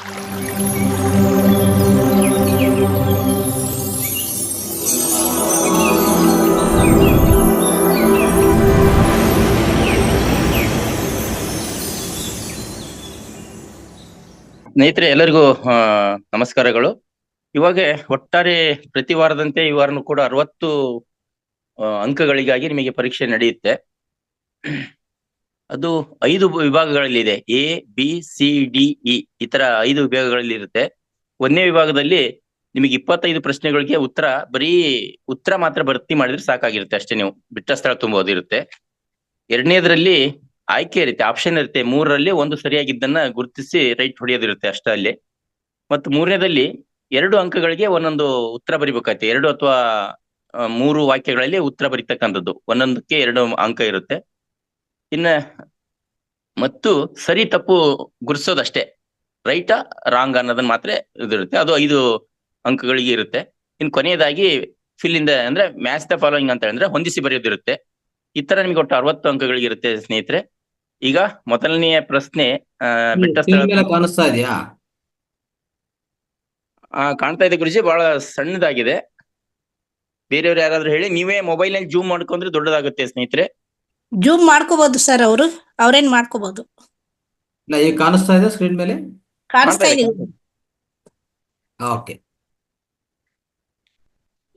ಸ್ನೇಹಿತರೆ ಎಲ್ಲರಿಗೂ ನಮಸ್ಕಾರಗಳು. ಇವಾಗ ಒಟ್ಟಾರೆ ಪ್ರತಿ ವಾರದಂತೆ ಈ ವಾರನೂ ಕೂಡ 60 ಅಂಕಗಳಿಗಾಗಿ ನಿಮಗೆ ಪರೀಕ್ಷೆ ನಡೆಯುತ್ತೆ. ಅದು 5 ವಿಭಾಗಗಳಲ್ಲಿ ಇದೆ. A, B, C, D, E ಈ ತರ 5 ವಿಭಾಗಗಳಲ್ಲಿ ಇರುತ್ತೆ. ಒಂದನೇ ವಿಭಾಗದಲ್ಲಿ ನಿಮಗೆ 25 ಪ್ರಶ್ನೆಗಳಿಗೆ ಉತ್ತರ ಮಾತ್ರ ಭರ್ತಿ ಮಾಡಿದ್ರೆ ಸಾಕಾಗಿರುತ್ತೆ ಅಷ್ಟೇ. ನೀವು ಬಿಟ್ಟ ಸ್ಥಳ ತುಂಬೋದಿರುತ್ತೆ. ಎರಡನೇದ್ರಲ್ಲಿ ಆಯ್ಕೆ ಇರುತ್ತೆ, ಆಪ್ಷನ್ ಇರುತ್ತೆ. 3ರಲ್ಲಿ ಒಂದು ಸರಿಯಾಗಿದ್ದನ್ನ ಗುರುತಿಸಿ ರೈಟ್ ಹೊಡೆಯೋದಿರುತ್ತೆ ಅಷ್ಟೇ ಅಲ್ಲಿ. ಮತ್ತು ಮೂರನೇದಲ್ಲಿ 2 ಅಂಕಗಳಿಗೆ ಒಂದೊಂದು ಉತ್ತರ ಬರಿಬೇಕಾಯ್ತು. 2 ಅಥವಾ 3 ವಾಕ್ಯಗಳಲ್ಲಿ ಉತ್ತರ ಬರಿತಕ್ಕಂಥದ್ದು. ಒಂದೊಂದಕ್ಕೆ 2 ಅಂಕ ಇರುತ್ತೆ. ಇನ್ನ ಮತ್ತು ಸರಿ ತಪ್ಪು ಗುರ್ಸೋದಷ್ಟೇ, ರೈಟಾ ರಾಂಗ್ ಅನ್ನೋದನ್ನ ಮಾತ್ರ ಇದಿರುತ್ತೆ. ಅದು 5 ಅಂಕಗಳಿಗೆ ಇರುತ್ತೆ. ಇನ್ನು ಕೊನೆಯದಾಗಿ ಫಿಲ್ ಇನ್ ದ ಅಂದ್ರೆ ಮ್ಯಾಚ್ ದ ಫಾಲೋಯಿಂಗ್ ಅಂತ ಹೇಳಿದ್ರೆ ಹೊಂದಿಸಿ ಬರೆಯೋದಿರುತ್ತೆ. ಈ ತರ ನಿಮ್ಗೆ ಒಟ್ಟು 60 ಅಂಕಗಳಿಗೆ ಇರುತ್ತೆ ಸ್ನೇಹಿತರೆ. ಈಗ ಮೊದಲನೆಯ ಪ್ರಶ್ನೆ ಬಿಟ್ಟ ಸ್ಥಳ ಕಾಣಿಸ್ತಾ ಇದೆಯಾ? ಕಾಣ್ತಾ ಇದೆ ಗುರುಜಿ, ಬಹಳ ಸಣ್ಣದಾಗಿದೆ. ಬೇರೆಯವ್ರು ಯಾರಾದ್ರೂ ಹೇಳಿ. ನೀವೇ ಮೊಬೈಲ್ ನಲ್ಲಿ ಜೂಮ್ ಮಾಡ್ಕೊಂಡ್ರೆ ದೊಡ್ಡದಾಗುತ್ತೆ ಸ್ನೇಹಿತರೆ. ಜೂಮ್ ಮಾಡ್ಕೋಬಹುದು ಸರ್, ಅವ್ರೇನ್ ಮಾಡ್ಕೋಬಹುದು. ಈಗ ಕಾಣಿಸ್ತಾ ಇದೆ ಸ್ಕ್ರೀನ್ ಮೇಲೆ? ಕಾಣಿಸ್ತಾ ಇದೆ. ಓಕೆ,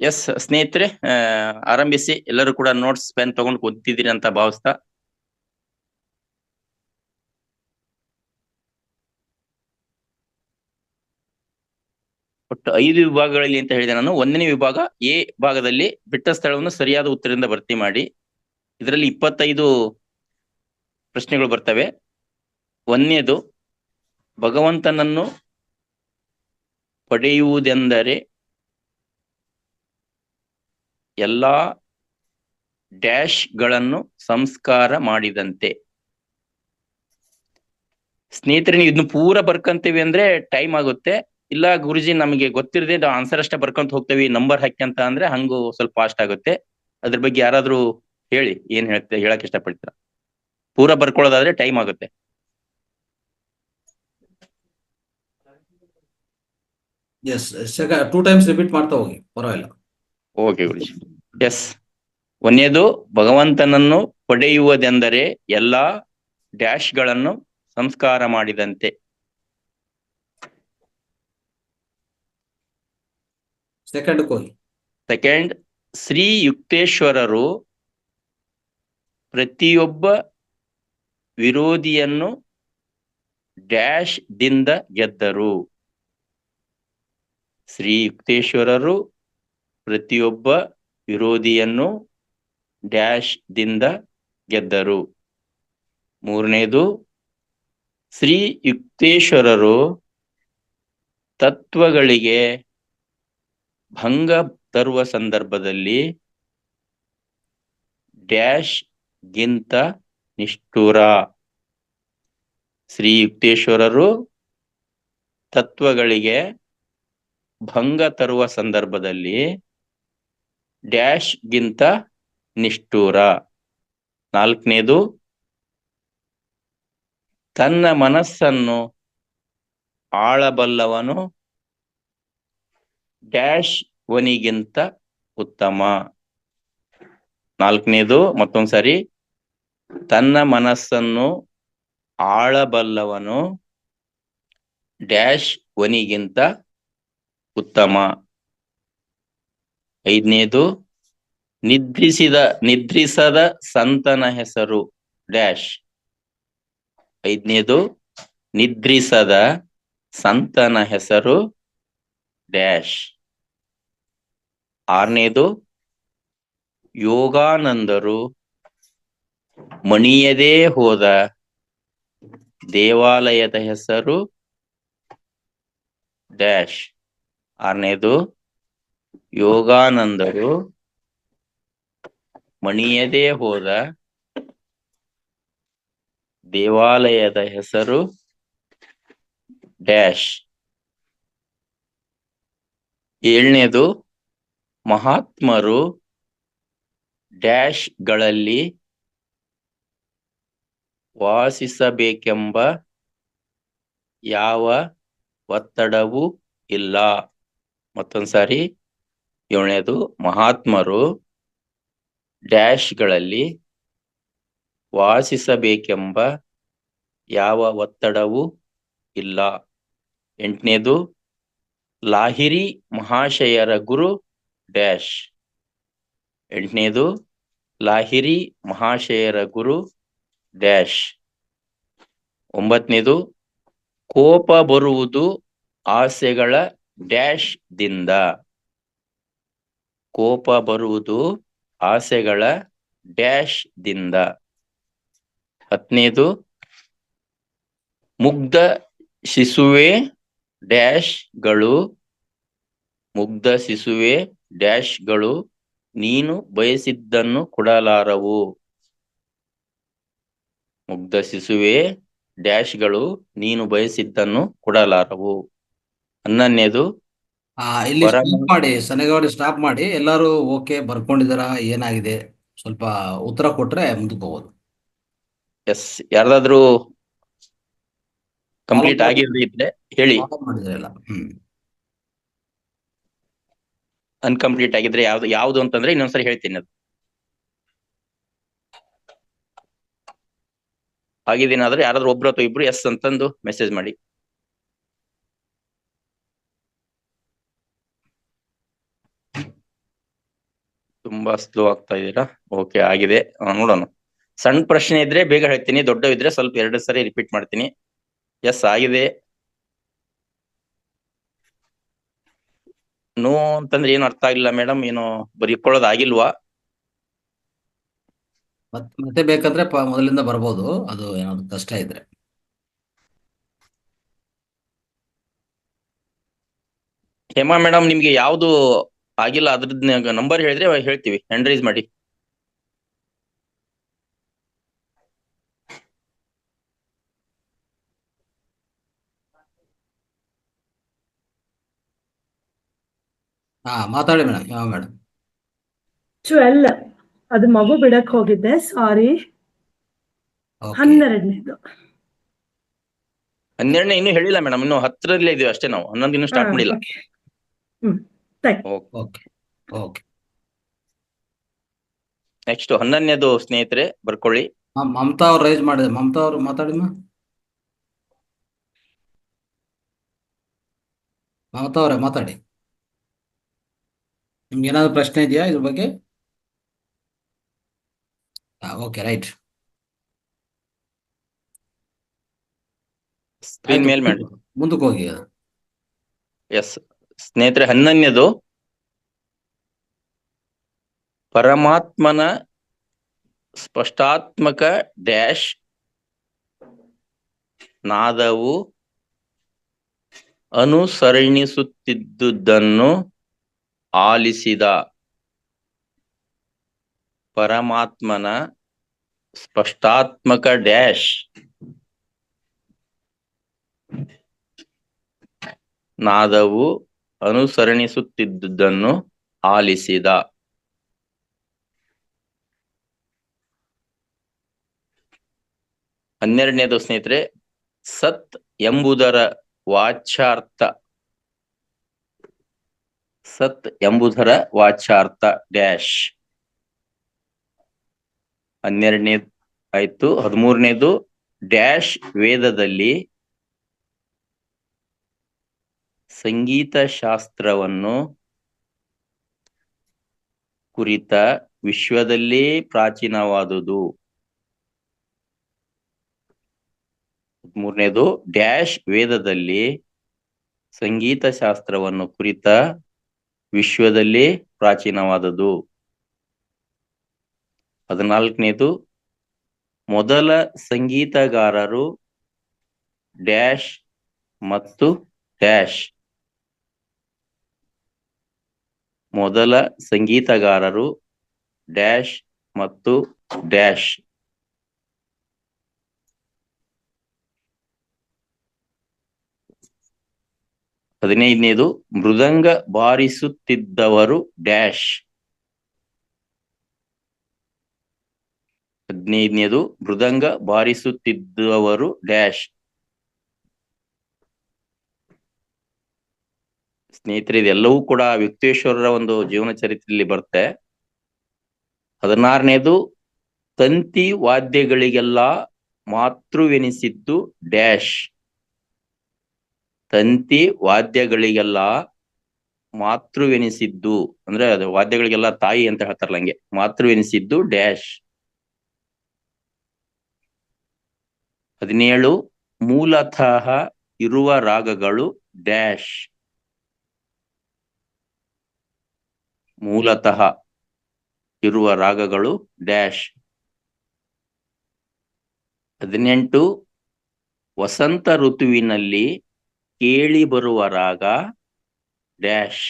ಎಸ್ ಸ್ನೇಹಿತರೆ, ಆರಂಭಿಸಿ. ಎಲ್ಲರೂ ಕೂಡ ನೋಟ್ಸ್ ಪೆನ್ ತಗೊಂಡು ಕೂತಿದ್ದೀರಿ ಅಂತ ಭಾವಿಸ್ತಾ. ಒಟ್ಟು 5 ವಿಭಾಗಗಳಲ್ಲಿ ಅಂತ ಹೇಳಿದೆ ನಾನು. 1ನೇ ವಿಭಾಗ ಎ ಭಾಗದಲ್ಲಿ ಬಿಟ್ಟ ಸ್ಥಳವನ್ನು ಸರಿಯಾದ ಉತ್ತರದಿಂದ ಭರ್ತಿ ಮಾಡಿ. ಇದರಲ್ಲಿ 25 ಪ್ರಶ್ನೆಗಳು ಬರ್ತವೆ. 1ನೇದು, ಭಗವಂತನನ್ನು ಪಡೆಯುವುದೆಂದರೆ ಎಲ್ಲಾ ಡ್ಯಾಶ್ ಗಳನ್ನು ಸಂಸ್ಕಾರ ಮಾಡಿದಂತೆ. ಸ್ನೇಹಿತರೆ, ನೀವು ಇದನ್ನು ಪೂರ ಬರ್ಕಂತೀವಿ ಅಂದ್ರೆ ಟೈಮ್ ಆಗುತ್ತೆ. ಇಲ್ಲ ಗುರುಜಿ ನಮಗೆ ಗೊತ್ತಿರದೆ ಆನ್ಸರ್ ಅಷ್ಟೇ ಬರ್ಕೊಂತ ಹೋಗ್ತೇವಿ ನಂಬರ್ ಹಾಕ್ಯಂತ ಅಂದ್ರೆ ಹಂಗು ಸ್ವಲ್ಪ ಫಾಸ್ಟ್ ಆಗುತ್ತೆ. ಅದ್ರ ಬಗ್ಗೆ ಯಾರಾದ್ರೂ ಹೇಳಿ, ಏನ್ ಹೇಳಕ್ ಇಷ್ಟಪಡ್ತೀರಾ? ಪೂರ ಬರ್ಕೊಳ್ಳೋದಾದ್ರೆ ಟೈಮ್ ಆಗುತ್ತೆ. ಎಸ್, 2 ಟೈಮ್ಸ್ ರಿಪೀಟ್ ಮಾಡ್ತಾ ಹೋಗಿ, ಪರವಾಗಿಲ್ಲ. ಓಕೆ ಗುರುಜಿ. ಎಸ್, 1ನೇದು, ಭಗವಂತನನ್ನು ಪಡೆಯುವುದೆಂದರೆ ಎಲ್ಲಾ ಡ್ಯಾಶ್ ಗಳನ್ನು ಸಂಸ್ಕಾರ ಮಾಡಿದಂತೆ. ಸೆಕೆಂಡ್, ಶ್ರೀ ಯುಕ್ತೇಶ್ವರರು ಪ್ರತಿಯೊಬ್ಬ ವಿರೋಧಿಯನ್ನು ಡ್ಯಾಶ್ ದಿಂದ ಗೆದ್ದರು. ಶ್ರೀ ಯುಕ್ತೇಶ್ವರರು ಪ್ರತಿಯೊಬ್ಬ ವಿರೋಧಿಯನ್ನು ಡ್ಯಾಶ್ ದಿಂದ ಗೆದ್ದರು. 3ನೇದು, ಶ್ರೀ ಯುಕ್ತೇಶ್ವರರು ತತ್ವಗಳಿಗೆ ಭಂಗ ತರುವ ಸಂದರ್ಭದಲ್ಲಿ ಡ್ಯಾಶ್ ಗಿಂತ ನಿಷ್ಠುರ. ಶ್ರೀ ಯುಕ್ತೇಶ್ವರರು ತತ್ವಗಳಿಗೆ ಭಂಗ ತರುವ ಸಂದರ್ಭದಲ್ಲಿ ಡ್ಯಾಶ್ ಗಿಂತ ನಿಷ್ಠುರ. 4ನೇದು, ತನ್ನ ಮನಸ್ಸನ್ನು ಆಳಬಲ್ಲವನು ಡ್ಯಾಶ್ ವನಿಗಿಂತ ಉತ್ತಮ. 4ನೇದು ಮತ್ತೊಂದ್ಸರಿ, ತನ್ನ ಮನಸ್ಸನ್ನು ಆಳಬಲ್ಲವನು ಡ್ಯಾಶ್ ವನಿಗಿಂತ ಉತ್ತಮ. 5ನೇದು, ನಿದ್ರಿಸದ ಸಂತನ ಹೆಸರು ಡ್ಯಾಶ್. 5ನೇದು, ನಿದ್ರಿಸದ ಸಂತನ ಹೆಸರು ಡ್ಯಾಶ್. 6ನೇದು, ಯೋಗಾನಂದರು ಮಣಿಯದೇ ಹೋದ ದೇವಾಲಯದ ಹೆಸರು ಡ್ಯಾಶ್. 6ನೇದು, ಯೋಗಾನಂದರು ಮಣಿಯದೇ ಹೋದ ದೇವಾಲಯದ ಹೆಸರು ಡ್ಯಾಶ್. 7ನೇದು, ಮಹಾತ್ಮರು ಡ್ಯಾಶ್ ಗಳಲ್ಲಿ ವಾಸಿಸಬೇಕೆಂಬ ಯಾವ ಒತ್ತಡವು ಇಲ್ಲ. ಮತ್ತೊಂದ್ಸಾರಿ 7ನೇದು ಮಹಾತ್ಮರು ಡ್ಯಾಶ್ಗಳಲ್ಲಿ ವಾಸಿಸಬೇಕೆಂಬ ಯಾವ ಒತ್ತಡವೂ ಇಲ್ಲ. 8ನೇದು ಲಾಹಿರಿ ಮಹಾಶಯರ ಗುರು ಡ್ಯಾಶ್. 8ನೇದು ಲಾಹಿರಿ ಮಹಾಶಯರ ಗುರು ಡ್ಯಾಶ್. 9ನೇದು ಕೋಪ ಬರುವುದು ಆಸೆಗಳ ಡ್ಯಾಶ್ ದಿಂದ. ಕೋಪ ಬರುವುದು ಆಸೆಗಳ ಡ್ಯಾಶ್ ದಿಂದ. 10ನೇದು ಮುಗ್ಧ ಶಿಶುವೆ ಡ್ಯಾಶ್ ಗಳು. ಮುಗ್ಧ ಶಿಶುವೆ ಡ್ಯಾಶ್ ಗಳು ನೀನು ಬಯಸಿದ್ದನ್ನು ಕೊಡಲಾರವು. ಮುಗ್ಧ ಶಿಶುವೆ ಡ್ಯಾಶ್ ಗಳು ನೀನು ಬಯಸಿದ್ದನ್ನು ಕೊಡಲಾರವು. 11ನೇದು ಇಲ್ಲಿ ಸ್ಟಾಪ್ ಮಾಡಿ, ಸನಗೌರಿ ಸ್ಟಾಪ್ ಮಾಡಿ. ಎಲ್ಲರೂ ಓಕೆ ಬರ್ಕೊಂಡಿದಾರ? ಏನಾಗಿದೆ ಸ್ವಲ್ಪ ಉತ್ತರ ಕೊಟ್ರೆ ಮುಂದಕ್ಕೆ ಹೋಗೋದು. ಎಸ್, ಯಾರ್ದಾದ್ರೂ ಕಂಪ್ಲೀಟ್ ಆಗಿದ್ರೆ ಹೇಳಿ. ಮಾಡಿದ್ರಲ್ಲ. ಅನ್ಕಂಪ್ಲೀಟ್ ಆಗಿದ್ರೆ ಯಾವ್ದು ಅಂತಂದ್ರೆ ಇನ್ನೊಂದ್ಸರಿ ಹೇಳ್ತೀನಿ. ಅದು ಆಗಿದ್ದೇನಾದ್ರೆ ಯಾರಾದ್ರೂ ಒಬ್ರು ಅಥವಾ ಇಬ್ರು ಎಸ್ ಅಂತಂದು ಮೆಸೇಜ್ ಮಾಡಿ. ತುಂಬಾ ಸ್ಲೋ ಆಗ್ತಾ ಇದ್ದೀರಾ? ಓಕೆ, ಆಗಿದೆ. ನೋಡೋಣ. ಸಣ್ಣ ಪ್ರಶ್ನೆ ಇದ್ರೆ ಬೇಗ ಹೇಳ್ತೀನಿ, ದೊಡ್ಡವಿದ್ರೆ ಸ್ವಲ್ಪ 2 ಸರಿ ರಿಪೀಟ್ ಮಾಡ್ತೀನಿ. ಎಸ್, ಆಗಿದೆ. ನೋ ಅಂತಂದ್ರೆ ಏನು ಅರ್ಥ ಆಗಿಲ್ಲ ಮೇಡಮ್, ಏನು ಬರೀಕೊಳ್ಳೋದು ಆಗಿಲ್ವಾ? ಮತ್ತೆ ಬೇಕಂದ್ರೆ ಮೊದಲಿಂದ ಬರ್ಬೋದು, ಅದು ಏನಾದ್ರು ಕಷ್ಟ ಇದ್ರೆ. ಹೇಮಾ ಮೇಡಮ್, ನಿಮ್ಗೆ ಯಾವ್ದು ಆಗಿಲ್ಲ ಅದ್ರದ್ದು ನಂಬರ್ ಹೇಳಿದ್ರೆ ಹೇಳ್ತೀವಿ, ಹ್ಯಾಂಡ್ ರೈಸ್ ಮಾಡಿ. ಮಾತಾಡಿ ಮೇಡಮ್. ಯಾವ ಮೇಡಮ್? 12. ಅದು ಮಗು ಬಿಡಕ್ ಹೋಗಿದ್ದೆ, ಸಾರಿ. 12ನೇದು. 12ನೇ ಇನ್ನೂ ಹೇಳಿಲ್ಲ ಮೇಡಮ್, ಇನ್ನು 10ರಲ್ಲೇ ಇದೀವಿ ಅಷ್ಟೇ ನಾವು. 11 ಇನ್ನೂ ಸ್ಟಾರ್ಟ್ ಮಾಡಿಲ್ಲ. ಓಕೆ. ನೆಕ್ಸ್ಟ್ 11ನೇದು ಸ್ನೇಹಿತರೆ ಬರ್ಕೊಳ್ಳಿ. ಮಮತಾ ಅವ್ರು ರೈಸ್ ಮಾಡಿದೆ. ಮಮತಾ ಅವ್ರು ಮಾತಾಡಿ. ಮಮತಾ ಅವರೇ ಮಾತಾಡಿ. ನಿಮ್ಗೆ ಏನಾದ್ರು ಪ್ರಶ್ನೆ ಇದೆಯಾ ಇದ್ರ ಬಗ್ಗೆ? Okay, right. ಸ್ಕ್ರೀನ್ ಮೇಲ್ ಮಾಡಿ, ಮುಂದಕ್ಕೆ ಹೋಗಿ. ಎಸ್ ಸ್ನೇಹಿತರೆ, 11ನೇದು ಪರಮಾತ್ಮನ ಸ್ಪಷ್ಟಾತ್ಮಕ ಡ್ಯಾಶ್ ನಾದವು ಅನುಸರಣಿಸುತ್ತಿದ್ದುದನ್ನು ಆಲಿಸಿದ. ಪರಮಾತ್ಮನ ಸ್ಪಷ್ಟಾತ್ಮಕ ಡ್ಯಾಶ್ ನಾದವು ಅನುಸರಣಿಸುತ್ತಿದ್ದುದನ್ನು ಆಲಿಸಿದ. 12ನೇದು ಸ್ನೇಹಿತರೆ, ಸತ್ ಎಂಬುದರ ವಾಚ್ಯಾರ್ಥ. ಸತ್ ಎಂಬುದರ ವಾಚ್ಯಾರ್ಥ ಡ್ಯಾಶ್. 12ನೇದು ಆಯ್ತು. 13ನೇದು ಡ್ಯಾಶ್ ವೇದದಲ್ಲಿ ಸಂಗೀತ ಶಾಸ್ತ್ರವನ್ನು ಕುರಿತ ವಿಶ್ವದಲ್ಲೇ ಪ್ರಾಚೀನವಾದುದು. 13ನೇದು ಡ್ಯಾಶ್ ವೇದದಲ್ಲಿ ಸಂಗೀತ ಶಾಸ್ತ್ರವನ್ನು ಕುರಿತ ವಿಶ್ವದಲ್ಲೇ ಪ್ರಾಚೀನವಾದದ್ದು. 14ನೇದು ಮೊದಲ ಸಂಗೀತಗಾರರು ಡ್ಯಾಶ್ ಮತ್ತು ಡ್ಯಾಶ್. ಮೊದಲ ಸಂಗೀತಗಾರರು ಡ್ಯಾಶ್ ಮತ್ತು ಡ್ಯಾಶ್. 15ನೇದು ಮೃದಂಗ ಬಾರಿಸುತ್ತಿದ್ದವರು ಡ್ಯಾಶ್. 15ನೇದು ಮೃದಂಗ ಬಾರಿಸುತ್ತಿದ್ದವರು ಡ್ಯಾಶ್. ಸ್ನೇಹಿತರೆ ಇದೆಲ್ಲವೂ ಕೂಡ ಯುಕ್ತೇಶ್ವರರ ಒಂದು ಜೀವನ ಚರಿತ್ರೆಯಲ್ಲಿ ಬರುತ್ತೆ. 16ನೇದು ತಂತಿ ವಾದ್ಯಗಳಿಗೆಲ್ಲ ಮಾತೃವೆನಿಸಿದ್ದು ಡ್ಯಾಶ್. ತಂತಿ ವಾದ್ಯಗಳಿಗೆಲ್ಲ ಮಾತೃವೆನಿಸಿದ್ದು ಅಂದ್ರೆ ಅದು ವಾದ್ಯಗಳಿಗೆಲ್ಲ ತಾಯಿ ಅಂತ ಹೇಳ್ತಾರಲ್ಲ ಹಂಗೆ, ಮಾತೃವೆನಿಸಿದ್ದು ಡ್ಯಾಶ್. 17 ಮೂಲತಃ ಇರುವ ರಾಗಗಳು ಡ್ಯಾಶ್. ಮೂಲತಃ ಇರುವ ರಾಗಗಳು ಡ್ಯಾಶ್. 18 ವಸಂತ ಋತುವಿನಲ್ಲಿ ಕೇಳಿ ಬರುವ ರಾಗ ಡ್ಯಾಶ್.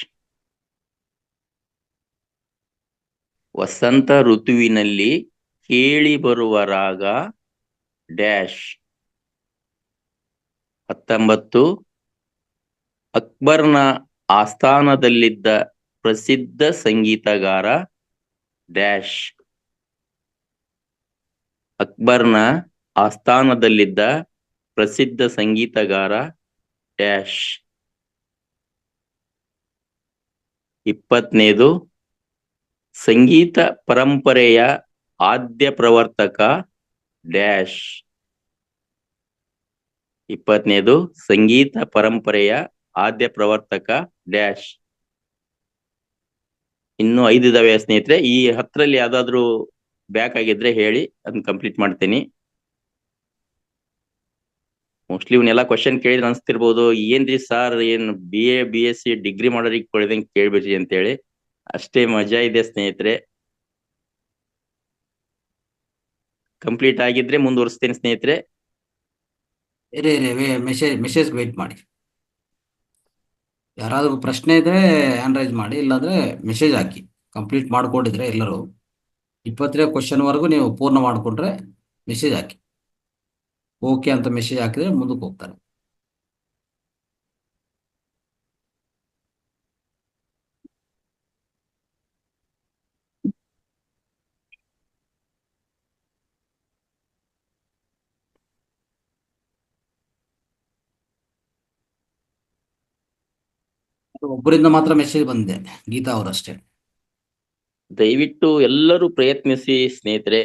ವಸಂತ ಋತುವಿನಲ್ಲಿ ಕೇಳಿ ಬರುವ ರಾಗ ಡ್ಯಾಶ್. 19 ಅಕ್ಬರ್ನ ಆಸ್ಥಾನದಲ್ಲಿದ್ದ ಪ್ರಸಿದ್ಧ ಸಂಗೀತಗಾರ ಡ್ಯಾಶ್. ಅಕ್ಬರ್ನ ಆಸ್ಥಾನದಲ್ಲಿದ್ದ ಪ್ರಸಿದ್ಧ ಸಂಗೀತಗಾರ ಡ್ಯಾಶ್. 20ನೇದು ಸಂಗೀತ ಪರಂಪರೆಯ ಆದ್ಯ ಪ್ರವರ್ತಕ ಡ್ಯಾಶ್. 20ನೇದು ಸಂಗೀತ ಪರಂಪರೆಯ ಆದ್ಯ ಪ್ರವರ್ತಕ ಡ್ಯಾಶ್. ಇನ್ನು 5 ಇದಾವೆ ಸ್ನೇಹಿತರೆ. ಈ 10ರಲ್ಲಿ ಯಾವ್ದಾದ್ರು ಬ್ಯಾಕ್ ಆಗಿದ್ರೆ ಹೇಳಿ, ಅದನ್ನ ಕಂಪ್ಲೀಟ್ ಮಾಡ್ತೀನಿ. ಮೋಸ್ಟ್ಲಿ ಇವನ್ನೆಲ್ಲ ಕ್ವಶನ್ ಕೇಳಿದ್ರೆ ಅನ್ಸ್ತಿರ್ಬೋದು, ಏನ್ರಿ ಸಾರ್ ಏನ್ BA BSc ಡಿಗ್ರಿ ಮಾಡೋರಿಗೆ ಕೊಡಿದಂಗೆ ಕೇಳ್ಬಿಟ್ರಿ ಅಂತೇಳಿ. ಅಷ್ಟೇ ಮಜಾ ಇದೆ ಸ್ನೇಹಿತರೆ. ಕಂಪ್ಲೀಟ್ ಆಗಿದ್ರೆ ಮುಂದುವರಿಸ್ತೇನೆ ಸ್ನೇಹಿತರೆ. ಮೆಸೇಜ್ ವೇಟ್ ಮಾಡಿ. ಯಾರಾದ್ರೂ ಪ್ರಶ್ನೆ ಇದ್ರೆ ಹ್ಯಾಂಡ್ ರೈಸ್ ಮಾಡಿ, ಇಲ್ಲಾಂದ್ರೆ ಮೆಸೇಜ್ ಹಾಕಿ. ಕಂಪ್ಲೀಟ್ ಮಾಡ್ಕೊಂಡಿದ್ರೆ ಎಲ್ಲರೂ 20ನೇ ಕ್ವಶನ್ವರೆಗೂ ನೀವು ಪೂರ್ಣ ಮಾಡಿಕೊಂಡ್ರೆ ಮೆಸೇಜ್ ಹಾಕಿ. ಓಕೆ ಅಂತ ಮೆಸೇಜ್ ಹಾಕಿದ್ರೆ ಮುಂದಕ್ಕೆ ಹೋಗ್ತಾರೆ. ಒಬ್ಬರಿಂದ ಮಾತ್ರ ಮೆಸೇಜ್ ಬಂದಿದೆ, ಗೀತಾ ಅವರಷ್ಟೇ. ದಯವಿಟ್ಟು ಎಲ್ಲರೂ ಪ್ರಯತ್ನಿಸಿ ಸ್ನೇಹಿತರೆ.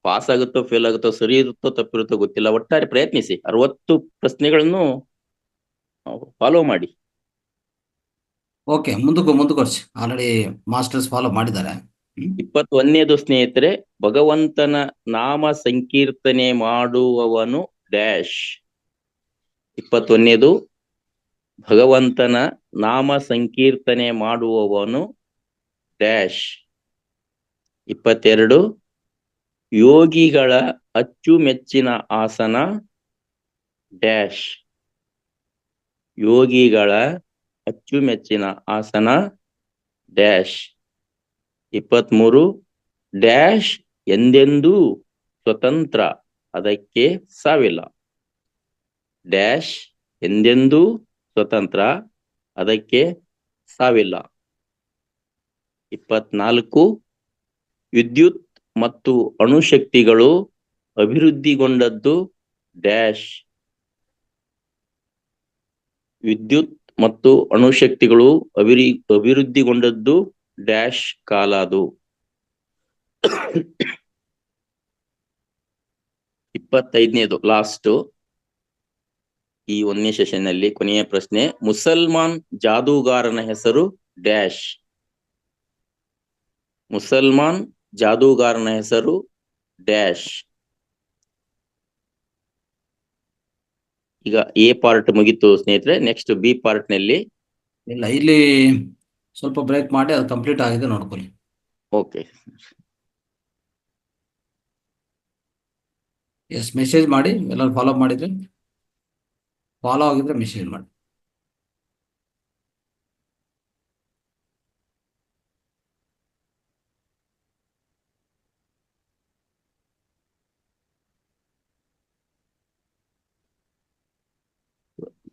ಪಾಸ್ ಆಗುತ್ತೋ ಫೇಲ್ ಆಗುತ್ತೋ, ಸರಿ ಇರುತ್ತೋ ತಪ್ಪಿರುತ್ತೋ ಗೊತ್ತಿಲ್ಲ, ಒಟ್ಟಾರೆ ಪ್ರಯತ್ನಿಸಿ. 60 ಪ್ರಶ್ನೆಗಳನ್ನು ಫಾಲೋ ಮಾಡಿ. ಓಕೆ, ಮುಂದುವರ್ಸಿ. ಆಲ್ರೆಡಿ ಮಾಸ್ಟರ್ಸ್ ಫಾಲೋ ಮಾಡಿದ್ದಾರೆ. 21ನೇದು ಸ್ನೇಹಿತರೆ, ಭಗವಂತನ ನಾಮ ಸಂಕೀರ್ತನೆ ಮಾಡುವವನು ಡ್ಯಾಶ್. 21ನೇದು ಭಗವಂತನ ನಾಮ ಸಂಕೀರ್ತನೆ ಮಾಡುವವನು ಡ್ಯಾಶ್. 22 ಯೋಗಿಗಳ ಅಚ್ಚುಮೆಚ್ಚಿನ ಆಸನ ಡ್ಯಾಶ್. ಯೋಗಿಗಳ ಅಚ್ಚುಮೆಚ್ಚಿನ ಆಸನ ಡ್ಯಾಶ್. 23 ಡ್ಯಾಶ್ ಎಂದೆಂದೂ ಸ್ವತಂತ್ರ, ಅದಕ್ಕೆ ಸಾವಿಲ್ಲ. ಡ್ಯಾಶ್ ಎಂದೆಂದೂ ಸ್ವತಂತ್ರ, ಅದಕ್ಕೆ ಸಾವಿಲ್ಲ. 24 ವಿದ್ಯುತ್ ಮತ್ತು ಅಣುಶಕ್ತಿಗಳು ಅಭಿವೃದ್ಧಿಗೊಂಡದ್ದು ಡ್ಯಾಶ್. ವಿದ್ಯುತ್ ಮತ್ತು ಅಣುಶಕ್ತಿಗಳು ಅಭಿವೃದ್ಧಿಗೊಂಡದ್ದು ಡ್ಯಾಶ್ ಕಾಲ ಅದು. 25ನೇದು ಲಾಸ್ಟ್ ಈ 1ನೇ ಸೆಷನ್ ಅಲ್ಲಿ ಕೊನೆಯ ಪ್ರಶ್ನೆ. ಮುಸಲ್ಮಾನ್ ಜಾದೂಗಾರನ ಹೆಸರು ಡ್ಯಾಶ್. ಮುಸಲ್ಮಾನ್ ಜಾದೂಗಾರನ ಹೆಸರು ಡ್ಯಾಶ್. ಈಗ ಎ ಪಾರ್ಟ್ ಮುಗಿತು ಸ್ನೇಹಿತರೆ. ನೆಕ್ಸ್ಟ್ ಬಿ ಪಾರ್ಟ್ ನಲ್ಲಿ ಇಲ್ಲ, ಇಲ್ಲಿ ಸ್ವಲ್ಪ ಬ್ರೇಕ್ ಮಾಡಿ ಅದು ಕಂಪ್ಲೀಟ್ ಆಗಿದೆ ನೋಡ್ಕೊಳ್ಳಿ. ಓಕೆ, ಎಸ್, ಮೆಸೇಜ್ ಮಾಡಿ. ಎಲ್ಲರೂ ಫಾಲೋ ಮಾಡಿದ್ರೆ, ಫಾಲೋ ಆಗಿದ್ರೆ ಮೆಸೇಜ್ ಮಾಡಿ.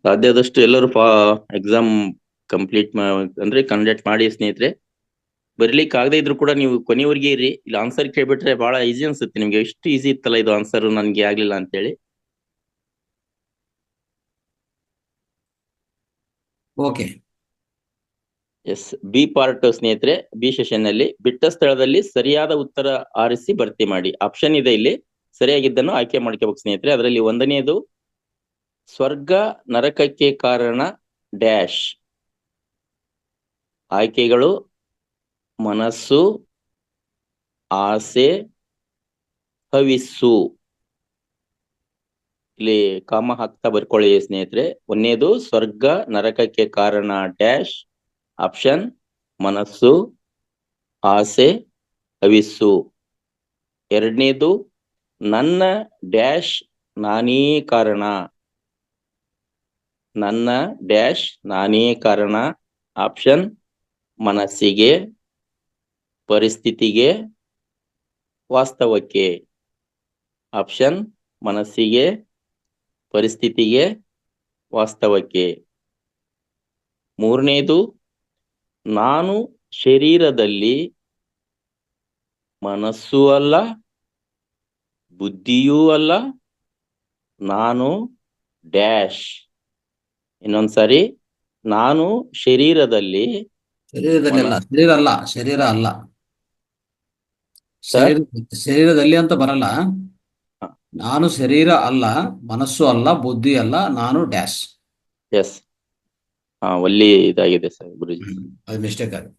ಸಾಧ್ಯದಷ್ಟು ಎಲ್ಲರೂ ಎಕ್ಸಾಮ್ ಕಂಪ್ಲೀಟ್ ಅಂದ್ರೆ ಕಂಡಕ್ಟ್ ಮಾಡಿ ಸ್ನೇಹಿತರೆ. ಬರ್ಲಿಕ್ಕೆ ಆಗದೆ ಇದ್ರು ಕೂಡ ನೀವು ಕೊನೆಯವರೆಗೆ ಇರಿ. ಇಲ್ಲ ಆನ್ಸರ್ ಕೇಳ್ಬಿಟ್ರೆ ಬಹಳ ಈಸಿ ಅನ್ಸುತ್ತೆ ನಿಮ್ಗೆ. ಎಷ್ಟು ಈಸಿ ಇತ್ತಲ್ಲ ಇದು ಆನ್ಸರ್, ನನ್ಗೆ ಆಗ್ಲಿಲ್ಲ ಅಂತೇಳಿ. ಓಕೆ, ಎಸ್, ಬಿ ಪಾರ್ಟ್ ಸ್ನೇಹಿತರೆ. ಬಿ ಸೆಷನ್ ನಲ್ಲಿ ಬಿಟ್ಟ ಸ್ಥಳದಲ್ಲಿ ಸರಿಯಾದ ಉತ್ತರ ಆರಿಸಿ ಭರ್ತಿ ಮಾಡಿ. ಆಪ್ಷನ್ ಇದೆ ಇಲ್ಲಿ, ಸರಿಯಾಗಿದ್ದನ್ನು ಆಯ್ಕೆ ಮಾಡ್ಕೋಬೇಕು ಸ್ನೇಹಿತರೆ. ಅದರಲ್ಲಿ ಒಂದನೆಯದು ಸ್ವರ್ಗ ನರಕಕ್ಕೆ ಕಾರಣ ಡ್ಯಾಶ್. ಆಯ್ಕೆಗಳು ಮನಸ್ಸು, ಆಸೆ, ಹವಿಸ್ಸು. ಇಲ್ಲಿ ಕಾಮ ಹಾಕ್ತಾ ಬರ್ಕೊಳ್ಳಿ ಸ್ನೇಹಿತರೆ. ಒಂದನೇದು ಸ್ವರ್ಗ ನರಕಕ್ಕೆ ಕಾರಣ ಡ್ಯಾಶ್. ಆಪ್ಷನ್ ಮನಸ್ಸು, ಆಸೆ, ಹವಿಸ್ಸು. ಎರಡನೇದು ನನ್ನ ಡ್ಯಾಶ್ ನಾನೇ ಕಾರಣ. ನನ್ನ ಡ್ಯಾಶ್ ನಾನೇ ಕಾರಣ. ಆಪ್ಷನ್ ಮನಸ್ಸಿಗೆ, ಪರಿಸ್ಥಿತಿಗೆ, ವಾಸ್ತವಕ್ಕೆ. ಆಪ್ಷನ್ ಮನಸ್ಸಿಗೆ, ಪರಿಸ್ಥಿತಿಗೆ, ವಾಸ್ತವಕ್ಕೆ. ಮೂರನೇದು ನಾನು ಶರೀರದಲ್ಲಿ ಮನಸ್ಸೂ ಅಲ್ಲ, ಬುದ್ಧಿಯೂ ಅಲ್ಲ, ನಾನು ಡ್ಯಾಶ್. ಇನ್ನೊಂದ್ಸಾರಿ, ನಾನು ಶರೀರದಲ್ಲಿ ಶರೀರದಲ್ಲಿ ಅಲ್ಲ, ಶರೀರ ಅಲ್ಲ, ಶರೀರ ಅಲ್ಲ. ಸರ್? ಶರೀರದಲ್ಲಿ ಅಂತ ಬರಲ್ಲ. ಹ. ನಾನು ಶರೀರ ಅಲ್ಲ, ಮನಸ್ಸು ಅಲ್ಲ, ಬುದ್ಧಿ ಅಲ್ಲ, ನಾನು ಡ್ಯಾಶ್. ಎಸ್, ಒಳ್ಳೆ ಇದಾಗಿದೆ ಸರ್ ಗುರುಜಿ. ಅದು ಮಿಸ್ಟೇಕ್ ಆಗಿದೆ.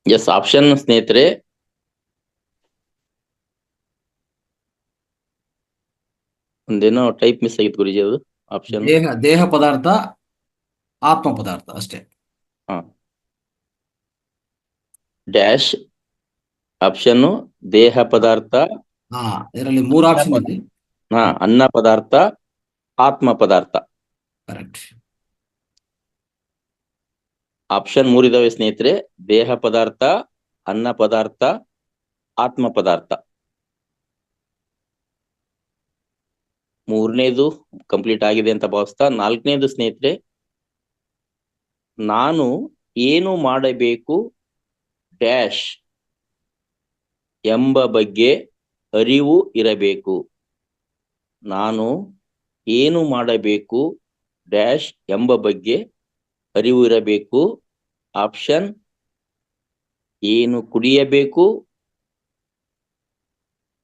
ಎಸ್, ಆಪ್ಷನ್ ಸ್ನೇಹಿತರೆ ಒಂದೇನೋ ಟೈಪ್ ಮಿಸ್ ಆಗಿತ್ತು ಗುರುಜಿ. ಅದು ಆಪ್ಷನ್ ದೇಹ ಪದಾರ್ಥ, ಆತ್ಮ ಪದಾರ್ಥ ಅಷ್ಟೇ. ಡ್ಯಾಶ್. ಆಪ್ಷನ್ ದೇಹ ಪದಾರ್ಥ. ಇದರಲ್ಲಿ 3 ಆಪ್ಷನ್ ಇದೆ. ಅನ್ನ ಪದಾರ್ಥ, ಆತ್ಮ ಪದಾರ್ಥ. ಕರೆಕ್ಟ್. ಆಪ್ಷನ್ 3 ಇದಾವೆ ಸ್ನೇಹಿತರೆ. ದೇಹ ಪದಾರ್ಥ, ಅನ್ನ ಪದಾರ್ಥ, ಆತ್ಮ ಪದಾರ್ಥ. ಮೂರನೇದು ಕಂಪ್ಲೀಟ್ ಆಗಿದೆ ಅಂತ ಭಾವಿಸ್ತಾ, ನಾಲ್ಕನೇದು ಸ್ನೇಹಿತರೆ, ನಾನು ಏನು ಮಾಡಬೇಕು ಡ್ಯಾಶ್ ಎಂಬ ಬಗ್ಗೆ ಅರಿವು ಇರಬೇಕು. ನಾನು ಏನು ಮಾಡಬೇಕು ಡ್ಯಾಶ್ ಎಂಬ ಬಗ್ಗೆ ಅರಿವು ಇರಬೇಕು. ಆಪ್ಷನ್ ಏನು ಕುಡಿಯಬೇಕು,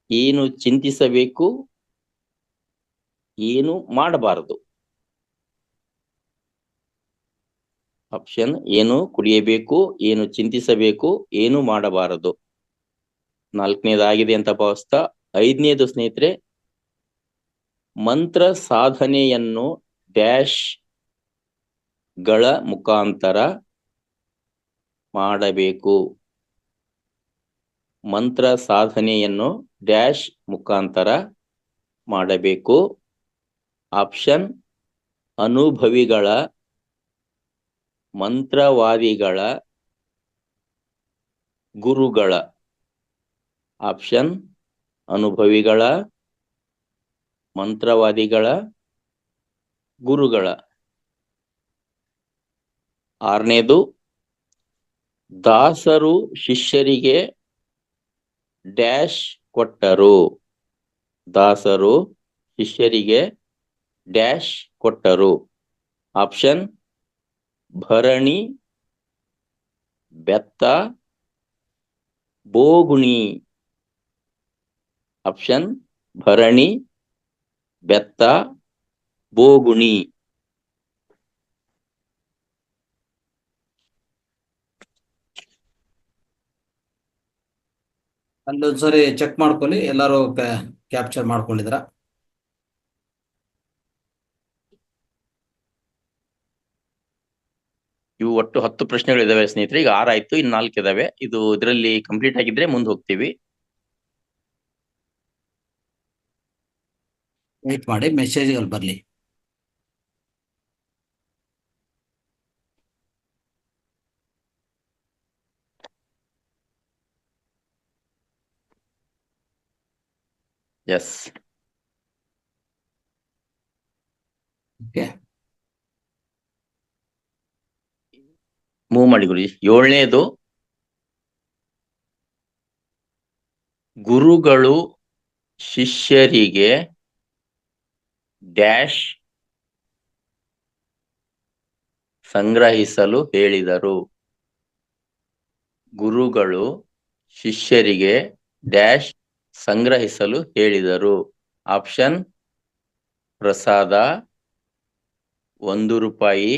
ಏನು ಚಿಂತಿಸಬೇಕು, ಏನು ಮಾಡಬಾರದು. ಆಪ್ಷನ್ ಏನು ಕುಡಿಯಬೇಕು, ಏನು ಚಿಂತಿಸಬೇಕು, ಏನು ಮಾಡಬಾರದು. ನಾಲ್ಕನೇದಾಗಿದೆ ಅಂತ ಭಾವಿಸ್ತಾ, ಐದನೇದು ಸ್ನೇಹಿತರೆ, ಮಂತ್ರ ಸಾಧನೆಯನ್ನು ಡ್ಯಾಶ್ ಗಳ ಮುಖಾಂತರ ಮಾಡಬೇಕು. ಮಂತ್ರ ಸಾಧನೆಯನ್ನು ಡ್ಯಾಶ್ ಮುಖಾಂತರ ಮಾಡಬೇಕು. ಆಪ್ಷನ್ ಅನುಭವಿಗಳ, ಮಂತ್ರವಾದಿಗಳ, ಗುರುಗಳ. ಆಪ್ಷನ್ ಅನುಭವಿಗಳ, ಮಂತ್ರವಾದಿಗಳ, ಗುರುಗಳ. ಆರನೇದು, ದಾಸರು ಶಿಷ್ಯರಿಗೆ ಡ್ಯಾಶ್ ಕೊಟ್ಟರು. ದಾಸರು ಶಿಷ್ಯರಿಗೆ ಡ್ಯಾಶ್ ಕೊಟ್ಟರು. ಆಪ್ಷನ್ ಭರಣಿ, ಬೆತ್ತ, ಬೋಗುಣಿ. ಆಪ್ಷನ್ ಭರಣಿ, ಬೆತ್ತ, ಬೋಗುಣಿ. ಅಲ್ಲೊಂದ್ಸರಿ ಚೆಕ್ ಮಾಡ್ಕೊಳ್ಳಿ, ಎಲ್ಲರೂ ಕ್ಯಾಪ್ಚರ್ ಮಾಡ್ಕೊಂಡಿದ್ರ? ಇವು ಒಟ್ಟು 10 ಪ್ರಶ್ನೆಗಳಿದಾವೆ ಸ್ನೇಹಿತರೆ. ಈಗ 6 ಆಯ್ತು, ಇನ್ನು 4 ಇದಾವೆ. ಇದು ಇದರಲ್ಲಿ ಕಂಪ್ಲೀಟ್ ಆಗಿದ್ರೆ ಮುಂದೆ ಹೋಗ್ತೀವಿ. ವೇಟ್ ಮಾಡಿ, ಮೆಸೇಜ್ಗಳು ಬರಲಿ. ಎಸ್, ಓಕೆ, ಮೂವ್ ಮಾಡಿ ಗುರುಜಿ. 7ನೇದು, ಗುರುಗಳು ಶಿಷ್ಯರಿಗೆ ಡ್ಯಾಶ್ ಸಂಗ್ರಹಿಸಲು ಹೇಳಿದರು. ಗುರುಗಳು ಶಿಷ್ಯರಿಗೆ ಡ್ಯಾಶ್ ಸಂಗ್ರಹಿಸಲು ಹೇಳಿದರು. ಆಪ್ಷನ್ ಪ್ರಸಾದ, 1 ರೂಪಾಯಿ,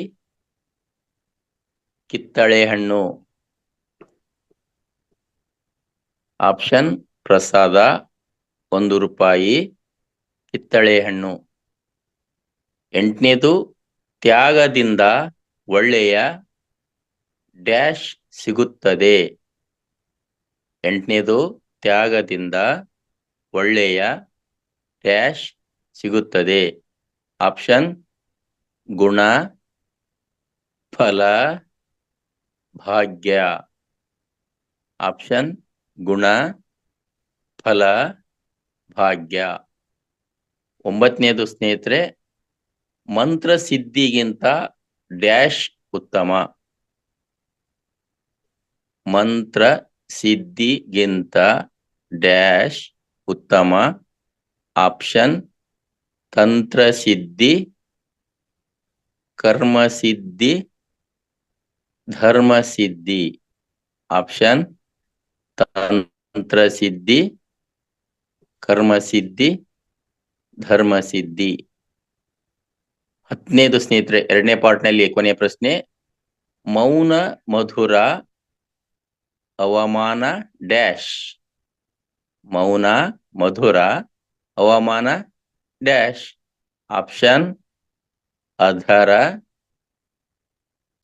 ಕಿತ್ತಳೆ ಹಣ್ಣು. ಆಪ್ಷನ್ ಪ್ರಸಾದ, 1 ರೂಪಾಯಿ, ಕಿತ್ತಳೆ ಹಣ್ಣು. 8ನೇದು ತ್ಯಾಗದಿಂದ ಒಳ್ಳೆಯ ಡ್ಯಾಶ್ ಸಿಗುತ್ತದೆ. 8ನೇದು ತ್ಯಾಗದಿಂದ ಒಳ್ಳೆಯ ಡ್ಯಾಶ್ ಸಿಗುತ್ತದೆ. ಆಪ್ಷನ್ ಗುಣ, ಫಲ, ಭಾಗ್ಯ. ಆಪ್ಷನ್ ಗುಣ, ಫಲ, ಭಾಗ್ಯ. 9ನೇದು ಸ್ನೇಹಿತರೆ, ಮಂತ್ರ ಸಿದ್ಧಿಗಿಂತ ಡ್ಯಾಶ್ ಉತ್ತಮ. ಮಂತ್ರ ಸಿದ್ಧಿಗಿಂತ ಡ್ಯಾಶ್ ಉತ್ತಮ. ಆಪ್ಷನ್ ತಂತ್ರ ಸಿದ್ಧಿ, ಕರ್ಮ ಸಿದ್ಧಿ, ಧರ್ಮ ಸಿದ್ಧಿ. ಆಪ್ಷನ್ ತಂತ್ರ ಸಿದ್ಧಿ, ಕರ್ಮ ಸಿದ್ಧಿ, ಧರ್ಮ ಸಿದ್ಧಿ. 10ನೇದು ಸ್ನೇಹಿತರೆ, 2ನೇ ಪಾರ್ಟ್ನಲ್ಲಿ ಕೊನೆಯ ಪ್ರಶ್ನೆ, ಮೌನ ಮಧುರ ಅವಮಾನ ಡ್ಯಾಶ್. ಮೌನ ಮಧುರ ಅವಮಾನ ಡ್ಯಾಶ್. ಆಪ್ಷನ್ ಅಧರ,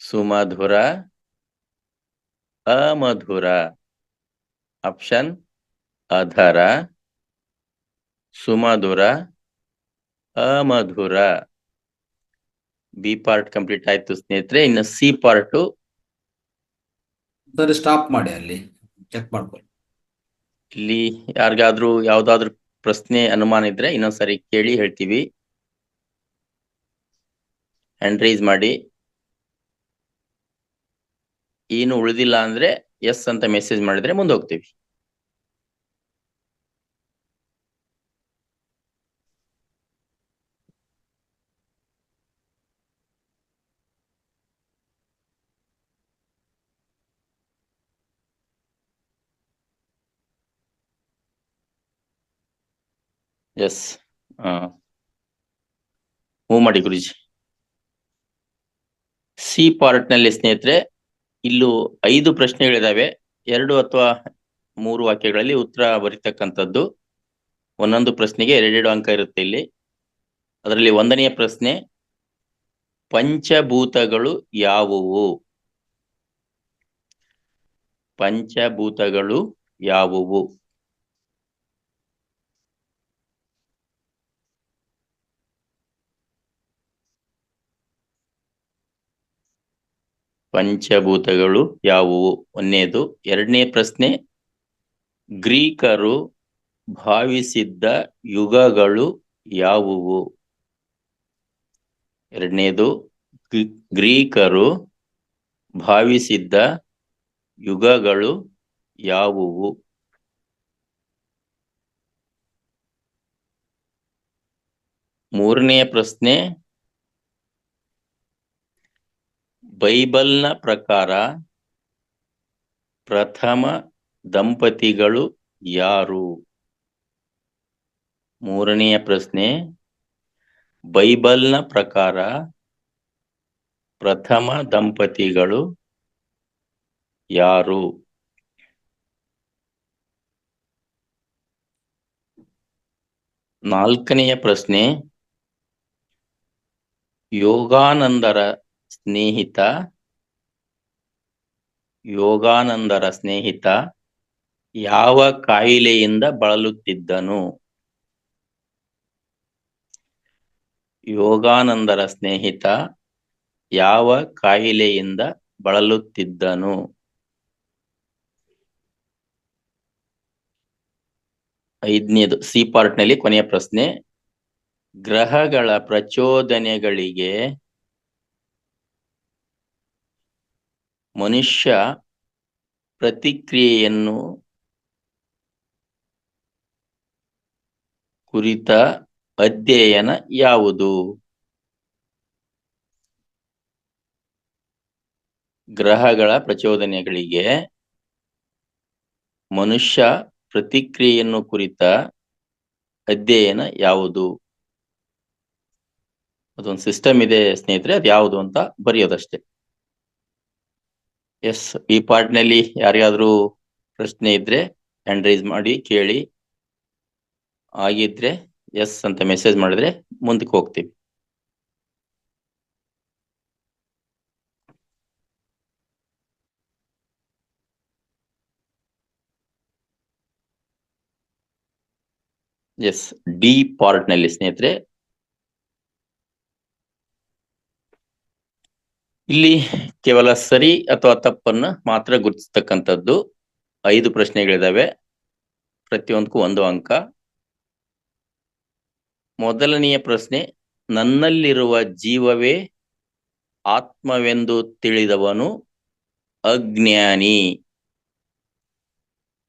ಸುಮಧುರ, ಅಮಧುರ. ಆಪ್ಷನ್ ಅಧರ, ಸುಮಧುರ, ಅಮಧುರ. ಬಿ ಪಾರ್ಟ್ ಕಂಪ್ಲೀಟ್ ಆಯ್ತು ಸ್ನೇಹಿತರೆ. ಇನ್ನು ಸಿ ಪಾರ್ಟು ಸರಿ, ಸ್ಟಾಪ್ ಮಾಡಿ, ಅಲ್ಲಿ ಚೆಕ್ ಮಾಡ್ಕೊಳ್ಳಿ. ಇಲ್ಲಿ ಯಾರಿಗಾದ್ರೂ ಯಾವ್ದಾದ್ರು ಪ್ರಶ್ನೆ ಅನುಮಾನ ಇದ್ರೆ ಇನ್ನೊಂದ್ಸರಿ ಕೇಳಿ ಹೇಳ್ತೀವಿ. ಹ್ಯಾಂಡ್ ರೈಸ್ ಮಾಡಿ. ಏನು ಉಳಿದಿಲ್ಲ ಅಂದ್ರೆ ಎಸ್ ಅಂತ ಮೆಸೇಜ್ ಮಾಡಿದ್ರೆ ಮುಂದೆ ಹೋಗ್ತೀವಿ. ಎಸ್, ಮೂವ್ ಮಾಡಿ ಗುರುಜಿ. ಸಿ ಪಾರ್ಟ್ ನಲ್ಲಿ ಸ್ನೇಹಿತರೆ, ಇಲ್ಲೂ 5 ಪ್ರಶ್ನೆಗಳಿದಾವೆ. 2 ಅಥವಾ 3 ವಾಕ್ಯಗಳಲ್ಲಿ ಉತ್ತರ ಬರೀತಕ್ಕಂಥದ್ದು. ಒಂದೊಂದು ಪ್ರಶ್ನೆಗೆ 2 ಅಂಕ ಇರುತ್ತೆ ಇಲ್ಲಿ. ಅದರಲ್ಲಿ 1ನೆಯ ಪ್ರಶ್ನೆ, ಪಂಚಭೂತಗಳು ಯಾವುವು? ಪಂಚಭೂತಗಳು ಯಾವುವು? ಪಂಚಭೂತಗಳು ಯಾವುವು? 1ನೇದು. 2ನೇ ಪ್ರಶ್ನೆ, ಗ್ರೀಕರು ಭಾವಿಸಿದ್ದ ಯುಗಗಳು ಯಾವುವು? 2ನೇದು, ಗ್ರೀಕರು ಭಾವಿಸಿದ್ದ ಯುಗಗಳು ಯಾವುವು? 3ನೇ ಪ್ರಶ್ನೆ, ಬೈಬಲ್ನ ಪ್ರಕಾರ ಪ್ರಥಮ ದಂಪತಿಗಳು ಯಾರು? 3ನೆಯ ಪ್ರಶ್ನೆ, ಬೈಬಲ್ನ ಪ್ರಕಾರ ಪ್ರಥಮ ದಂಪತಿಗಳು ಯಾರು? 4ನೆಯ ಪ್ರಶ್ನೆ, ಯೋಗಾನಂದರ ಸ್ನೇಹಿತ ಯಾವ ಕಾಯಿಲೆಯಿಂದ ಬಳಲುತ್ತಿದ್ದನು? ಯೋಗಾನಂದರ ಸ್ನೇಹಿತ ಯಾವ ಕಾಯಿಲೆಯಿಂದ ಬಳಲುತ್ತಿದ್ದನು? 5ನೇದು ಸಿ ಪಾರ್ಟ್ ನಲ್ಲಿ ಕೊನೆಯ ಪ್ರಶ್ನೆ, ಗ್ರಹಗಳ ಪ್ರಚೋದನೆಗಳಿಗೆ ಮನುಷ್ಯ ಪ್ರತಿಕ್ರಿಯೆಯನ್ನು ಕುರಿತ ಅಧ್ಯಯನ ಯಾವುದು? ಗ್ರಹಗಳ ಪ್ರಚೋದನೆಗಳಿಗೆ ಮನುಷ್ಯ ಪ್ರತಿಕ್ರಿಯೆಯನ್ನು ಕುರಿತ ಅಧ್ಯಯನ ಯಾವುದು? ಅದೊಂದು ಸಿಸ್ಟಮ್ ಇದೆ ಸ್ನೇಹಿತರೆ, ಅದು ಯಾವುದು ಅಂತ ಬರೆಯೋದಷ್ಟೇ. ಎಸ್, ಈ ಪಾರ್ಟ್ ನಲ್ಲಿ ಯಾರಿಗಾದ್ರೂ ಪ್ರಶ್ನೆ ಇದ್ರೆ ಹ್ಯಾಂಡ್ ರೈಸ್ ಮಾಡಿ ಕೇಳಿ. ಆಗಿದ್ರೆ ಎಸ್ ಅಂತ ಮೆಸೇಜ್ ಮಾಡಿದ್ರೆ ಮುಂದಕ್ಕೆ ಹೋಗ್ತೀವಿ. ಎಸ್, ಡಿ ಪಾರ್ಟ್ ನಲ್ಲಿ ಸ್ನೇಹಿತರೆ ಇಲ್ಲಿ ಕೇವಲ ಸರಿ ಅಥವಾ ತಪ್ಪನ್ನ ಮಾತ್ರ ಗುರುತಿಸ್ತಕ್ಕಂಥದ್ದು. 5 ಪ್ರಶ್ನೆಗಳಿದಾವೆ, ಪ್ರತಿಯೊಂದಕ್ಕೂ 1 ಅಂಕ. ಮೊದಲನೆಯ ಪ್ರಶ್ನೆ, ನನ್ನಲ್ಲಿರುವ ಜೀವವೇ ಆತ್ಮವೆಂದು ತಿಳಿದವನು ಅಜ್ಞಾನಿ.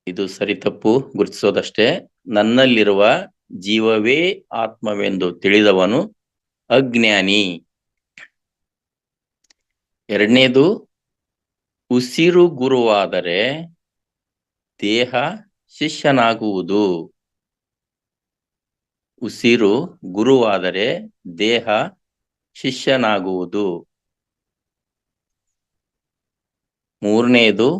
ಇದು ಸರಿ ತಪ್ಪು ಗುರುತಿಸೋದಷ್ಟೇ. ನನ್ನಲ್ಲಿರುವ ಜೀವವೇ ಆತ್ಮವೆಂದು ತಿಳಿದವನು ಅಜ್ಞಾನಿ. ಎರಡನೇದು, ಉಸಿರು ಗುರುವಾದರೆ ದೇಹ ಶಿಷ್ಯನಾಗುವುದು. ಉಸಿರು ಗುರುವಾದರೆ ದೇಹ ಶಿಷ್ಯನಾಗುವುದು. ಮೂರನೆಯದು,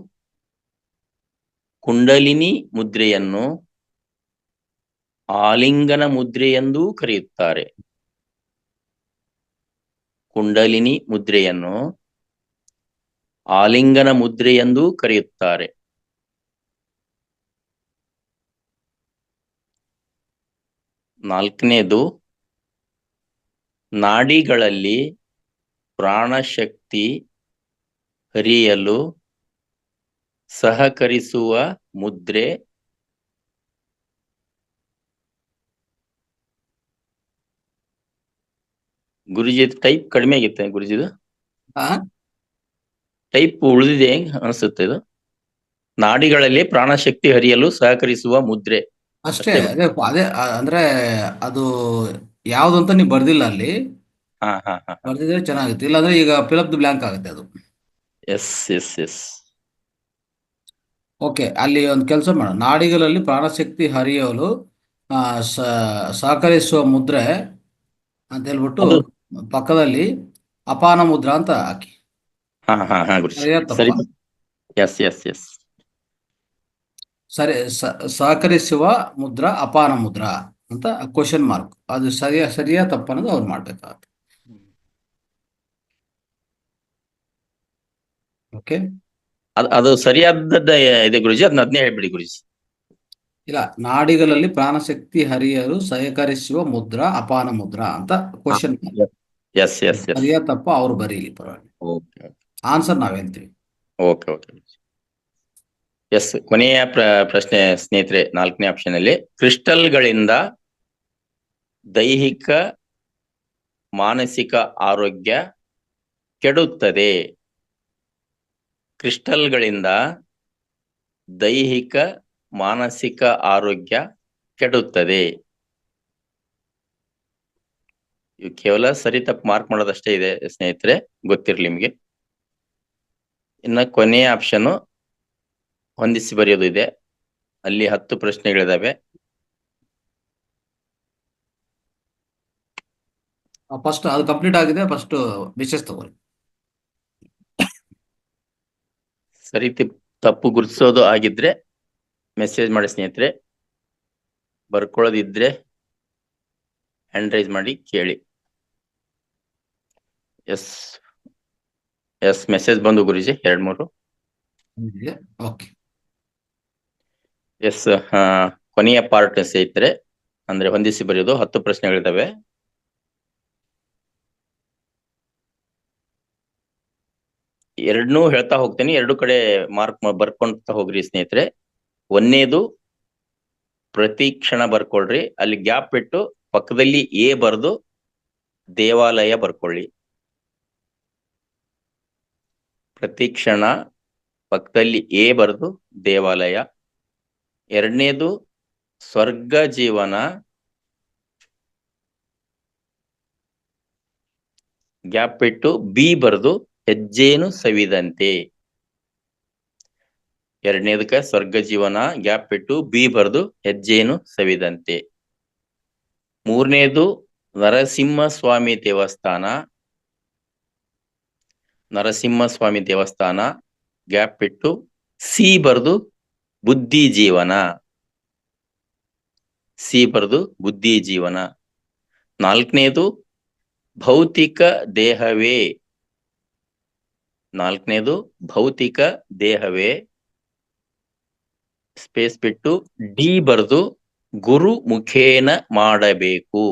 ಕುಂಡಲಿನಿ ಮುದ್ರೆಯನ್ನು ಆಲಿಂಗನ ಮುದ್ರೆ ಎಂದೂ ಕರೆಯುತ್ತಾರೆ. ಕುಂಡಲಿನಿ ಮುದ್ರೆಯನ್ನು ಆಲಿಂಗನ ಮುದ್ರೆ ಎಂದೂ ಕರೆಯುತ್ತಾರೆ. ನಾಲ್ಕನೇದು, ನಾಡಿಗಳಲ್ಲಿ ಪ್ರಾಣಶಕ್ತಿ ಹರಿಯಲು ಸಹಕರಿಸುವ ಮುದ್ರೆ ಗುರುಜಿ. ಟೈಪ್ ಕಡಿಮೆ ಆಗಿತ್ತೆ ಗುರುಜಿದು, ಟೈಪ್ ಉಳಿದಿದೆ ಅನಿಸುತ್ತೆ. ಇದು ನಾಡಿಗಳಲ್ಲಿ ಪ್ರಾಣಶಕ್ತಿ ಹರಿಯಲು ಸಹಕರಿಸುವ ಮುದ್ರೆ ಅಷ್ಟೇ. ಅದೇ ಅಂದ್ರೆ ಅದು ಯಾವ್ದು ಅಂತ ನೀವು ಬರ್ದಿಲ್ಲ ಅಲ್ಲಿ. ಹಾ ಹಾ ಹಾ. ಬರ್ದಿದ್ರೆ ಚೆನ್ನಾಗುತ್ತೆ, ಇಲ್ಲಾಂದ್ರೆ ಈಗ ಫಿಲಪ್ ಬ್ಲಾಂಕ್ ಆಗುತ್ತೆ ಅದು. S yes S. ಓಕೆ, ಅಲ್ಲಿ ಒಂದು ಕೆಲಸ ಮಾಡೋಣ. ನಾಡಿಗಳಲ್ಲಿ ಪ್ರಾಣಶಕ್ತಿ ಹರಿಯಲು ಸಹಕರಿಸುವ ಮುದ್ರೆ ಅಂತ ಹೇಳ್ಬಿಟ್ಟು ಪಕ್ಕದಲ್ಲಿ ಅಪಾನ ಮುದ್ರಾ ಅಂತ ಹಾಕಿ. ಹಾ ಹಾ ಹಾ ಗುರುಜಿ, ಸರಿಯಾ ತಪ್ಪಾ? ಸರಿ. Yes yes yes. ಸರಿ, ಸಹಕರಿಸುವ ಮುದ್ರಾ ಅಪಾನ ಮುದ್ರಾ ಅಂತ ಕ್ವಶನ್ ಮಾರ್ಕ್. ಅದು ಸರಿಯಾ ತಪ್ಪ ಅನ್ನೋದು ಅವ್ರು ಮಾಡ್ಬೇಕಾಗತ್ತೆ. ಓಕೆ, ಅದು ಸರಿಯಾದದ್ದ ಇದೆ ಗುರುಜಿ, ಅದನ್ನೇ ಹೇಳ್ಬಿಡಿ ಗುರುಜಿ. ಇಲ್ಲ, ನಾಡಿಗಳಲ್ಲಿ ಪ್ರಾಣಶಕ್ತಿ ಹರಿಯಲು ಸಹಕರಿಸುವ ಮುದ್ರಾ ಅಪಾನ ಮುದ್ರಾ ಅಂತ question mark. Yes yes yes. ಸರಿಯಾ ತಪ್ಪ ಅವ್ರು ಬರೀಲಿ, ಪರವಾಗಿಲ್ಲ. ಓಕೆ ಆನ್ಸರ್ ನಾವ್ ಹೇಳ್ತೀವಿ. Okay okay. ಎಸ್, ಕೊನೆಯ ಪ್ರಶ್ನೆ ಸ್ನೇಹಿತರೆ, 4ನೇ ಆಪ್ಷನ್ ಅಲ್ಲಿ, ಕ್ರಿಸ್ಟಲ್ಗಳಿಂದ ದೈಹಿಕ ಮಾನಸಿಕ ಆರೋಗ್ಯ ಕೆಡುತ್ತದೆ. ಕ್ರಿಸ್ಟಲ್ಗಳಿಂದ ದೈಹಿಕ ಮಾನಸಿಕ ಆರೋಗ್ಯ ಕೆಡುತ್ತದೆ. ಇವು ಕೇವಲ ಸರಿ ತಪ್ಪು ಮಾರ್ಕ್ ಮಾಡೋದಷ್ಟೇ ಇದೆ ಸ್ನೇಹಿತರೆ, ಗೊತ್ತಿರ್ಲಿ ನಿಮ್ಗೆ. ಇನ್ನ ಕೊನೆಯ ಆಪ್ಷನ್ ಹೊಂದಿಸಿ ಬರೆಯೋದು ಇದೆ. ಅಲ್ಲಿ 10 ಪ್ರಶ್ನೆಗಳಿದಾವೆ. ಫಸ್ಟ್ ಅದು ಕಂಪ್ಲೀಟ್ ಆಗಿದೆ, ಫಸ್ಟ್ ಮೆಸೇಜ್ ತಗೊಳ್ಳಿ. ಸರಿ ತಪ್ಪು ಗುರುತಿಸೋದು ಆಗಿದ್ರೆ ಮೆಸೇಜ್ ಮಾಡಿ ಸ್ನೇಹಿತರೆ. ಬರ್ಕೊಳ್ಳೋದಿದ್ರೆ ಹ್ಯಾಂಡ್ ರೈಸ್ ಮಾಡಿ ಕೇಳಿ. ಎಸ್ ಎಸ್, ಮೆಸೇಜ್ ಬಂದು ಗುರುಜಿ 2-3. ಓಕೆ, ಎಸ್, ಕೊನೆಯ ಪಾರ್ಟ್ ಸ್ನೇಹಿತರೆ, ಅಂದ್ರೆ ಹೊಂದಿಸಿ ಬರೆಯೋದು 10 ಪ್ರಶ್ನೆಗಳಿದಾವೆ. ಎರಡನ್ನೂ ಹೇಳ್ತಾ ಹೋಗ್ತೇನೆ, 2 ಕಡೆ ಮಾರ್ಕ್ ಬರ್ಕೊಂತ ಹೋಗ್ರಿ ಸ್ನೇಹಿತರೆ. ಒಂದನೇದು ಪ್ರತಿ ಕ್ಷಣ ಬರ್ಕೊಳ್ರಿ, ಅಲ್ಲಿ ಗ್ಯಾಪ್ ಬಿಟ್ಟು ಪಕ್ಕದಲ್ಲಿ ಎ ಬರ್ದು ದೇವಾಲಯ ಬರ್ಕೊಳ್ಳಿ. ಪ್ರತಿ ಕ್ಷಣ ಪಕ್ಕದಲ್ಲಿ ಎ ಬರ್ದು ದೇವಾಲಯ. ಎರಡನೇದು ಸ್ವರ್ಗ ಜೀವನ, ಗ್ಯಾಪ್ ಬಿಟ್ಟು ಬಿ ಬರ್ದು ಹೆಜ್ಜೇನು ಸವಿದಂತೆ. ಎರಡನೇದಕ್ಕ ಸ್ವರ್ಗ ಜೀವನ ಗ್ಯಾಪ್ ಬಿಟ್ಟು ಬಿ ಬರ್ದು ಹೆಜ್ಜೇನು ಸವಿದಂತೆ. ಮೂರನೇದು ನರಸಿಂಹಸ್ವಾಮಿ ದೇವಸ್ಥಾನ. ನರಸಿಂಹಸ್ವಾಮಿ ದೇವಸ್ಥಾನ ಗ್ಯಾಪ್ ಬಿಟ್ಟು ಸಿ ಬರ್ದು ಬುದ್ಧಿ ಜೀವನ. ಸಿ ಬರ್ದು ಬುದ್ಧಿ ಜೀವನ. ನಾಲ್ಕನೇದು ಭೌತಿಕ ದೇಹವೇ. ನಾಲ್ಕನೇದು ಭೌತಿಕ ದೇಹವೇ ಸ್ಪೇಸ್ ಬಿಟ್ಟು ಡಿ ಬರ್ದು ಗುರು ಮುಖೇನ ಮಾಡಬೇಕು.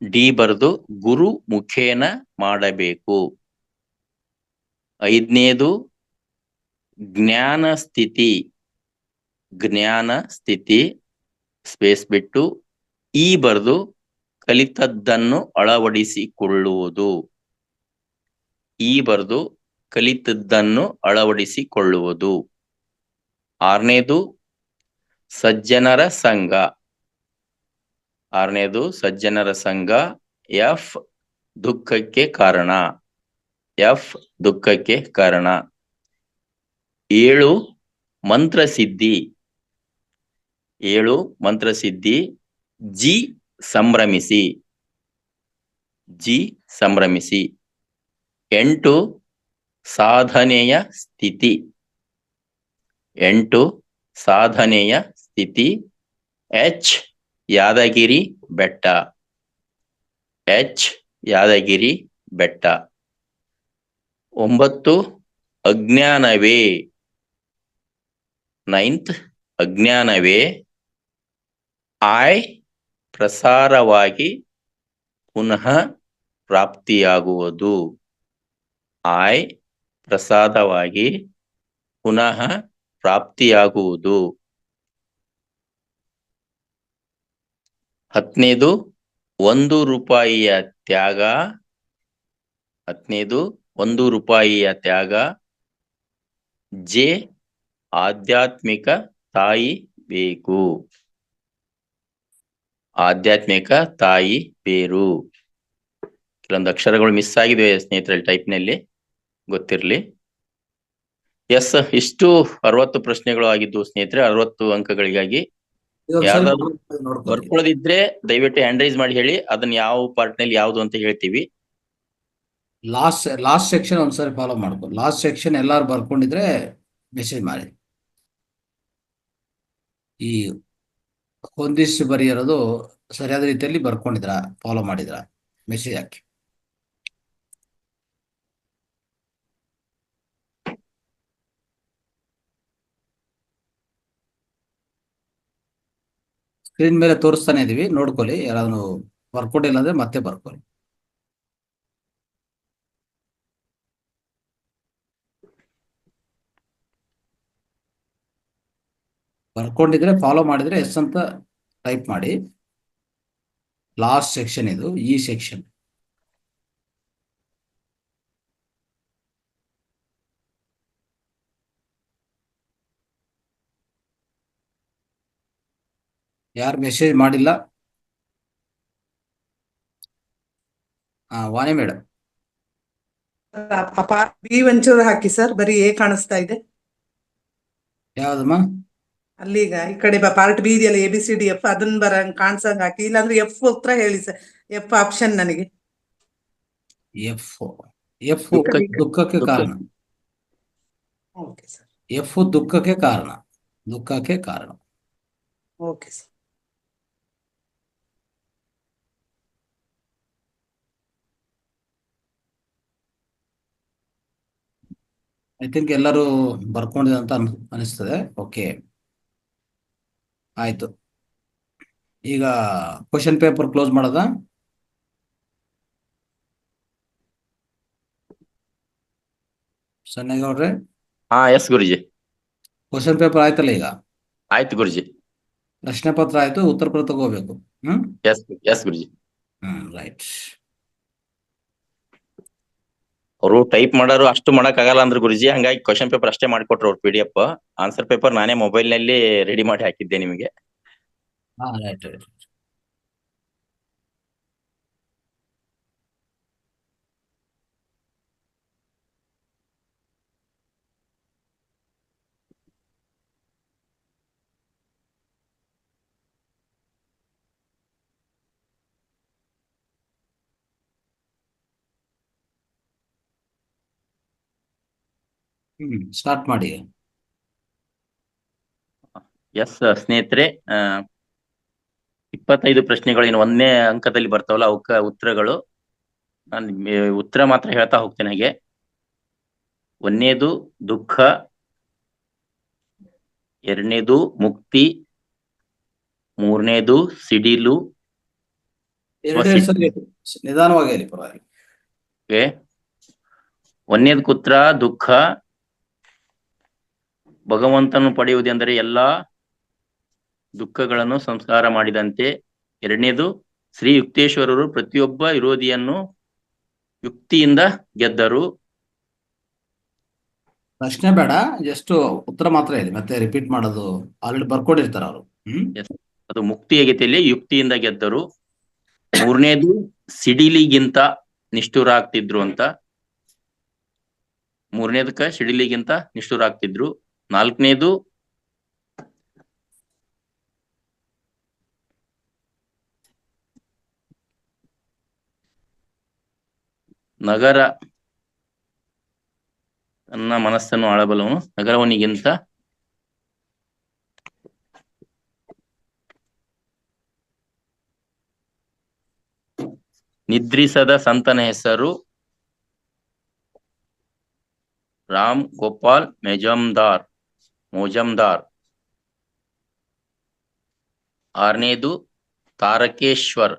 ಡಿ ಬರ್ದು ಗುರು ಮುಖೇನ ಮಾಡಬೇಕು. ಐದನೇದು ಜ್ಞಾನ ಸ್ಥಿತಿ. ಜ್ಞಾನ ಸ್ಥಿತಿ ಸ್ಪೇಸ್ ಬಿಟ್ಟು ಈ ಬರ್ದು ಕಲಿತದ್ದನ್ನು ಅಳವಡಿಸಿಕೊಳ್ಳುವುದು. ಈ ಬರ್ದು ಕಲಿತದ್ದನ್ನು ಅಳವಡಿಸಿಕೊಳ್ಳುವುದು. ಆರನೇದು ಸಜ್ಜನರ ಸಂಘ. ಆರನೇದು ಸಜ್ಜನರ ಸಂಘ ಎಫ್ ದುಃಖಕ್ಕೆ ಕಾರಣ. ಎಫ್ ದುಃಖಕ್ಕೆ ಕಾರಣ. 7 ಮಂತ್ರಸಿದ್ಧಿ. 7 ಮಂತ್ರಸಿದ್ಧಿ ಜಿ ಸಂಭ್ರಮಿಸಿ. ಜಿ ಸಂಭ್ರಮಿಸಿ. 8 ಸಾಧನೆಯ ಸ್ಥಿತಿ. 8 ಸಾಧನೆಯ ಸ್ಥಿತಿ ಎಚ್ ಯಾದಗಿರಿ ಬೆಟ್ಟ. ಎಚ್ ಯಾದಗಿರಿ ಬೆಟ್ಟ. 9 ಅಜ್ಞಾನವೇ. 9th ಅಜ್ಞಾನವೇ ಐ ಪ್ರಸಾರವಾಗಿ ಪುನಃ ಪ್ರಾಪ್ತಿಯಾಗುವುದು. ಐ ಪ್ರಸಾದವಾಗಿ ಪುನಃ ಪ್ರಾಪ್ತಿಯಾಗುವುದು. 10ನೇದು 1 ರೂಪಾಯಿಯ ತ್ಯಾಗ. 10ನೇದು 1 ರೂಪಾಯಿಯ ತ್ಯಾಗ ಜೆ ಆಧ್ಯಾತ್ಮಿಕ ತಾಯಿ ಬೇಕು. ಆಧ್ಯಾತ್ಮಿಕ ತಾಯಿ ಬೇರು. ಕೆಲವೊಂದು ಅಕ್ಷರಗಳು ಮಿಸ್ ಆಗಿವೆ ಸ್ನೇಹಿತರಲ್ಲಿ ಟೈಪ್ ನಲ್ಲಿ, ಗೊತ್ತಿರಲಿ. ಎಸ್, ಇಷ್ಟು 60 ಪ್ರಶ್ನೆಗಳು ಆಗಿದ್ದು ಸ್ನೇಹಿತರೆ. 60 ಅಂಕಗಳಿಗಾಗಿ ಯಾವ್ದಾದ್ರು ನೋಡ್ಕೊಳ್ಳಿ. ಬರ್ಕೊಳ್ಳೋದಿದ್ರೆ ದಯವಿಟ್ಟು ಹ್ಯಾಂಡ್ ರೈಸ್ ಮಾಡಿ ಹೇಳಿ. ಅದನ್ನ ಯಾವ ಪಾರ್ಟ್ ನಲ್ಲಿ ಯಾವ್ದು ಅಂತ ಹೇಳ್ತೀವಿ. ಲಾಸ್ಟ್ ಸೆಕ್ಷನ್ ಒಂದ್ಸರಿ ಫಾಲೋ ಮಾಡ್ಕೊ. ಲಾಸ್ಟ್ ಸೆಕ್ಷನ್ ಎಲ್ಲಾರು ಬರ್ಕೊಂಡಿದ್ರೆ ಮೆಸೇಜ್ ಮಾಡಿ. ಈ ಹೊಂದಿಸಿ ಬರೆಯೋದು ಸರಿಯಾದ ರೀತಿಯಲ್ಲಿ ಬರ್ಕೊಂಡಿದ್ರ, ಫಾಲೋ ಮಾಡಿದ್ರ, ಮೆಸೇಜ್ ಹಾಕಿ. ಸ್ಕ್ರೀನ್ ಮೇಲೆ ತೋರಿಸ್ತಾನೆ ಇದೀವಿ, ನೋಡ್ಕೊಳ್ಳಿ. ಯಾರಾದ್ರೂ ಬರ್ಕೊಂಡಿಲ್ಲ ಅಂದ್ರೆ ಮತ್ತೆ ಬರ್ಕೊಳ್ಳಿ. ಬರ್ಕೊಂಡಿದ್ರೆ ಫಾಲೋ ಮಾಡಿದ್ರೆ ಎಸ್ ಅಂತ ಟೈಪ್ ಮಾಡಿ. ಲಾಸ್ಟ್ ಸೆಕ್ಷನ್ ಇದು, ಈ ಸೆಕ್ಷನ್. ಯಾರು ಮೆಸೇಜ್ ಮಾಡಿಲ್ಲ? ವಾಣಿ ಮೇಡಮ್. ಬಿ ಒಂಚೂರು ಹಾಕಿ ಸರ್, ಬರೀ ಎ ಕಾಣಿಸ್ತಾ ಇದೆ. ಯಾವ್ದಮ್ಮ? ಅಲ್ಲಿಗ ಈ ಕಡೆ ಪಾರ್ಟ್ ಬಿ ಇದೆಯಲ್ಲ, ABCD F, ಅದನ್ನ ಕಾಣಿಸಂಗ್ ಹಾಕಿ. ಇಲ್ಲಾಂದ್ರೆ F ಉತ್ತರ ಹೇಳಿ ಸರ್. F ಆಪ್ಷನ್ ನನಗೆ. ಎಫ್ ದುಃಖಕ್ಕೆ ಕಾರಣ. Okay sir. ಎಫ್ ದುಃಖಕ್ಕೆ ಕಾರಣ. ದುಃಖಕ್ಕೆ ಕಾರಣ. Okay sir. ಐ ಥಿಂಕ್ ಎಲ್ಲರೂ ಬರ್ಕೊಂಡಿದೆ ಅಂತ ಅನಿಸ್ತದೆ. ಓಕೆ, ಆಯ್ತು. ಈಗ ಕ್ವಶನ್ ಪೇಪರ್ ಕ್ಲೋಸ್ ಮಾಡೋದ? ಸನ್ನೇಗೌಡ್ರೆ. ಎಸ್ ಗುರುಜಿ. ಕ್ವಶನ್ ಪೇಪರ್ ಆಯ್ತಲ್ಲ ಈಗ? ಆಯ್ತು ಗುರುಜಿ. ಪ್ರಶ್ನೆ ಪತ್ರ ಆಯ್ತು, ಉತ್ತರ ಪತ್ರ ತಗೋಬೇಕು. ಎಸ್ ಗುರುಜಿ. ರೈಟ್. ಅವರು ಟೈಪ್ ಮಾಡೋರು ಅಷ್ಟು ಮಾಡಕ್ ಆಗಲ್ಲ ಅಂದ್ರೆ ಗುರುಜಿ, ಹಂಗಾಗಿ ಕ್ವಶನ್ ಪೇಪರ್ ಅಷ್ಟೇ ಮಾಡಿಕೊಟ್ರು ಅವ್ರು. PDF ಆನ್ಸರ್ ಪೇಪರ್ ನಾನೇ ಮೊಬೈಲ್ ನಲ್ಲಿ ರೆಡಿ ಮಾಡಿ ಹಾಕಿದ್ದೆ ನಿಮಗೆ. ರೈಟ್. ಸ್ಟಾರ್ಟ್ ಮಾಡಿ. ಎಸ್ ಸ್ನೇಹಿತರೆ, 25 ಪ್ರಶ್ನೆಗಳೇನು ಒಂದನೇ ಅಂಕದಲ್ಲಿ ಬರ್ತಾವಲ್ಲ ಅವಕ್ಕ ಉತ್ತರಗಳು. ನಾನು ಉತ್ತರ ಮಾತ್ರ ಹೇಳ್ತಾ ಹೋಗ್ತೇನೆ ಹಾಗೆ. ಒಂದನೇದು ದುಃಖ, ಎರಡನೇದು ಮುಕ್ತಿ, ಮೂರನೇದು ಸಿಡಿಲು, ಎರಡೆರಡು ಸರಿ ಹೇಳಿ. ನಿಧಾನವಾಗಿ ಹೇಳಿ, ಪರವಾಗಿಲ್ಲ. ಒಂದನೇದಕ್ಕೆ ಉತ್ತರ ದುಃಖ. ಭಗವಂತನು ಪಡೆಯುವುದೆಂದರೆ ಎಲ್ಲಾ ದುಃಖಗಳನ್ನು ಸಂಸ್ಕಾರ ಮಾಡಿದಂತೆ. ಎರಡನೇದು ಶ್ರೀ ಯುಕ್ತೇಶ್ವರರು ಪ್ರತಿಯೊಬ್ಬ ವಿರೋಧಿಯನ್ನು ಯುಕ್ತಿಯಿಂದ ಗೆದ್ದರು. ಪ್ರಶ್ನೆ ಬೇಡ, ಜಸ್ಟ್ ಉತ್ತರ ಮಾತ್ರ ಹೇಳಿ, ಮತ್ತೆ ರಿಪೀಟ್ ಮಾಡೋದು ಆಲ್ರೆಡಿ ಬರ್ಕೊಂಡಿರ್ತಾರ ಅವರು. ಅದು ಮುಕ್ತಿ ಹೇಗಿತೆಯಲ್ಲಿ ಯುಕ್ತಿಯಿಂದ ಗೆದ್ದರು. ಮೂರನೇದು ಸಿಡಿಲಿಗಿಂತ ನಿಷ್ಠುರ ಆಗ್ತಿದ್ರು ಅಂತ. ಮೂರನೇದಕ್ಕ ಸಿಡಿಲಿಗಿಂತ ನಿಷ್ಠುರ ಆಗ್ತಿದ್ರು. ನಾಲ್ಕನೇದು ನಗರ ತನ್ನ ಮನಸ್ಸನ್ನು ಆಳಬಲ್ಲವನು ನಗರವನಿಗಿಂತ ನಿದ್ರಿಸದ ಸಂತನ ಹೆಸರು ರಾಮ್ ಗೋಪಾಲ್ ಮೋಜಮ್ದಾರ್. ಆರನೇದು ತಾರಕೇಶ್ವರ್.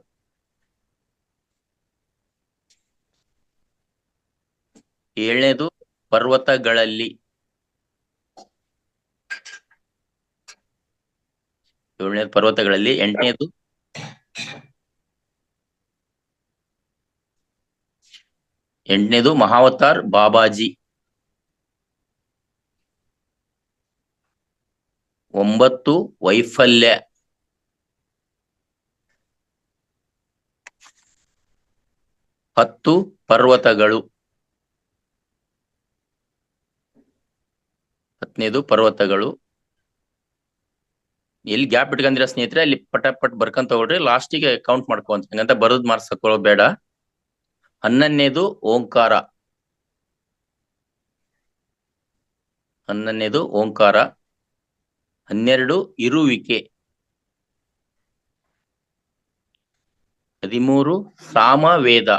ಏಳನೇದು ಪರ್ವತಗಳಲ್ಲಿ. ಎಂಟನೇದು ಮಹಾವತಾರ್ ಬಾಬಾಜಿ. 9 ವೈಫಲ್ಯ. 10 ಪರ್ವತಗಳು. 10ನೇದು ಪರ್ವತಗಳು. ಎಲ್ಲಿ ಗ್ಯಾಪ್ ಇಟ್ಕೊಂಡಿರ ಸ್ನೇಹಿತರೆ ಅಲ್ಲಿ ಪಟ್ ಬರ್ಕಂತ ಹೋಗ್ರಿ, ಲಾಸ್ಟಿಗೆ ಕೌಂಟ್ ಮಾಡ್ಕೊಂತ ಹಂಗಂತ ಬರೋದ್ ಮಾರ್ಕ್ಸ್ ಹಾಕೊಳ್ಳೋ ಬೇಡ. 11ನೇದು ಓಂಕಾರ. 12 ಇರುವಿಕೆ. 13 ಸಾಮವೇದ.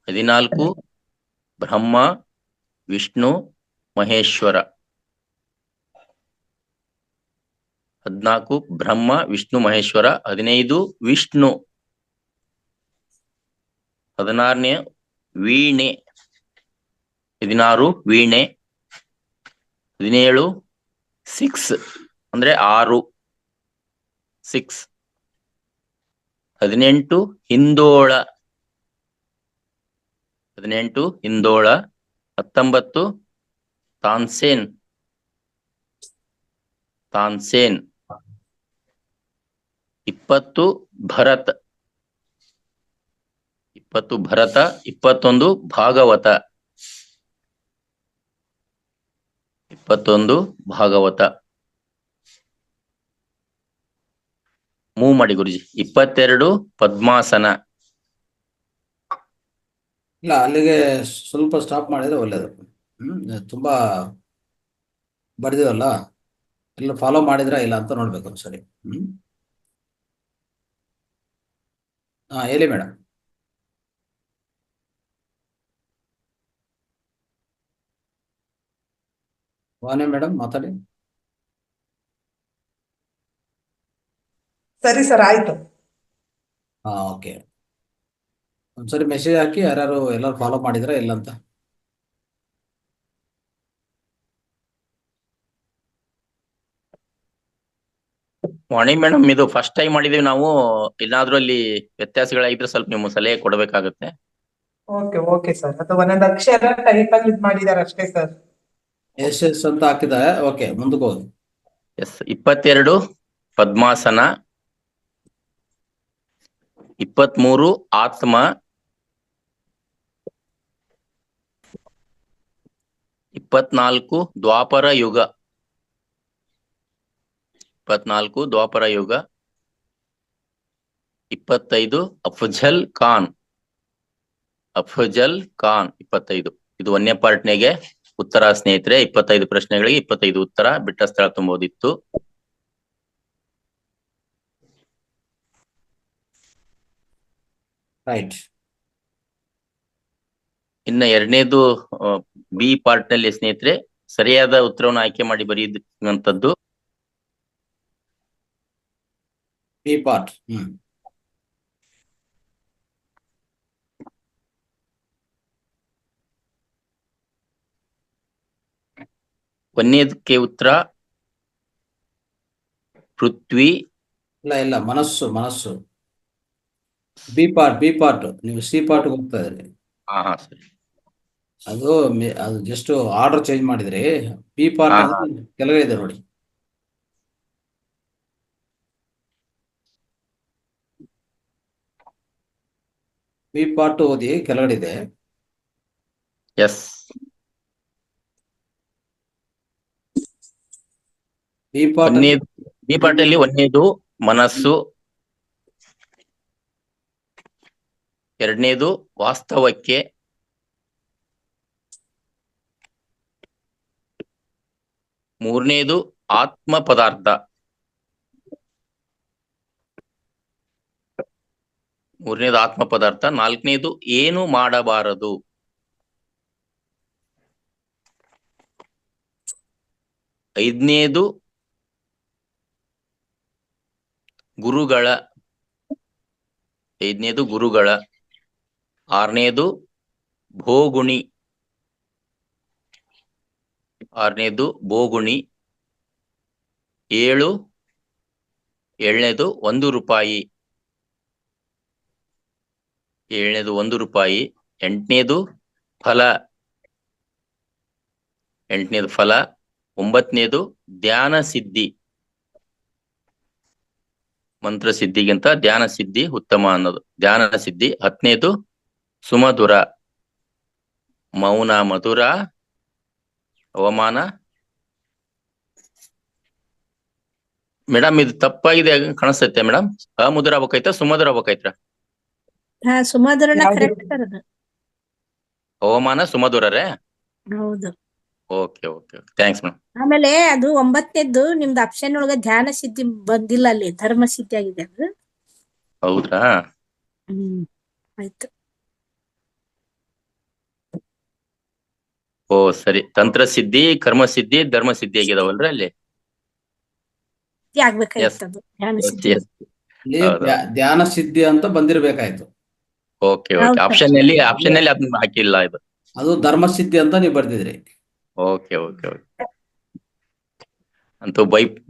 14 ಬ್ರಹ್ಮ ವಿಷ್ಣು ಮಹೇಶ್ವರ. 14 ಬ್ರಹ್ಮ ವಿಷ್ಣು ಮಹೇಶ್ವರ. 15 ವಿಷ್ಣು. 16ನೇ ವೀಣೆ. 16 ವೀಣೆ. 17 6 ಅಂದ್ರೆ 6. 18 ಹಿಂದೋಳ. 19 ತಾನ್ಸೇನ್. 20 ಭರತ್. 21 ಭಾಗವತ. 21 ಭಾಗವತ. ಮೂವ್ ಮಾಡಿ ಗುರುಜಿ. 22 ಪದ್ಮಾಸನ. ಇಲ್ಲ, ಅಲ್ಲಿಗೆ ಸ್ವಲ್ಪ ಸ್ಟಾಪ್ ಮಾಡಿದ್ರೆ ಒಳ್ಳೇದು. ತುಂಬಾ ಬರ್ದಿವಲ್ಲ, ಎಲ್ಲ ಫಾಲೋ ಮಾಡಿದ್ರಾ ಇಲ್ಲ ಅಂತ ನೋಡ್ಬೇಕು ಒಂದ್ಸರಿ. ಹೇಳಿ ಮೇಡಮ್. ವಾಣಿ ಮೇಡಮ್ ಮಾತಾಡಿ. ಸರಿ ಸರ್, ಆಯ್ತು. ಓಕೆ. ಒಂದ್ಸರಿ ಮೆಸೇಜ್ ಹಾಕಿ ಯಾರು ಎಲ್ಲರೂ ಫಾಲೋ ಮಾಡಿದ್ರಾ ಇಲ್ಲ ಅಂತ. ವಾಣಿ ಮೇಡಮ್, ಇದು ಫಸ್ಟ್ ಟೈಮ್ ಮಾಡಿದೀವಿ ನಾವು. ಏನಾದ್ರೂ ಅಲ್ಲಿ ವ್ಯತ್ಯಾಸಗಳಾಗಿದ್ರೆ ಸ್ವಲ್ಪ ನೀವು ಸಲಹೆ ಕೊಡಬೇಕಾಗುತ್ತೆ. ಓಕೆ ಸರ್, ಅದು ಒಂದೊಂದು ಅಕ್ಷರ ಟೈಪ್ ಆಗಿ ಇದ್ ಮಾಡಿದಾರೆ ಅಷ್ಟೇ ಸರ್. ಎಸ್ ಅಂತ ಹಾಕಿದ. ಓಕೆ, ಮುಂದಕ್ಕೆ ಹೋಗಿ. ಎಸ್. 22 ಪದ್ಮಾಸನ. 23 ಆತ್ಮ. 24 ದ್ವಾಪರ ಯುಗ. 25 ಅಫ್ಜಲ್ ಖಾನ್. ಅಫಜಲ್ ಖಾನ್ 25. ಇದು ಒಂದನೇ ಪಾರ್ಟ್ನೆಗೆ ಉತ್ತರ ಸ್ನೇಹಿತರೆ. 25 ಪ್ರಶ್ನೆಗಳಿಗೆ 25 ಉತ್ತರ. ಬಿಟ್ಟ ಸ್ಥಳ ತುಂಬೋದಿತ್ತು. ರೈಟ್. ಇನ್ನ ಎರಡನೇದು ಬಿ ಪಾರ್ಟ್ ನಲ್ಲಿ ಸ್ನೇಹಿತರೆ ಸರಿಯಾದ ಉತ್ತರವನ್ನು ಆಯ್ಕೆ ಮಾಡಿ ಬರೆಯುವಂತದ್ದು. B part. ಒಂದನೇದಕ್ಕೆ ಉತ್ತರ ಪೃಥ್ವಿ. ಇಲ್ಲ ಮನಸ್ಸು. ಬಿ ಪಾರ್ಟ್ ನೀವು ಸಿ ಪಾರ್ಟ್ ಹೋಗ್ತಾ ಇದ್ರಿ. ಹಾ ಸರಿ. ಅದು ಜಸ್ಟ್ ಆರ್ಡರ್ ಚೇಂಜ್ ಮಾಡಿದ್ರಿ. ಬಿ ಪಾರ್ಟ್ ಅಂದ್ರೆ ಕೆಳಗಡೆ ಇದೆ ನೋಡಿ. ಬಿ ಪಾರ್ಟ್ ಓದಿ ಕೆಳಗಡೆ ಇದೆ. Yes. B part B part ಅಲ್ಲಿ ಒಂದನೇದು ಮನಸ್ಸು, ಎರಡನೇದು ವಾಸ್ತವಕ್ಕೆ, ಮೂರನೇದು ಆತ್ಮ ಪದಾರ್ಥ, ನಾಲ್ಕನೇದು ಏನು ಮಾಡಬಾರದು, ಐದನೇದು ಗುರುಗಳ, ಆರನೇದು ಭೋಗುಣಿ, ಏಳನೇದು 1 ರೂಪಾಯಿ, ಎಂಟನೇದು ಫಲ, ಒಂಬತ್ತನೇದು ಧ್ಯಾನ ಸಿದ್ಧಿ, ಮಂತ್ರ ಸಿದ್ಧಿಗಿಂತ ಧ್ಯಾನ ಸಿದ್ಧಿ ಉತ್ತಮ ಅನ್ನೋದು ಧ್ಯಾನ ಸಿದ್ಧಿ. ಹತ್ತನೇದು ಸುಮಧುರ, ಮೌನ ಮಧುರ, ಅವಮಾನ. ಮೇಡಮ್ ಇದು ತಪ್ಪಾಗಿದೆ ಕಾಣಿಸ್ತೈತೆ ಮೇಡಮ್. ಅಮಧುರ ಆಗ್ಬೇಕಾಯ್ತಾ ಸುಮಧುರ ಆಗ್ಬೇಕಾಯ್ತಾ? ಹಾ ಸುಮಧುರನ ಯಾವ್ದು? ಕರೆಕ್ಟ್ ಸರ್ ಅದು. ಅವಮಾನ ಸುಮಧುರರೇ? ಹೌದು. Okay thanks madam. ಆಮೇಲೆ ಅದು 9ನೇದ್ದು ನಿಮ್ದು ಆಪ್ಷನ್ ಒಳಗ ಧ್ಯಾನ ಸಿದ್ಧಿ ಬಂದಿಲ್ಲ, ಅಲ್ಲಿ ಧರ್ಮ ಸಿದ್ಧಿ ಆಗಿದೆ ಅದು. ಹೌದ್ರಾ? ಆಯ್ತು. ಓ ಸರಿ. ತಂತ್ರ ಸಿದ್ಧಿ, ಕರ್ಮ ಸಿದ್ಧಿ, ಧರ್ಮ ಸಿದ್ಧಿ ಆಗಿದಾವಲ್ರಿ ಅಲ್ಲಿ? ಆಗ್ಬೇಕಾಯ್ತು ಅದು ಧ್ಯಾನ ಸಿದ್ಧಿ. ಧ್ಯಾನ ಸಿದ್ಧಿ ಅಂತ ಬಂದಿರ್ಬೇಕಾಯ್ತು. ಓಕೆ ಆಪ್ಷನ್ ಅಲ್ಲಿ ಅದನ್ನ ಹಾಕಿಲ್ಲ ಇದು. ಅದು ಧರ್ಮ ಸಿದ್ಧಿ ಅಂತ ನೀವು ಬರ್ದಿದ್ರಿ. ಓಕೆ ಅಂತೂ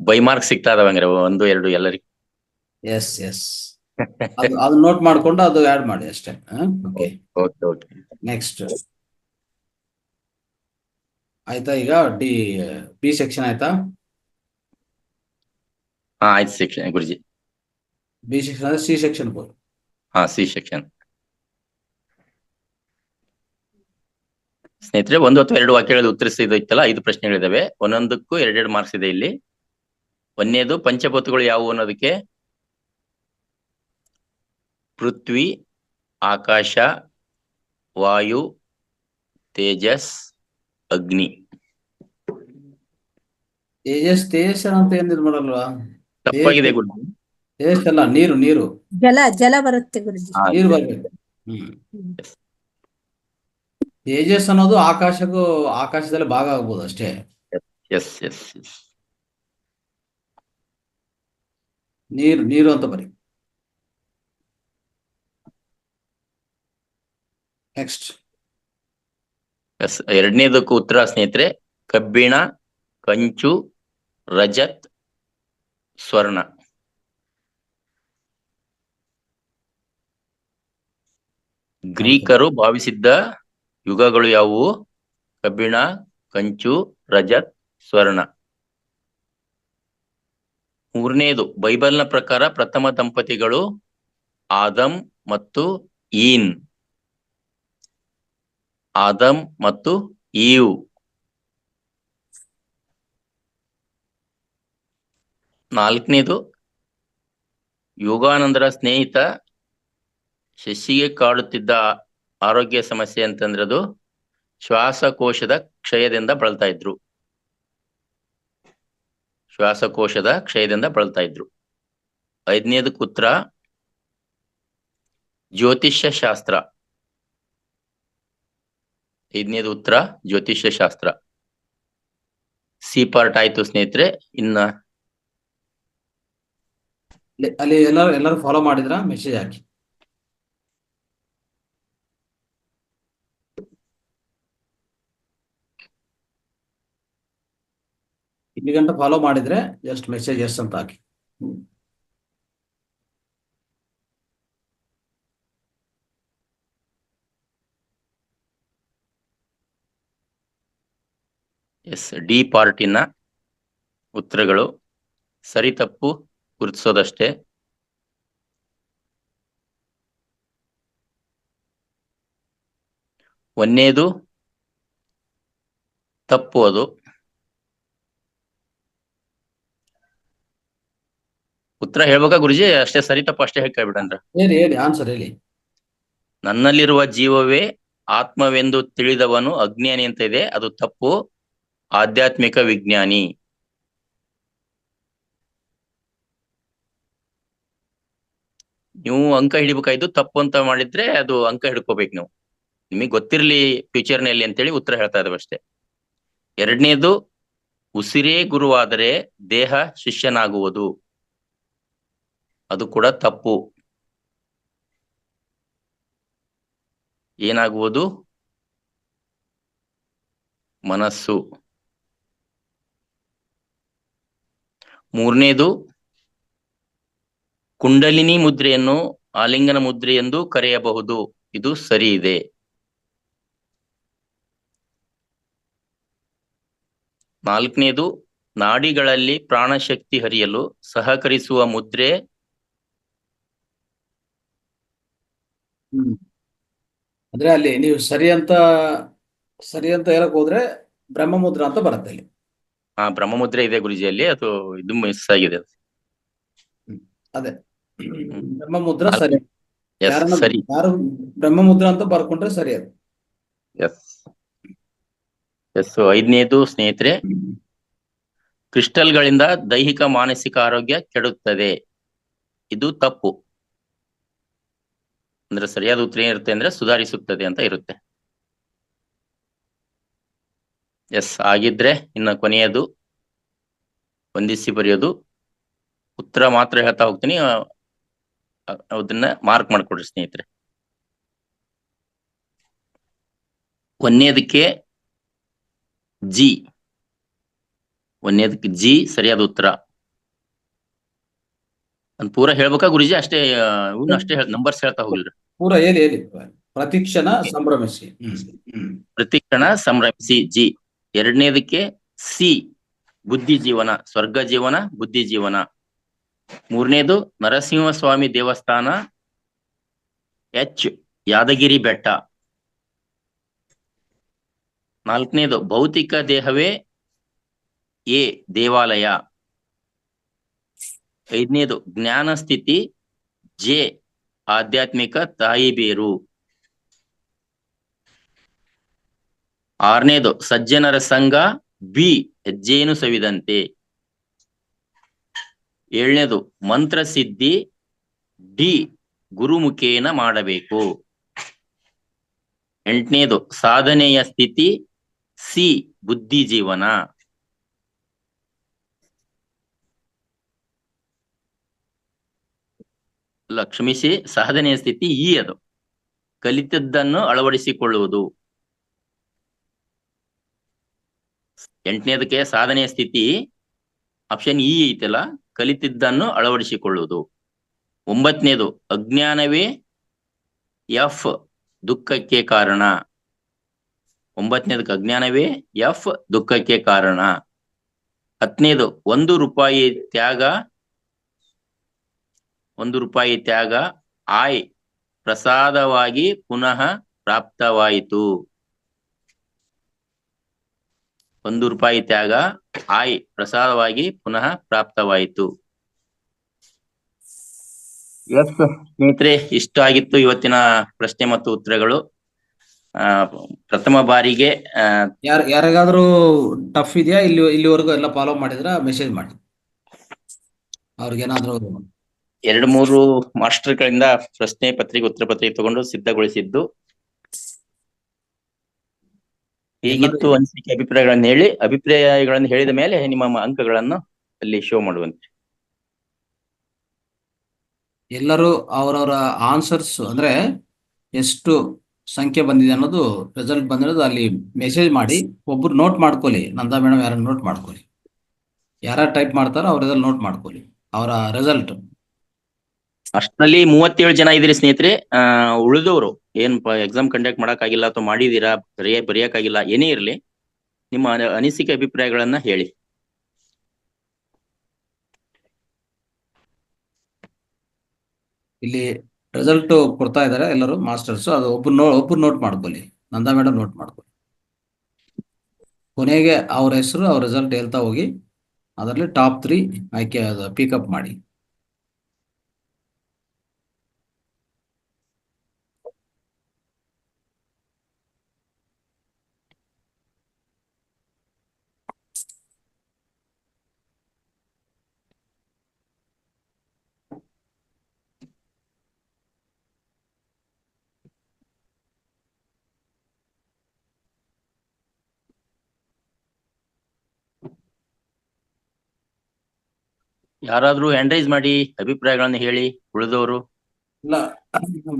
ಬೈ ಮಾರ್ಕ್ ಸಿಗ್ತಾ ಇದಾವಂಗ್ರೆ 1, 2 ಎಲ್ಲರಿಗೂ. ಎಸ್ ಅದು ನೋಟ್ ಮಾಡ್ಕೊಂಡು ಅದು ಆಡ್ ಮಾಡಿ ಅಷ್ಟೇ. ಓಕೆ ನೆಕ್ಸ್ಟ್ ಆಯ್ತಾ? ಈಗ ಬಿ ಸೆಕ್ಷನ್ ಆಯ್ತಾ? ಆಯ್ತು ಸೆಕ್ಷನ್ ಗುರುಜಿ. ಬಿ ಸೆಕ್ಷನ್ ಅಂದ್ರೆ ಸಿ ಸೆಕ್ಷನ್ ಬೋದು. C section. ಸ್ನೇಹಿತರೆ 1 ಅಥವಾ 2 ವಾಕ್ಯಗಳಲ್ಲಿ ಉತ್ತರಿಸಿದೈತಲ್ಲ 5 ಪ್ರಶ್ನೆಗಳಿದಾವೆ. ಒಂದೊಂದಕ್ಕೂ 2 ಮಾರ್ಕ್ಸ್ ಇದೆ ಇಲ್ಲಿ. ಒಂದನೇದು ಪಂಚಭೂತಗಳು ಯಾವುವು ಅನ್ನೋದಕ್ಕೆ ಪೃಥ್ವಿ, ಆಕಾಶ, ವಾಯು, ತೇಜಸ್, ಅಗ್ನಿ. ತೇಜಸ್ ಅಂತ ಏನಿದ್ ಮಾಡಲ್ವಾ? ತಪ್ಪಾಗಿದೆ ಗುರುಜಿ. ತೇಜಸ್ ಅಲ್ಲ, ನೀರು ಜಲ ಬರುತ್ತೆ ಗುರುಜಿ. ನೀರು ಬರ್ಬೇಕು. ತೇಜಸ್ ಅನ್ನೋದು ಆಕಾಶದಲ್ಲಿ ಭಾಗ ಆಗ್ಬೋದು ಅಷ್ಟೇ. ಎಸ್ ನೀರು ಅಂತ ಬರಿ. ನೆಕ್ಸ್ಟ್ ಎರಡನೇದಕ್ಕೂ ಉತ್ತರ ಸ್ನೇಹಿತರೆ ಕಬ್ಬಿಣ, ಕಂಚು, ರಜತ್, ಸ್ವರ್ಣ. ಗ್ರೀಕರು ಭಾವಿಸಿದ್ದ ಯುಗಗಳು ಯಾವುವು? ಕಬ್ಬಿಣ, ಕಂಚು, ರಜತ್, ಸ್ವರ್ಣ. ಮೂರನೇದು ಬೈಬಲ್ನ ಪ್ರಕಾರ ಪ್ರಥಮ ದಂಪತಿಗಳು ಆದಮ್ ಮತ್ತು ಈವ್. ನಾಲ್ಕನೇದು ಯೋಗಾನಂದರ ಸ್ನೇಹಿತ ಶಶಿಗೆ ಕಾಡುತ್ತಿದ್ದ ಆರೋಗ್ಯ ಸಮಸ್ಯೆ ಅಂತಂದ್ರೆ ಅದು ಶ್ವಾಸಕೋಶದ ಕ್ಷಯದಿಂದ ಬಳಲ್ತಾ ಇದ್ರು. ಶ್ವಾಸಕೋಶದ ಕ್ಷಯದಿಂದ ಬಳಲ್ತಾ ಇದ್ರು. 5ನೇದಕ್ಕೆ ಉತ್ತರ ಜ್ಯೋತಿಷ್ಯ ಶಾಸ್ತ್ರ. 5ನೇದು ಉತ್ತರ ಜ್ಯೋತಿಷ್ಯ ಶಾಸ್ತ್ರ. ಸಿ ಪಾರ್ಟ್ ಆಯ್ತು ಸ್ನೇಹಿತರೆ. ಇನ್ನ ಅಲ್ಲಿ ಎಲ್ಲರೂ ಫಾಲೋ ಮಾಡಿದ್ರ ಮೆಸೇಜ್ ಹಾಕಿ. ಇಲ್ಲಿ ಗಂಟ ಫಾಲೋ ಮಾಡಿದ್ರೆ ಜಸ್ಟ್ ಮೆಸೇಜ್ ಎಸ್ ಅಂತ ಹಾಕಿ. ಎಸ್, ಡಿ ಪಾರ್ಟಿನ ಉತ್ತರಗಳು ಸರಿ ತಪ್ಪು ಗುರುತಿಸೋದಷ್ಟೇ. ಒಂದನೇದು ತಪ್ಪು, ಅದು ಉತ್ತರ ಹೇಳ್ಬೇಕಾ ಗುರುಜಿ? ಅಷ್ಟೇ ಸರಿ ತಪ್ಪು ಅಷ್ಟೇ ಹೇಳ್ಬಿಡಂದ್ರ. ಹೇಳಿ ಆನ್ಸರ್ ಹೇಳಿ. ನನ್ನಲ್ಲಿರುವ ಜೀವವೇ ಆತ್ಮವೆಂದು ತಿಳಿದವನು ಅಜ್ಞಾನಿ ಅಂತ ಇದೆ, ಅದು ತಪ್ಪು. ಆಧ್ಯಾತ್ಮಿಕ ವಿಜ್ಞಾನಿ. ನೀವು ಅಂಕ ಹಿಡಿಬೇಕಾಯ್ತು, ತಪ್ಪು ಅಂತ ಮಾಡಿದ್ರೆ ಅದು ಅಂಕ ಹಿಡ್ಕೋಬೇಕು ನೀವು. ನಿಮಗೆ ಗೊತ್ತಿರ್ಲಿ ಫ್ಯೂಚರ್ನಲ್ಲಿ ಅಂತೇಳಿ ಉತ್ತರ ಹೇಳ್ತಾ ಇದ್ದಾವೆ ಅಷ್ಟೇ. 2ನೇದು ಉಸಿರೇ ಗುರುವಾದರೆ ದೇಹ ಶಿಷ್ಯನಾಗುವುದು, ಅದು ಕೂಡ ತಪ್ಪು. ಏನಾಗುವುದು? ಮನಸ್ಸು. 3ನೇದು ಕುಂಡಲಿನಿ ಮುದ್ರೆಯನ್ನು ಆಲಿಂಗನ ಮುದ್ರೆ ಎಂದು ಕರೆಯಬಹುದು, ಇದು ಸರಿ ಇದೆ. 4ನೇದು ನಾಡಿಗಳಲ್ಲಿ ಪ್ರಾಣಶಕ್ತಿ ಹರಿಯಲು ಸಹಕರಿಸುವ ಮುದ್ರೆ. ಅಂದ್ರೆ ಅಲ್ಲಿ ನೀವು ಸರಿ ಅಂತ ಹೇಳಕ್ ಹೋದ್ರೆ ಬ್ರಹ್ಮಮುದ್ರ ಅಂತ ಬರುತ್ತೆ ಅಲ್ಲಿ. ಬ್ರಹ್ಮಮುದ್ರೆ ಇದೆ ಗುರುಜಿಯಲ್ಲಿ, ಅದು ಇದು ಮಿಸ್ ಆಗಿದೆ. ಅದೇ ಬ್ರಹ್ಮಮುದ್ರ ಸರಿ. ಸರಿ, ಯಾರು ಬ್ರಹ್ಮಮುದ್ರ ಅಂತ ಬರ್ಕೊಂಡ್ರೆ ಸರಿ ಅದು. ಎಸ್ 5ನೇದು ಸ್ನೇಹಿತರೆ, ಕ್ರಿಸ್ಟಲ್ಗಳಿಂದ ದೈಹಿಕ ಮಾನಸಿಕ ಆರೋಗ್ಯ ಕೆಡುತ್ತದೆ, ಇದು ತಪ್ಪು. ಅಂದ್ರೆ ಸರಿಯಾದ ಉತ್ತರ ಏನಿರುತ್ತೆ ಅಂದ್ರೆ ಸುಧಾರಿಸುತ್ತದೆ ಅಂತ ಇರುತ್ತೆ. ಎಸ್, ಆಗಿದ್ರೆ ಇನ್ನು ಕೊನೆಯದು ಹೊಂದಿಸಿ ಬರೆಯೋದು. ಉತ್ತರ ಮಾತ್ರ ಹೇಳ್ತಾ ಹೋಗ್ತೀನಿ, ಅದನ್ನ ಮಾರ್ಕ್ ಮಾಡ್ಕೊಡ್ರಿ ಸ್ನೇಹಿತರೆ. 1ನೇದಕ್ಕೆ ಜಿ. 1ನೇದಕ್ಕೆ ಜಿ ಸರಿಯಾದ ಉತ್ತರ. ಅದ್ ಪೂರ ಹೇಳ್ಬೇಕಾ ಗುರುಜಿ? ಅಷ್ಟೇ ಅಷ್ಟೇ ನಂಬರ್ಸ್ ಹೇಳ್ತಾ ಹೋಗಿಲ್ರಿ. ಪೂರ ಹೇಳಿ. ಪ್ರತಿಕ್ಷಣ ಸಂಭ್ರಮಿಸಿ. ಪ್ರತಿಕ್ಷಣ ಸಂಭ್ರಮಿಸಿ, ಜಿ. 2ನೇದಕ್ಕೆ ಸಿ, ಬುದ್ಧಿ ಜೀವನ, ಸ್ವರ್ಗ ಜೀವನ, ಬುದ್ಧಿ ಜೀವನ. 3ನೇದು ನರಸಿಂಹಸ್ವಾಮಿ ದೇವಸ್ಥಾನ, ಎಚ್, ಯಾದಗಿರಿ ಬೆಟ್ಟ. 4ನೇದು ಭೌತಿಕ ದೇಹವೇ, ಎ, ದೇವಾಲಯ. 5ನೇದು ಜ್ಞಾನ ಸ್ಥಿತಿ, ಜೆ, ಆಧ್ಯಾತ್ಮಿಕ ತಾಯಿ ಬೇರು. 6ನೇದು ಸಜ್ಜನರ ಸಂಘ, ಬಿ, ಹೆಜ್ಜೇನು ಸವಿದಂತೆ. 7ನೇದು ಮಂತ್ರ ಸಿದ್ಧಿ, ಡಿ, ಗುರುಮುಖೇನ ಮಾಡಬೇಕು. 8ನೇದು ಸಾಧನೆಯ ಸ್ಥಿತಿ, ಸಿ, ಬುದ್ಧಿ ಜೀವನ. ಕ್ಷಮಿಸಿ, ಸಾಧನೆಯ ಸ್ಥಿತಿ ಇ, ಅದು ಕಲಿತದ್ದನ್ನು ಅಳವಡಿಸಿಕೊಳ್ಳುವುದು. 8ನೇದಕ್ಕೆ ಸಾಧನೆಯ ಸ್ಥಿತಿ ಆಪ್ಷನ್ ಇ ಐತಲ್ಲ, ಕಲಿತಿದ್ದನ್ನು ಅಳವಡಿಸಿಕೊಳ್ಳುವುದು. 9ನೇದು ಅಜ್ಞಾನವೇ, ಎಫ್, ದುಃಖಕ್ಕೆ ಕಾರಣ. 9ನೇದಕ್ಕೆ ಅಜ್ಞಾನವೇ, ಎಫ್, ದುಃಖಕ್ಕೆ ಕಾರಣ. 10ನೇದು ₹1 ತ್ಯಾಗ, ₹1 ಆಯ್, ಪ್ರಸಾದವಾಗಿ ಪುನಃ ಪ್ರಾಪ್ತವಾಯಿತು. ₹1 ತ್ಯಾಗ, ಆಯ್, ಪ್ರಸಾದವಾಗಿ ಪುನಃ ಪ್ರಾಪ್ತವಾಯಿತು. ಎಸ್ ಸ್ನೇಹಿತರೆ, ಇಷ್ಟ ಆಗಿತ್ತು ಇವತ್ತಿನ ಪ್ರಶ್ನೆ ಮತ್ತು ಉತ್ತರಗಳು. ಆ ಪ್ರಥಮ ಬಾರಿಗೆ ಯಾರಿಗಾದ್ರೂ ಟಫ್ ಇದೆಯಾ? ಇಲ್ಲಿವರೆಗೂ ಎಲ್ಲ ಫಾಲೋ ಮಾಡಿದ್ರ ಮೆಸೇಜ್ ಮಾಡಿ. ಅವ್ರಿಗೇನಾದ್ರೂ 2-3 ಮಾಸ್ಟರ್ಗಳಿಂದ ಪ್ರಶ್ನೆ ಪತ್ರಿಕೆ ಉತ್ತರ ಪತ್ರಿಕೆ ತಗೊಂಡು ಸಿದ್ಧಗೊಳಿಸಿದ್ದು. ಹೇಗಿತ್ತು ಅನಿಸಿಕೆ ಅಭಿಪ್ರಾಯಗಳನ್ನು ಹೇಳಿದ ಮೇಲೆ ನಿಮ್ಮ ಅಂಕಗಳನ್ನು ಅಲ್ಲಿ ಶೋ ಮಾಡುವಂತೆ. ಎಲ್ಲರೂ ಅವರವರ ಆನ್ಸರ್ಸ್ ಅಂದ್ರೆ ಎಷ್ಟು ಸಂಖ್ಯೆ ಬಂದಿದೆ ಅನ್ನೋದು ರಿಸಲ್ಟ್ ಬಂದಿರೋದು ಅಲ್ಲಿ ಮೆಸೇಜ್ ಮಾಡಿ ಒಬ್ರು ನೋಟ್ ಮಾಡ್ಕೊಳ್ಳಿ. ನಂದಾ ಮೇಡಮ್ ಯಾರನ್ನ ನೋಟ್ ಮಾಡ್ಕೊಳ್ಳಿ, ಯಾರು ಟೈಪ್ ಮಾಡ್ತಾರೋ ಅವ್ರದಲ್ಲಿ ನೋಟ್ ಮಾಡ್ಕೊಳ್ಳಿ ಅವರ ರಿಸಲ್ಟ್. ಅಷ್ಟರಲ್ಲಿ 37 ಜನ ಇದ್ರಿ ಸ್ನೇಹಿತರೆ. ಉಳಿದವರು ಏನ್ ಎಕ್ಸಾಮ್ ಕಂಡಕ್ಟ್ ಮಾಡಕ್ ಆಗಿಲ್ಲ ಅಥವಾ ಮಾಡಿದೀರಾ, ಬರೆಯಕ್ಕಾಗಿಲ್ಲ, ಏನೇ ಇರ್ಲಿ, ನಿಮ್ಮ ಅನಿಸಿಕೆ ಅಭಿಪ್ರಾಯಗಳನ್ನ ಹೇಳಿ. ಇಲ್ಲಿ ರಿಸಲ್ಟ್ ಕೊಡ್ತಾ ಇದ್ದಾರೆ ಎಲ್ಲರೂ ಮಾಸ್ಟರ್ಸ್. ಅದು ಒಬ್ರು ನೋಟ್ ಮಾಡ್ಕೊಳ್ಳಿ, ನಂದಾ ಮೇಡಮ್ ನೋಟ್ ಮಾಡ್ಕೊಳ್ಳಿ. ಕೊನೆಗೆ ಅವ್ರ ಹೆಸರು ಅವ್ರ ರಿಸಲ್ಟ್ ಹೇಳ್ತಾ ಹೋಗಿ ಅದರಲ್ಲಿ ಟಾಪ್ 3 ಆಯ್ಕೆ ಪಿಕಪ್ ಮಾಡಿ. ಯಾರಾದ್ರೂ ಹ್ಯಾಂಡ್ ರೈಸ್ ಮಾಡಿ ಅಭಿಪ್ರಾಯಗಳನ್ನ ಹೇಳಿ. ಉಳಿದವರು ಇಲ್ಲ,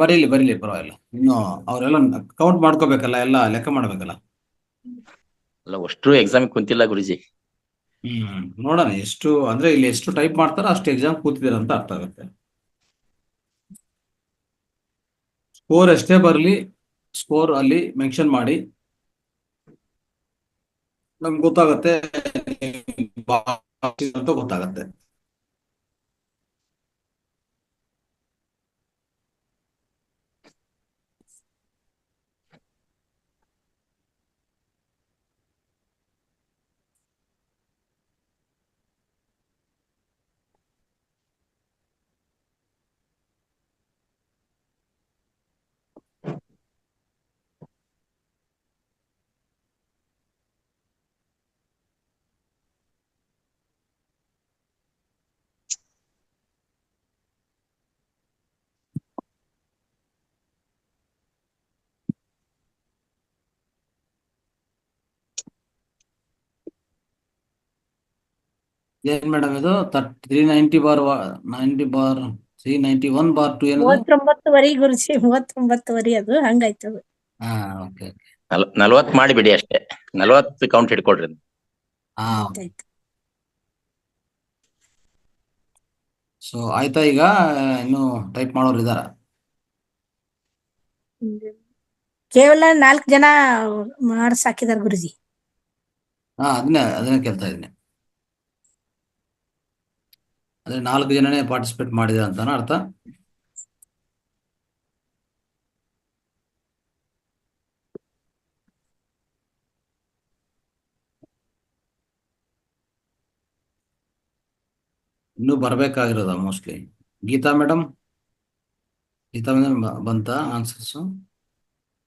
ಬರೀಲಿ ಪರವಾಗಿಲ್ಲ. ಇನ್ನು ಅವರೆಲ್ಲ ಕೌಂಟ್ ಮಾಡ್ಕೋಬೇಕಲ್ಲ, ಎಲ್ಲ ಲೆಕ್ಕ ಮಾಡ್ಬೇಕಲ್ಲ. ಅಲ್ಲ, ಅಷ್ಟು ಎಕ್ಸಾಮ್ ಕುಂತಿಲ್ಲ ಗುರುಜಿ. ನೋಡೋಣ ಎಷ್ಟು ಅಂದ್ರೆ ಇಲ್ಲಿ ಎಷ್ಟು ಟೈಪ್ ಮಾಡ್ತಾರೋ ಅಷ್ಟು ಎಕ್ಸಾಮ್ ಕೂತಿದ್ದೀರ ಅಂತ ಅರ್ಥ ಆಗುತ್ತೆ. ಸ್ಕೋರ್ ಎಷ್ಟೇ ಬರಲಿ, ಸ್ಕೋರ್ ಅಲ್ಲಿ ಮೆನ್ಷನ್ ಮಾಡಿ, ನಮ್ಗೆ ಗೊತ್ತಾಗತ್ತೆ ಅಂತ ಗೊತ್ತಾಗತ್ತೆ. ಏನ್ ಮೇಡಮ್ ಇದು 391/2 ಏನದು? 39ವರೆಗೆ ಗುರುಜಿ, 39ವರೆ ಅದು ಹಂಗಾಯ್ತದು. ಹಾ, ಓಕೆ. 40 ಮಾಡಿಬಿಡಿ ಅಷ್ಟೇ. 40 ಕೌಂಟ್ ಹಿಡ್ಕೊಳ್ರಿ. ಹಾ, ಆಯ್ತು. ಸೊ ಆಯ್ತಾ? ಈಗ ಇನ್ನು ಟೈಪ್ ಮಾಡೋರು ಇದಾರ? ಕೇವಲ 4 ಜನ ಮಾರ್ಕ್ಸ್ ಹಾಕಿದಾರೆ ಗುರುಜಿ. ಹಾ, ಅದನ್ನೇ ಕೇಳ್ತಾ ಇದ್ದೀನಿ. ಅದೇ 4 ಜನನೇ ಪಾರ್ಟಿಸಿಪೇಟ್ ಮಾಡಿದಾರೆ ಅಂತಾನ ಅರ್ಥ? ಇನ್ನೂ ಬರ್ಬೇಕಾಗಿರೋದ ಮೋಸ್ಟ್ಲಿ. ಗೀತಾ ಮೇಡಮ್ ಬಂತ ಆನ್ಸರ್ಸ್?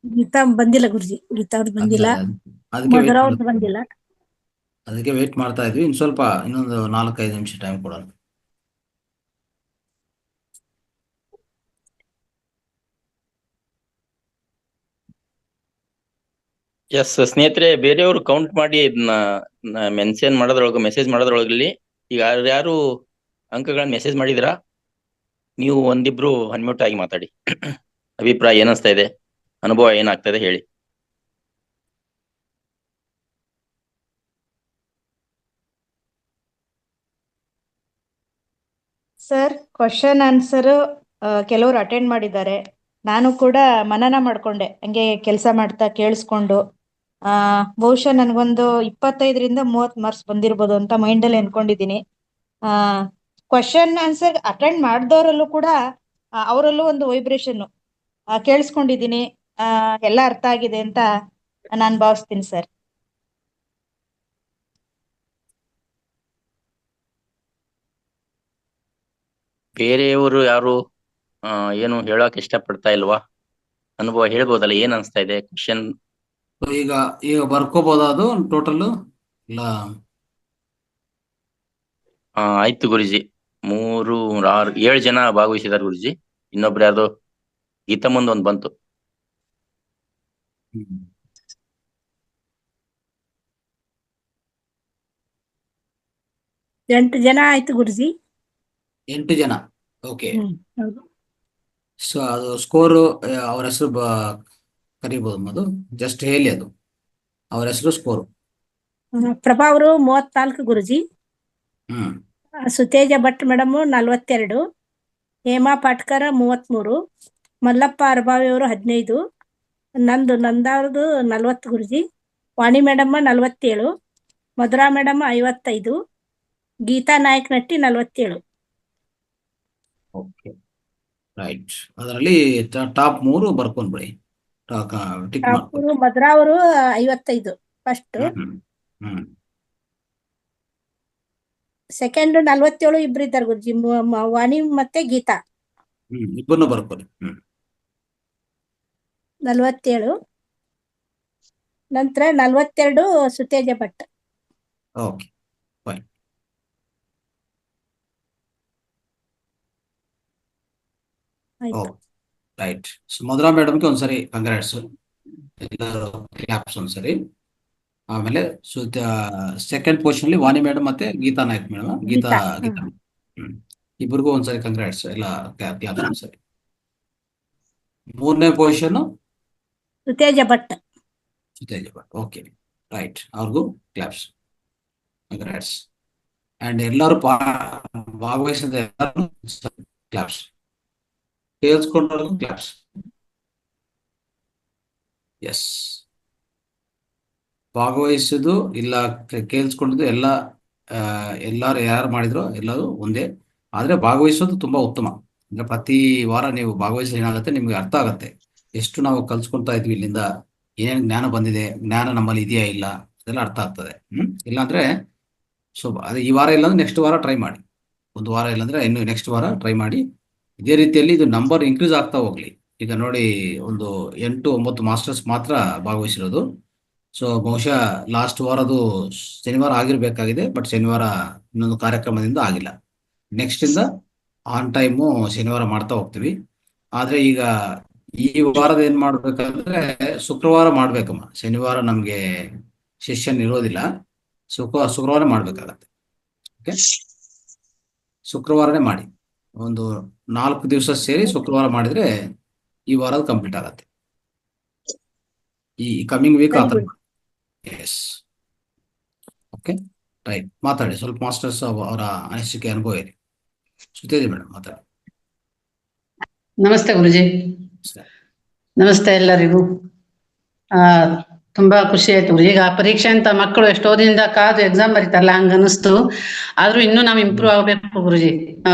ಗೀತಾ ಬಂದಿಲ್ಲ ಗುರುಜಿ, ಗೀತಾ ಅವ್ರದ್ದು ಬಂದಿಲ್ಲ, ಅದಕ್ಕೆ ಮಧುರ ಅವ್ರದ್ದು ಬಂದಿಲ್ಲ. ಅದಕ್ಕೆ ವೇಟ್ ಮಾಡ್ತಾ ಇದ್ವಿ. ಇನ್ನೊಂದು 4-5 ನಿಮಿಷ ಟೈಮ್ ಕೊಡೋಣ. ಎಸ್ ಸ್ನೇಹಿತರೆ, ಬೇರೆಯವರು ಕೌಂಟ್ ಮಾಡಿ ಇದನ್ನ ಮೆಸೇಜ್ ಮಾಡೋದ್ರೊಳಗಲ್ಲಿ ಈಗ ಯಾರು ಅಂಕಗಳನ್ನ ಮೆಸೇಜ್ ಮಾಡಿದಿರಾ, ನೀವು ಒಂದಿಬ್ರು ಅನ್ಮ್ಯೂಟ್ ಆಗಿ ಮಾತಾಡಿ. ಅಭಿಪ್ರಾಯ ಏನಿಸ್ತಾ ಇದೆ, ಅನುಭವ ಏನಾಗ್ತದೆ ಹೇಳಿ. ಸರ್, ಕ್ವಶನ್ ಆನ್ಸರ್ ಕೆಲವರು ಅಟೆಂಡ್ ಮಾಡಿದ್ದಾರೆ. ನಾನು ಕೂಡ ಮನನ ಮಾಡ್ಕೊಂಡೆ, ಹಂಗೆ ಕೆಲಸ ಮಾಡ್ತಾ ಕೇಳಿಸ್ಕೊಂಡು. ಬಹುಶಃ ನನಗೊಂದು 25ರಿಂದ 30 ಮಾರ್ಕ್ಸ್ ಬಂದಿರ್ಬೋದು ಅಂತ ಮೈಂಡಲ್ಲಿ ಅನ್ಕೊಂಡಿದ್ದೀನಿ. ಕ್ವಶನ್ ಆನ್ಸರ್ ಅಟೆಂಡ್ ಮಾಡಿದವರಲ್ಲೂ ಕೂಡ ಅವರಲ್ಲೂ ಒಂದು ವೈಬ್ರೇಷನ್ ಕೇಳಿಸ್ಕೊಂಡಿದ್ದೀನಿ. ಎಲ್ಲ ಅರ್ಥ ಆಗಿದೆ ಅಂತ ನಾನು ಭಾವಿಸ್ತೀನಿ ಸರ್. ಬೇರೆಯವರು ಯಾರು ಏನು ಹೇಳಕ್ ಇಷ್ಟಪಡ್ತಾ ಇಲ್ವಾ? ಅನುಭವ ಹೇಳ್ಬೋದಲ್ಲ, ಏನ್ ಅನ್ಸ್ತಾ ಇದೆ ಕ್ವಶನ್? ಈಗ ಈಗ ಬರ್ಕೋಬೋದಾ ಅದು ಟೋಟಲ್ ಇಲ್ಲ? ಆಯ್ತು ಗುರುಜಿ. 3, 6, 7 ಜನ ಭಾಗವಹಿಸಿದಾರೆ ಗುರುಜಿ. ಇನ್ನೊಬ್ರು ಯಾರ್ದೋ ಗೀತಾ ಮುಂದೆ ಒಂದ್ ಬಂತು. ಹ್ಮ್. 8 ಜನ ಆಯ್ತು ಗುರುಜಿ. 8 ಜನ. ಓಕೆ. ಹೌದು. ಸೊ ಅದು ಸ್ಕೋರು ಅವ್ರ ಹೆಸರು ಕರಿಬೋದು ಅದು, ಜಸ್ಟ್ ಹೇಳಿ ಅದು ಅವ್ರ ಹೆಸರು ಸ್ಕೋರು. ಪ್ರಭಾ ಅವರು 34 ಗುರುಜಿ. ಹ್ಮ್. ಸುತೇಜ ಭಟ್ ಮೇಡಮ್ 42, ಹೇಮಾ ಪಾಟ್ಕರ 33, ಮಲ್ಲಪ್ಪ ಅರ್ಬಾವಿ ಅವರು 15, ನಂದಾವ್ರದ್ದು 40 ಗುರುಜಿ, ವಾಣಿ ಮೇಡಮ್ 47, ಮಧುರಾ ಮೇಡಮ್ 55, ಗೀತಾ ನಾಯಕ್ ನಟ್ಟಿ 47. ಓಕೆ, ರೈಟ್. ಅದರಲ್ಲಿ ಟಾಪ್ 3 ಬರ್ಕೊಂಡ್ಬಿಡಿ, ಟಿಕ್ ಮಾಡ್ಕೊಳ್ಳಿ. ಮಧುರಾ ಅವರು 55 ಫಸ್ಟ್. ಹ್ಮ್. ಹ್ಮ್. ಸೆಕೆಂಡ್ 47 ಇಬ್ರು ಇದ್ದಾರೆ ಗುರುಜಿ, ವಾಣಿ ಮತ್ತೆ ಗೀತಾ ಇಬ್ಬರನ್ನು ಬರ್ಕೊಳ್ಳಿ. 47. ನಂತರ 42 ಸುತೇಜ ಭಟ್. Okay, fine. ಆಯ್ತು. ರೈಟ್. ಸೊ ಮಧುರಾ ಮೇಡಮ್ಗೆ ಒಂದ್ಸರಿ ಕಂಗ್ರಾಟ್ಸ್, ಎಲ್ಲರೂ ಕ್ಲಾಪ್ಸ್ ಒಂದ್ಸರಿ. ಆಮೇಲೆ ಸೆಕೆಂಡ್ ಪೊಸಿಷನ್ ಅಲ್ಲಿ ವಾಣಿ ಮೇಡಮ್ ಮತ್ತೆ ಗೀತಾ ನಾಯಕ್ ಮೇಡಮ್, ಗೀತಾ ಗೀತಾ. ಇಬ್ಬರಿಗೂ ಒಂದ್ಸರಿ ಕಂಗ್ರಾಟ್ಸ್, ಎಲ್ಲ ಕ್ಲಾಪ್ಸ್ ಒಂದ್ಸರಿ. 3ನೇ position Suteja Bhat. Suteja Bhat. Okay, right. ಅವ್ರಿಗೂ ಕ್ಲಾಪ್ಸ್, ಕಂಗ್ರಾಟ್ಸ್. ಅಂಡ್ ಎಲ್ಲರೂ ಭಾಗವಹಿಸಿದ ಎಲ್ಲರೂ ಕ್ಲಾಪ್ಸ್, ಕೇಳಿಸ್ಕೊಂಡ್ರು ಕ್ಲಾಪ್ಸ್. ಎಸ್, ಭಾಗವಹಿಸೋದು ಇಲ್ಲ ಕೇಳಿಸ್ಕೊಂಡಿದ್ದು ಎಲ್ಲ ಎಲ್ಲರೂ ಯಾರು ಮಾಡಿದ್ರು ಎಲ್ಲರೂ ಒಂದೇ. ಆದರೆ ಭಾಗವಹಿಸೋದು ತುಂಬಾ ಉತ್ತಮ. ಅಂದ್ರೆ ಪ್ರತಿ ವಾರ ನೀವು ಭಾಗವಹಿಸಿದ್ರೆ ಏನಾಗುತ್ತೆ, ನಿಮ್ಗೆ ಅರ್ಥ ಆಗುತ್ತೆ ಎಷ್ಟು ನಾವು ಕಲ್ಸ್ಕೊಂತಾ ಇದ್ವಿ, ಇಲ್ಲಿಂದ ಏನೇನು ಜ್ಞಾನ ಬಂದಿದೆ, ಜ್ಞಾನ ನಮ್ಮಲ್ಲಿ ಇದೆಯಾ ಇಲ್ಲ ಅದೆಲ್ಲ ಅರ್ಥ ಆಗ್ತದೆ. ಇಲ್ಲಾಂದ್ರೆ ಸೊ ಅದು ಈ ವಾರ ಇಲ್ಲಾಂದ್ರೆ ನೆಕ್ಸ್ಟ್ ವಾರ ಟ್ರೈ ಮಾಡಿ, ಒಂದು ವಾರ ಇಲ್ಲಾಂದ್ರೆ ಇನ್ನು ನೆಕ್ಸ್ಟ್ ವಾರ ಟ್ರೈ ಮಾಡಿ. ಇದೇ ರೀತಿಯಲ್ಲಿ ಇದು ನಂಬರ್ ಇನ್ಕ್ರೀಸ್ ಆಗ್ತಾ ಹೋಗ್ಲಿ. ಈಗ ನೋಡಿ, ಒಂದು 8, 9 ಮಾಸ್ಟರ್ಸ್ ಮಾತ್ರ ಭಾಗವಹಿಸಿರೋದು. ಸೊ ಬಹುಶಃ ಲಾಸ್ಟ್ ವಾರದು ಶನಿವಾರ ಆಗಿರ್ಬೇಕಾಗಿದೆ, ಬಟ್ ಶನಿವಾರ ಇನ್ನೊಂದು ಕಾರ್ಯಕ್ರಮದಿಂದ ಆಗಿಲ್ಲ. ನೆಕ್ಸ್ಟ್ ಇಂದ ಆನ್ ಟೈಮು ಶನಿವಾರ ಮಾಡ್ತಾ ಹೋಗ್ತೀವಿ. ಆದ್ರೆ ಈಗ ಈ ವಾರದ ಏನ್ ಮಾಡ್ಬೇಕಂದ್ರೆ ಶುಕ್ರವಾರ ಮಾಡ್ಬೇಕಮ್ಮ. ಶನಿವಾರ ನಮ್ಗೆ ಸೆಷನ್ ಇರೋದಿಲ್ಲ, ಶುಕ್ರವಾರ ಮಾಡ್ಬೇಕಾಗತ್ತೆ. ಓಕೆ, ಶುಕ್ರವಾರನೇ ಮಾಡಿ. ಒಂದು 4 ದಿವಸ ಸೇರಿ ಶುಕ್ರವಾರ ಮಾಡಿದ್ರೆ ಈ ವಾರದ ಕಂಪ್ಲೀಟ್ ಆಗತ್ತೆ. ಈ ಕಮಿಂಗ್ ವೀಕ್ ಆತ. Yes, okay, right. ಮಾತಾಡಿ ಸ್ವಲ್ಪ, ಮಾಸ್ಟರ್ಸ್ ಅವರ ಅನಿಸಿಕೆ ಅನುಭವ ಇದೆ. ಸುತೇಜ ಮೇಡಮ್ ಮಾತಾಡಿ. ನಮಸ್ತೆ ಗುರುಜಿ. ನಮಸ್ತೆ ಎಲ್ಲರಿಗೂ. ತುಂಬಾ ಖುಷಿ ಆಯ್ತು ಗುರುಜಿ. ಈಗ ಪರೀಕ್ಷೆ ಅಂತ ಮಕ್ಕಳು ಎಷ್ಟೋ ದಿನದಿಂದ ಕಾದು ಎಕ್ಸಾಮ್ ಬರೀತಾರಲ್ಲ, ಹಂಗ ಅನಿಸ್ತು. ಆದ್ರೂ ಇನ್ನೂ ನಾವು ಇಂಪ್ರೂವ್ ಆಗ್ಬೇಕು ಗುರುಜಿ.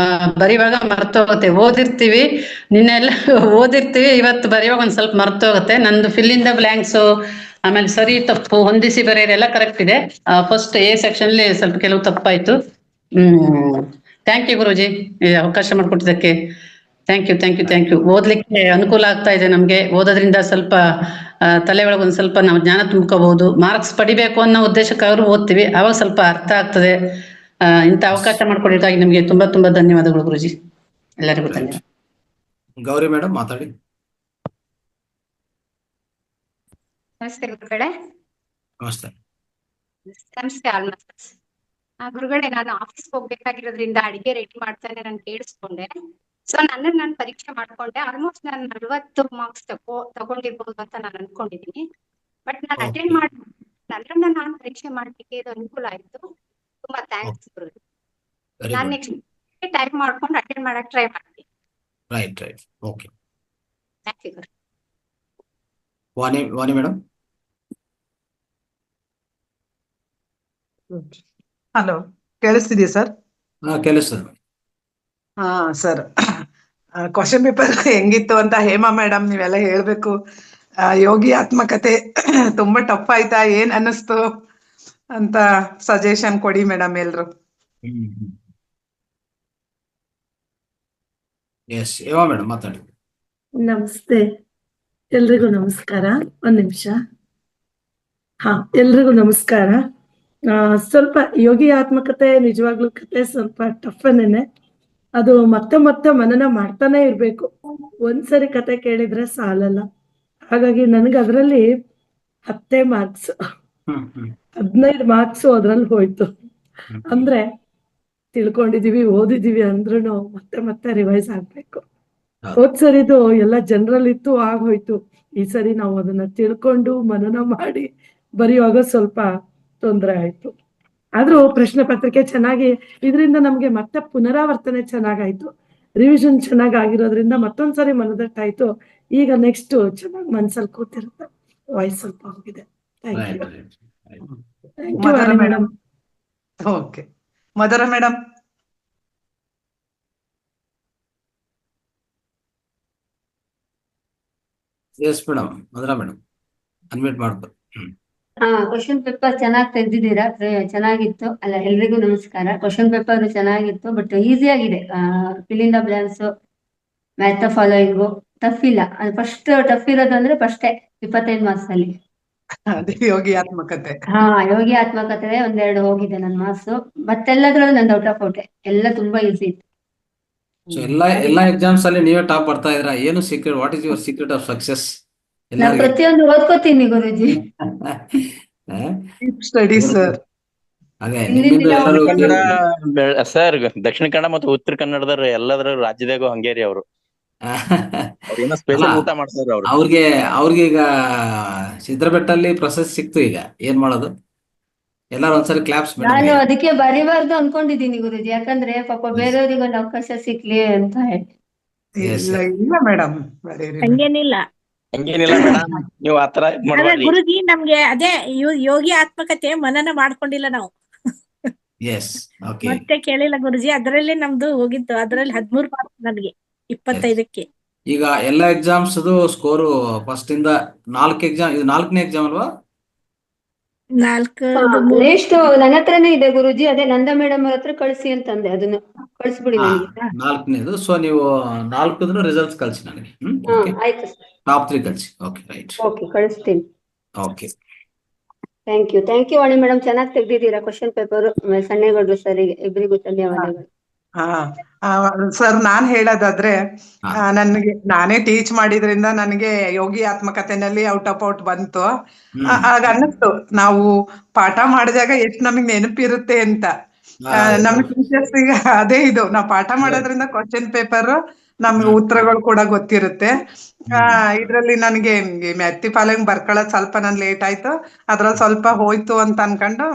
ಬರೆಯುವಾಗ ಮರ್ತೋಗುತ್ತೆ, ಓದಿರ್ತೀವಿ, ನಿನ್ನೆಲ್ಲ ಓದಿರ್ತೀವಿ, ಇವತ್ತು ಬರೆಯುವಾಗ ಒಂದ್ ಸ್ವಲ್ಪ ಮರ್ತೋಗುತ್ತೆ. ನಂದು ಫಿಲ್ ಇನ್ ದ ಬ್ಲಾಂಕ್ಸ್, ಆಮೇಲೆ ಸರಿ ತಪ್ಪು ಹೊಂದಿಸಿ ಬರೆಯೋರೆಲ್ಲ ಕರೆಕ್ಟ್ ಇದೆ. ಫಸ್ಟ್ ಎ ಸೆಕ್ಷನ್ ಅಲ್ಲಿ ಸ್ವಲ್ಪ ಕೆಲವು ತಪ್ಪಾಯ್ತು. ಥ್ಯಾಂಕ್ ಯು ಗುರುಜಿ, ಅವಕಾಶ ಮಾಡಿಕೊಟ್ಟಿದ್ದಕ್ಕೆ. Thank you. ಓದ್ಲಿಕ್ಕೆ ಅನುಕೂಲ ಆಗ್ತಾ ಇದೆ ನಮ್ಗೆ. ಓದೋದ್ರಿಂದ ಸ್ವಲ್ಪ ತಲೆ ಒಳಗೆ ಒಂದ್ ಸ್ವಲ್ಪ ನಾವು ಜ್ಞಾನ ತುಂಬ್ಕೋಬಹುದು. ಮಾರ್ಕ್ಸ್ ಪಡಿಬೇಕು ಅನ್ನೋ ಉದ್ದೇಶಕ್ಕಾದ್ರೂ ಓದ್ತೀವಿ, ಅವಾಗ ಸ್ವಲ್ಪ ಅರ್ಥ ಆಗ್ತದೆ. ಇಂಥ ಅವಕಾಶ ಮಾಡ್ಕೊಡೋದಕ್ಕಾಗಿ ನಿಮ್ಗೆ ತುಂಬಾ ತುಂಬಾ ಧನ್ಯವಾದಗಳು ಗುರುಜಿ. ಎಲ್ಲರಿಗೂ ಧನ್ಯವಾದ. ಗೌರಿ ಮೇಡಮ್ ಮಾತಾಡಿ. ನಮಸ್ತೆ ಗುರುಗಳೇ. ನಮಸ್ತೆ. ನಮಸ್ತೆ ಆಲ್ಮೋಸ್ಟ್. ಗುರುಗಳೇ, ನಾನು ಆಫೀಸ್ಗೆ ಹೋಗ್ಬೇಕಾಗಿರೋದ್ರಿಂದ ಅಡಿಗೆ ರೆಡಿ ಮಾಡ್ತಾನೆ ನಾನು ಕೇಳಿಸ್ಕೊಂಡೆ. ಸೊ ನಾನು ಪರೀಕ್ಷೆ ಮಾಡ್ಕೊಂಡೆ. ಆಲ್ಮೋಸ್ಟ್ ನಾನು 40 ಮಾರ್ಕ್ಸ್ ತಗೊಂಡಿರ್ಬೋದು ಅಂತ ನಾನು ಅನ್ಕೊಂಡಿದೀನಿ. ಬಟ್ ನಾನು ಅಟೆಂಡ್ ಮಾಡಿ ನನ್ನನ್ನ ನಾನು ಪರೀಕ್ಷೆ ಮಾಡ್ಲಿಕ್ಕೆ ಇದು ಅನುಕೂಲ ಆಯ್ತು. ತುಂಬಾ ಥ್ಯಾಂಕ್ಸ್ ಗುರು. ನಾನು ನೆಕ್ಸ್ಟ್ ಟೈಪ್ ಮಾಡ್ಕೊಂಡು ಅಟೆಂಡ್ ಮಾಡಕ್ ಟ್ರೈ ಮಾಡ್ತೀನಿ. ರೈಟ್. ಓಕೆ, ಥ್ಯಾಂಕ್ ಯು ಗುರು. ವಾಣಿ ಮೇಡಮ್. ಹಲೋ, ಕೇಳಿಸ್ತಿದೆಯಾ ಸರ್? ಕೇಳಿಸ್ತದೆ. ಹಾ ಸರ್, ಕ್ವಶನ್ ಪೇಪರ್ ಹೆಂಗಿತ್ತು ಅಂತ ಹೇಮಾ ಮೇಡಮ್ ನೀವೆಲ್ಲ ಹೇಳ್ಬೇಕು. ಯೋಗಿ ಆತ್ಮಕತೆ ತುಂಬಾ ಟಫ್ ಆಯ್ತಾ, ಏನ್ ಅನ್ನಿಸ್ತು ಅಂತ ಸಜೆಷನ್ ಕೊಡಿ ಮೇಡಮ್ ಎಲ್ರು. ಎಸ್, ಹೇಮಾ ಮೇಡಮ್ ಮಾತಾಡಿ. ನಮಸ್ತೆ. ಎಲ್ರಿಗೂ ನಮಸ್ಕಾರ. ಒಂದ್ ನಿಮಿಷ. ಎಲ್ರಿಗೂ ನಮಸ್ಕಾರ. ಸ್ವಲ್ಪ ಯೋಗಿ ಆತ್ಮಕತೆ ನಿಜವಾಗ್ಲೂ ಕತೆ ಸ್ವಲ್ಪ ಟಫ್ನೇನೆ. ಅದು ಮತ್ತೆ ಮತ್ತೆ ಮನನ ಮಾಡ್ತಾನೆ ಇರ್ಬೇಕು. ಒಂದ್ಸರಿ ಕತೆ ಕೇಳಿದ್ರೆ ಸಾಲಲ್ಲ. ಹಾಗಾಗಿ ನನಗೆ ಅದರಲ್ಲಿ 10 ಮಾರ್ಕ್ಸ್, 15 ಮಾರ್ಕ್ಸ್ ಅದ್ರಲ್ಲಿ ಹೋಯ್ತು. ಅಂದ್ರೆ ತಿಳ್ಕೊಂಡಿದೀವಿ, ಓದಿದೀವಿ ಅಂದ್ರೂ ಮತ್ತೆ ಮತ್ತೆ ರಿವೈಸ್ ಆಗ್ಬೇಕು. ಹೋದ್ ಸರಿದು ಎಲ್ಲ ಜನರಲ್ ಇತ್ತು, ಆಗೋಯ್ತು. ಈ ಸರಿ ನಾವು ಅದನ್ನ ತಿಳ್ಕೊಂಡು ಮನನ ಮಾಡಿ ಬರೆಯುವಾಗ ಸ್ವಲ್ಪ ತೊಂದರೆ ಆಯ್ತು. ಆದ್ರೂ ಪ್ರಶ್ನೆ ಪತ್ರಿಕೆ ಚೆನ್ನಾಗಿ, ಇದರಿಂದ ನಮ್ಗೆ ಮತ್ತೆ ಪುನರಾವರ್ತನೆ ಚೆನ್ನಾಗಾಯ್ತು. ರಿವಿಷನ್ ಚೆನ್ನಾಗಿ ಆಗಿರೋದ್ರಿಂದ ಮತ್ತೊಂದ್ಸರಿ ಮನದಟ್ಟಾಯ್ತು. ಈಗ ನೆಕ್ಸ್ಟ್ ಚೆನ್ನಾಗಿ ಮನ್ಸಲ್ಲಿ ಕೂತಿರುತ್ತೆ. ವಾಯ್ಸ್ ಸ್ವಲ್ಪ ಹೋಗಿದೆ. Thank you. Thank you Madhura Vani madam. Madam. Okay, Madhura madam. Yes madam, Madhura madam unmute ಮಾಡ್ಕೊ. ಕ್ವಶನ್ ಪೇಪರ್ ಚೆನ್ನಾಗಿ ತೆಗ್ದಿದ್ದೀರಾ, ಚೆನ್ನಾಗಿತ್ತು. ಅಲ್ಲ, ಎಲ್ರಿಗೂ ನಮಸ್ಕಾರ. ಕ್ವಶನ್ ಪೇಪರ್ ಚೆನ್ನಾಗಿತ್ತು, ಬಟ್ ಈಸಿ ಆಗಿದೆ. Fill in the blanks, math following tough ಇಲ್ಲ. ಅದು ಫಸ್ಟ್ ಟಫ್ ಇರೋದು ಅಂದ್ರೆ ಫಸ್ಟೇ 25 ಮಾರ್ಕ್ಸ್ ಅಲ್ಲಿ. ಅದೇ ಯೋಗಿ ಆತ್ಮಕತೆ. ಯೋಗಿ ಆತ್ಮಕಥೆ ಒಂದೆರಡು ಹೋಗಿದೆ ನನ್ನ ಮಾರ್ಕ್ಸ್. ಮತ್ತೆಲ್ಲದ್ರಲ್ಲೂ ನಂದು ಔಟ್ ಆಫ್ ಔಟ್. ಎಲ್ಲ ತುಂಬಾ ಈಸಿ ಇತ್ತು. ಸೊ ಎಲ್ಲಾ ಎಕ್ಸಾಮ್ಸ್ ಅಲ್ಲಿ ನೀವೇ ಟಾಪ್ ಬರ್ತಾ ಇದ್ರ. ಏನು secret? What is your secret of success? ನಾನು ಪ್ರತಿಯೊಂದು ಓದ್ಕೋತೀನಿ ಗುರುಜಿ. Study sir. ಅದೇ ಹಿಂದಿನ ನಿಮ್ಮಿಂದ ದಿನ ಎಲ್ಲರೂ ಕನ್ನಡ ಸರ್, ದಕ್ಷಿಣ ಕನ್ನಡ ಮತ್ತು ಉತ್ತರ ಕನ್ನಡದವ್ರು ಎಲ್ಲದ್ರ ರಾಜ್ಯದಾಗೂ ಹಂಗೇರಿ ಅವರು. ಅವ್ರೇನೋ ಸ್ಪೆಷಲ್ ಊಟ ಮಾಡ್ತಾರೆ ಅವ್ರು. ಅವ್ರಿಗೆ ಈಗ ಸಿದ್ರಬೆಟ್ಟಲ್ಲಿ ಪ್ರಶಸ್ತಿ ಸಿಕ್ತು. ಈಗ ಏನ್ ಮಾಡೋದು? ಎಲ್ಲಾರು ಒಂದ್ಸರಿ ಕ್ಲಾಪ್ಸ್ ನಾನು ಅದಕ್ಕೆ ಬರಿಬಾರ್ದು ಅನ್ಕೊಂಡಿದೀನಿ ಗುರುಜಿ. ಯಾಕಂದ್ರೆ ಪಾಪ ಬೇರೆಯವ್ರಿಗೆ ಒಂದು ಅವಕಾಶ ಸಿಕ್ಲಿ ಅಂತ ಹೇಳಿ. ಇಲ್ಲ ಮೇಡಮ್, ಹಂಗೇನಿಲ್ಲ. ಹಂಗೇನಿಲ್ಲ ಮೇಡಮ್, ನೀವು ಆತರ ಇದ್ ಅದೇ ಮಾಡ್ಬೇಡ್ರಿ. ಗುರುಜಿ, ನಮ್ಗೆ ಅದೇ ಯೋಗಿ ಆತ್ಮಕತೆ ಮನನ ಮಾಡ್ಕೊಂಡಿಲ್ಲ ನಾವು. Yes, okay. ಮತ್ತೆ ಕೇಳಿಲ್ಲ ಗುರುಜಿ. ಅದ್ರಲ್ಲೇ ನಮ್ದು ಹೋಗಿತ್ತು. ಅದ್ರಲ್ಲಿ 13 ಮಾರ್ಕ್ಸ್ ನನಗೆ 25ಕ್ಕೆ. ಈಗ ಎಲ್ಲಾ ಎಕ್ಸಾಮ್ಸ್ ಸ್ಕೋರು ಫಸ್ಟ್ ಇಂದ 4 ಎಕ್ಸಾಮ್, ಇದು 4ನೇ ಎಕ್ಸಾಮ್ ಅಲ್ವಾ? 4 ನೆಕ್ಸ್ಟ್ ನನ್ನ ಹತ್ರನೇ ಇದೆ ಗುರುಜಿ. ಅದೇ ನಂದ ಮೇಡಮ್ ಅವ್ರ ಹತ್ರ ಕಳ್ಸಿ ಅಂತಂದೆ, ಅದನ್ನು ಕಳ್ಸ್ಬಿಡಿ ನನಗೆ. 4ನೇದು. ಸೊ ನೀವು 4ದು ರಿಸಲ್ಟ್ಸ್ ಕಳ್ಸಿ ನನಗೆ. ಆಯ್ತು ಸರ್. ಟಾಪ್ 3 ಕಳ್ಸಿ. Okay, right. ಓಕೆ, ಕಳಿಸ್ತೀನಿ. Okay, thank you Vani madam. ಚೆನ್ನಾಗಿ ತೆಗ್ದಿದ್ದೀರಾ ಕ್ವಶನ್ ಪೇಪರ್. ಸಣ್ಣೇಗೌಡ್ರು ಸರಿಗೆ ಇಬ್ಬರಿಗೂ ಧನ್ಯವಾದಗಳು. ಸರ್, ನಾನ್ ಹೇಳೋದಾದ್ರೆ, ನಾನೇ ಟೀಚ್ ಮಾಡಿದ್ರಿಂದ ನನಗೆ ಯೋಗಿ ಆತ್ಮಕಥೆನಲ್ಲಿ ಔಟ್ ಆಫ್ ಔಟ್ ಬಂತು. ಆಗ ಅನ್ನಿಸ್ತು, ನಾವು ಪಾಠ ಮಾಡಿದಾಗ ಎಷ್ಟು ನಮಗ್ ನೆನಪಿರುತ್ತೆ ಅಂತ. ನಮ್ ಟೀಚರ್ಸ್ ಈಗ ಅದೇ ಇದು, ನಾವು ಪಾಠ ಮಾಡೋದ್ರಿಂದ ಕ್ವಶನ್ ಪೇಪರ್ ನಮ್ಗೆ ಉತ್ತರಗಳು ಕೂಡ ಗೊತ್ತಿರುತ್ತೆ. ಇದ್ರಲ್ಲಿ ನನಗೆ ಮ್ಯಾಥಿ ಫಾಲೋಯಿಂಗ್ ಬರ್ಕೊಳ್ಳೋದು ಸ್ವಲ್ಪ ನನ್ ಲೇಟ್ ಆಯ್ತು. ಅದ್ರಲ್ಲಿ ಸ್ವಲ್ಪ ಹೋಯ್ತು ಅಂತ ಅನ್ಕೊಂಡು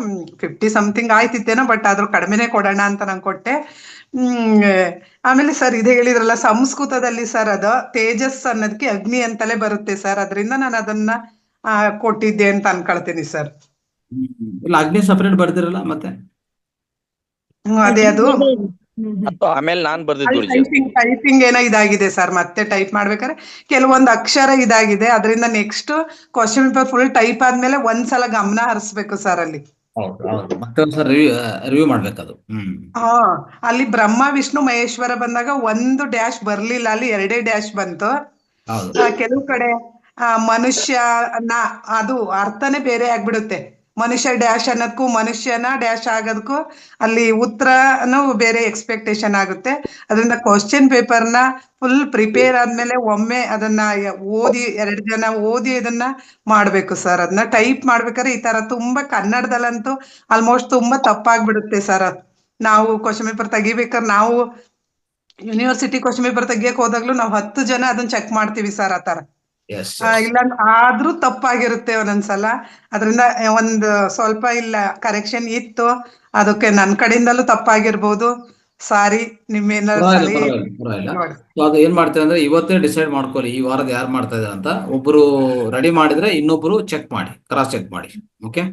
50 ಸಮಥಿಂಗ್ ಆಯ್ತಿತ್ತೇನೋ, ಬಟ್ ಅದ್ರ ಕಡಿಮೆನೆ ಕೊಡೋಣ ಅಂತ ನಾನು ಕೊಟ್ಟೆ. ಆಮೇಲೆ ಸರ್ ಇದು ಹೇಳಿದ್ರಲ್ಲ ಸಂಸ್ಕೃತದಲ್ಲಿ ಸರ್, ಅದು ತೇಜಸ್ ಅನ್ನೋದಕ್ಕೆ ಅಗ್ನಿ ಅಂತಲೇ ಬರುತ್ತೆ ಸರ್. ಅದರಿಂದ ನಾನು ಅದನ್ನ ಕೊಟ್ಟಿದ್ದೆ ಅಂತ ಅನ್ಕೊಳ್ತೀನಿ ಸರ್. ಇಲ್ಲ, ಅಗ್ನಿ ಸಪರೇಟ್ ಬರ್ದಿರಲ್ಲ ಮತ್ತೆ? ಅದೇ ಅದು ಆಮೇಲೆ ನಾನ್ ಬರ್ದಿದ್ದು ಟೈಪಿಂಗ್ ಏನೋ ಇದಾಗಿದೆ ಸರ್. ಮತ್ತೆ ಟೈಪ್ ಮಾಡ್ಬೇಕಾದ್ರೆ ಕೆಲವೊಂದು ಅಕ್ಷರ ಇದಾಗಿದೆ. ಅದರಿಂದ next question paper full type ಆದ್ಮೇಲೆ ಒಂದ್ಸಲ ಗಮನ ಹರಿಸ್ಬೇಕು ಸರ್ ಅಲ್ಲಿ. ಮತ್ತೆ ಒಂದ್ಸಲ ರಿವ್ಯೂ ಮಾಡ್ಬೇಕದು. ಅಲ್ಲಿ ಬ್ರಹ್ಮ ವಿಷ್ಣು ಮಹೇಶ್ವರ ಬಂದಾಗ 1 ಡ್ಯಾಶ್ ಬರ್ಲಿಲ್ಲ, ಅಲ್ಲಿ 2 ಡ್ಯಾಶ್ ಬಂತು. ಕೆಲವು ಕಡೆ ಮನುಷ್ಯನ ಅದು ಅರ್ಥನೇ ಬೇರೆ ಆಗ್ಬಿಡುತ್ತೆ. ಮನುಷ್ಯ ಡ್ಯಾಶ್ ಅನ್ನೋದಕ್ಕೂ ಮನುಷ್ಯನ ಡ್ಯಾಶ್ ಆಗೋದಕ್ಕೂ ಅಲ್ಲಿ ಉತ್ತರನೂ ಬೇರೆ ಎಕ್ಸ್ಪೆಕ್ಟೇಷನ್ ಆಗುತ್ತೆ. ಅದರಿಂದ ಕ್ವಶನ್ ಪೇಪರ್ನ ಫುಲ್ ಪ್ರಿಪೇರ್ ಆದ್ಮೇಲೆ ಒಮ್ಮೆ ಅದನ್ನ ಓದಿ 2 ಜನ ಓದಿ ಅದನ್ನ ಮಾಡ್ಬೇಕು ಸರ್. ಅದನ್ನ ಟೈಪ್ ಮಾಡ್ಬೇಕಾದ್ರೆ ಈ ತರ ತುಂಬಾ ಕನ್ನಡದಲ್ಲಂತೂ ಆಲ್ಮೋಸ್ಟ್ ತುಂಬಾ ತಪ್ಪಾಗ್ಬಿಡುತ್ತೆ ಸರ್. ನಾವು ಕ್ವಶನ್ ಪೇಪರ್ ತೆಗಿಬೇಕಾದ್ರೆ, ನಾವು ಯೂನಿವರ್ಸಿಟಿ ಕ್ವಶನ್ ಪೇಪರ್ ತೆಗಿಯಕ್ ಹೋದಾಗ್ಲೂ ನಾವು 10 ಜನ ಅದನ್ನ ಚೆಕ್ ಮಾಡ್ತೀವಿ ಸರ್. ಆ ತರ ಇಲ್ಲ ಆದ್ರೂ ತಪ್ಪಾಗಿರುತ್ತೆ ಒಂದೊಂದ್ಸಲ. ಅದರಿಂದ ಒಂದು ಸ್ವಲ್ಪ ಇಲ್ಲ ಕರೆಕ್ಷನ್ ಇತ್ತು. ಅದಕ್ಕೆ ನನ್ ಕಡೆಯಿಂದಲೂ ತಪ್ಪಾಗಿರ್ಬೋದು. ಸಾರಿ, ಅದು ಏನ್ ಮಾಡ್ತೇವೆ ಅಂದ್ರೆ ಇವತ್ತೇ ಡಿಸೈಡ್ ಮಾಡ್ಕೊಳ್ಳಿ ಈ ವಾರದ ಯಾರು ಮಾಡ್ತಾ ಇದ್ದಾರೆ ಅಂತ. ಒಬ್ರು ರೆಡಿ ಮಾಡಿದ್ರೆ ಇನ್ನೊಬ್ರು ಚೆಕ್ ಮಾಡಿ, ಕ್ರಾಸ್ ಚೆಕ್ ಮಾಡಿ. Okay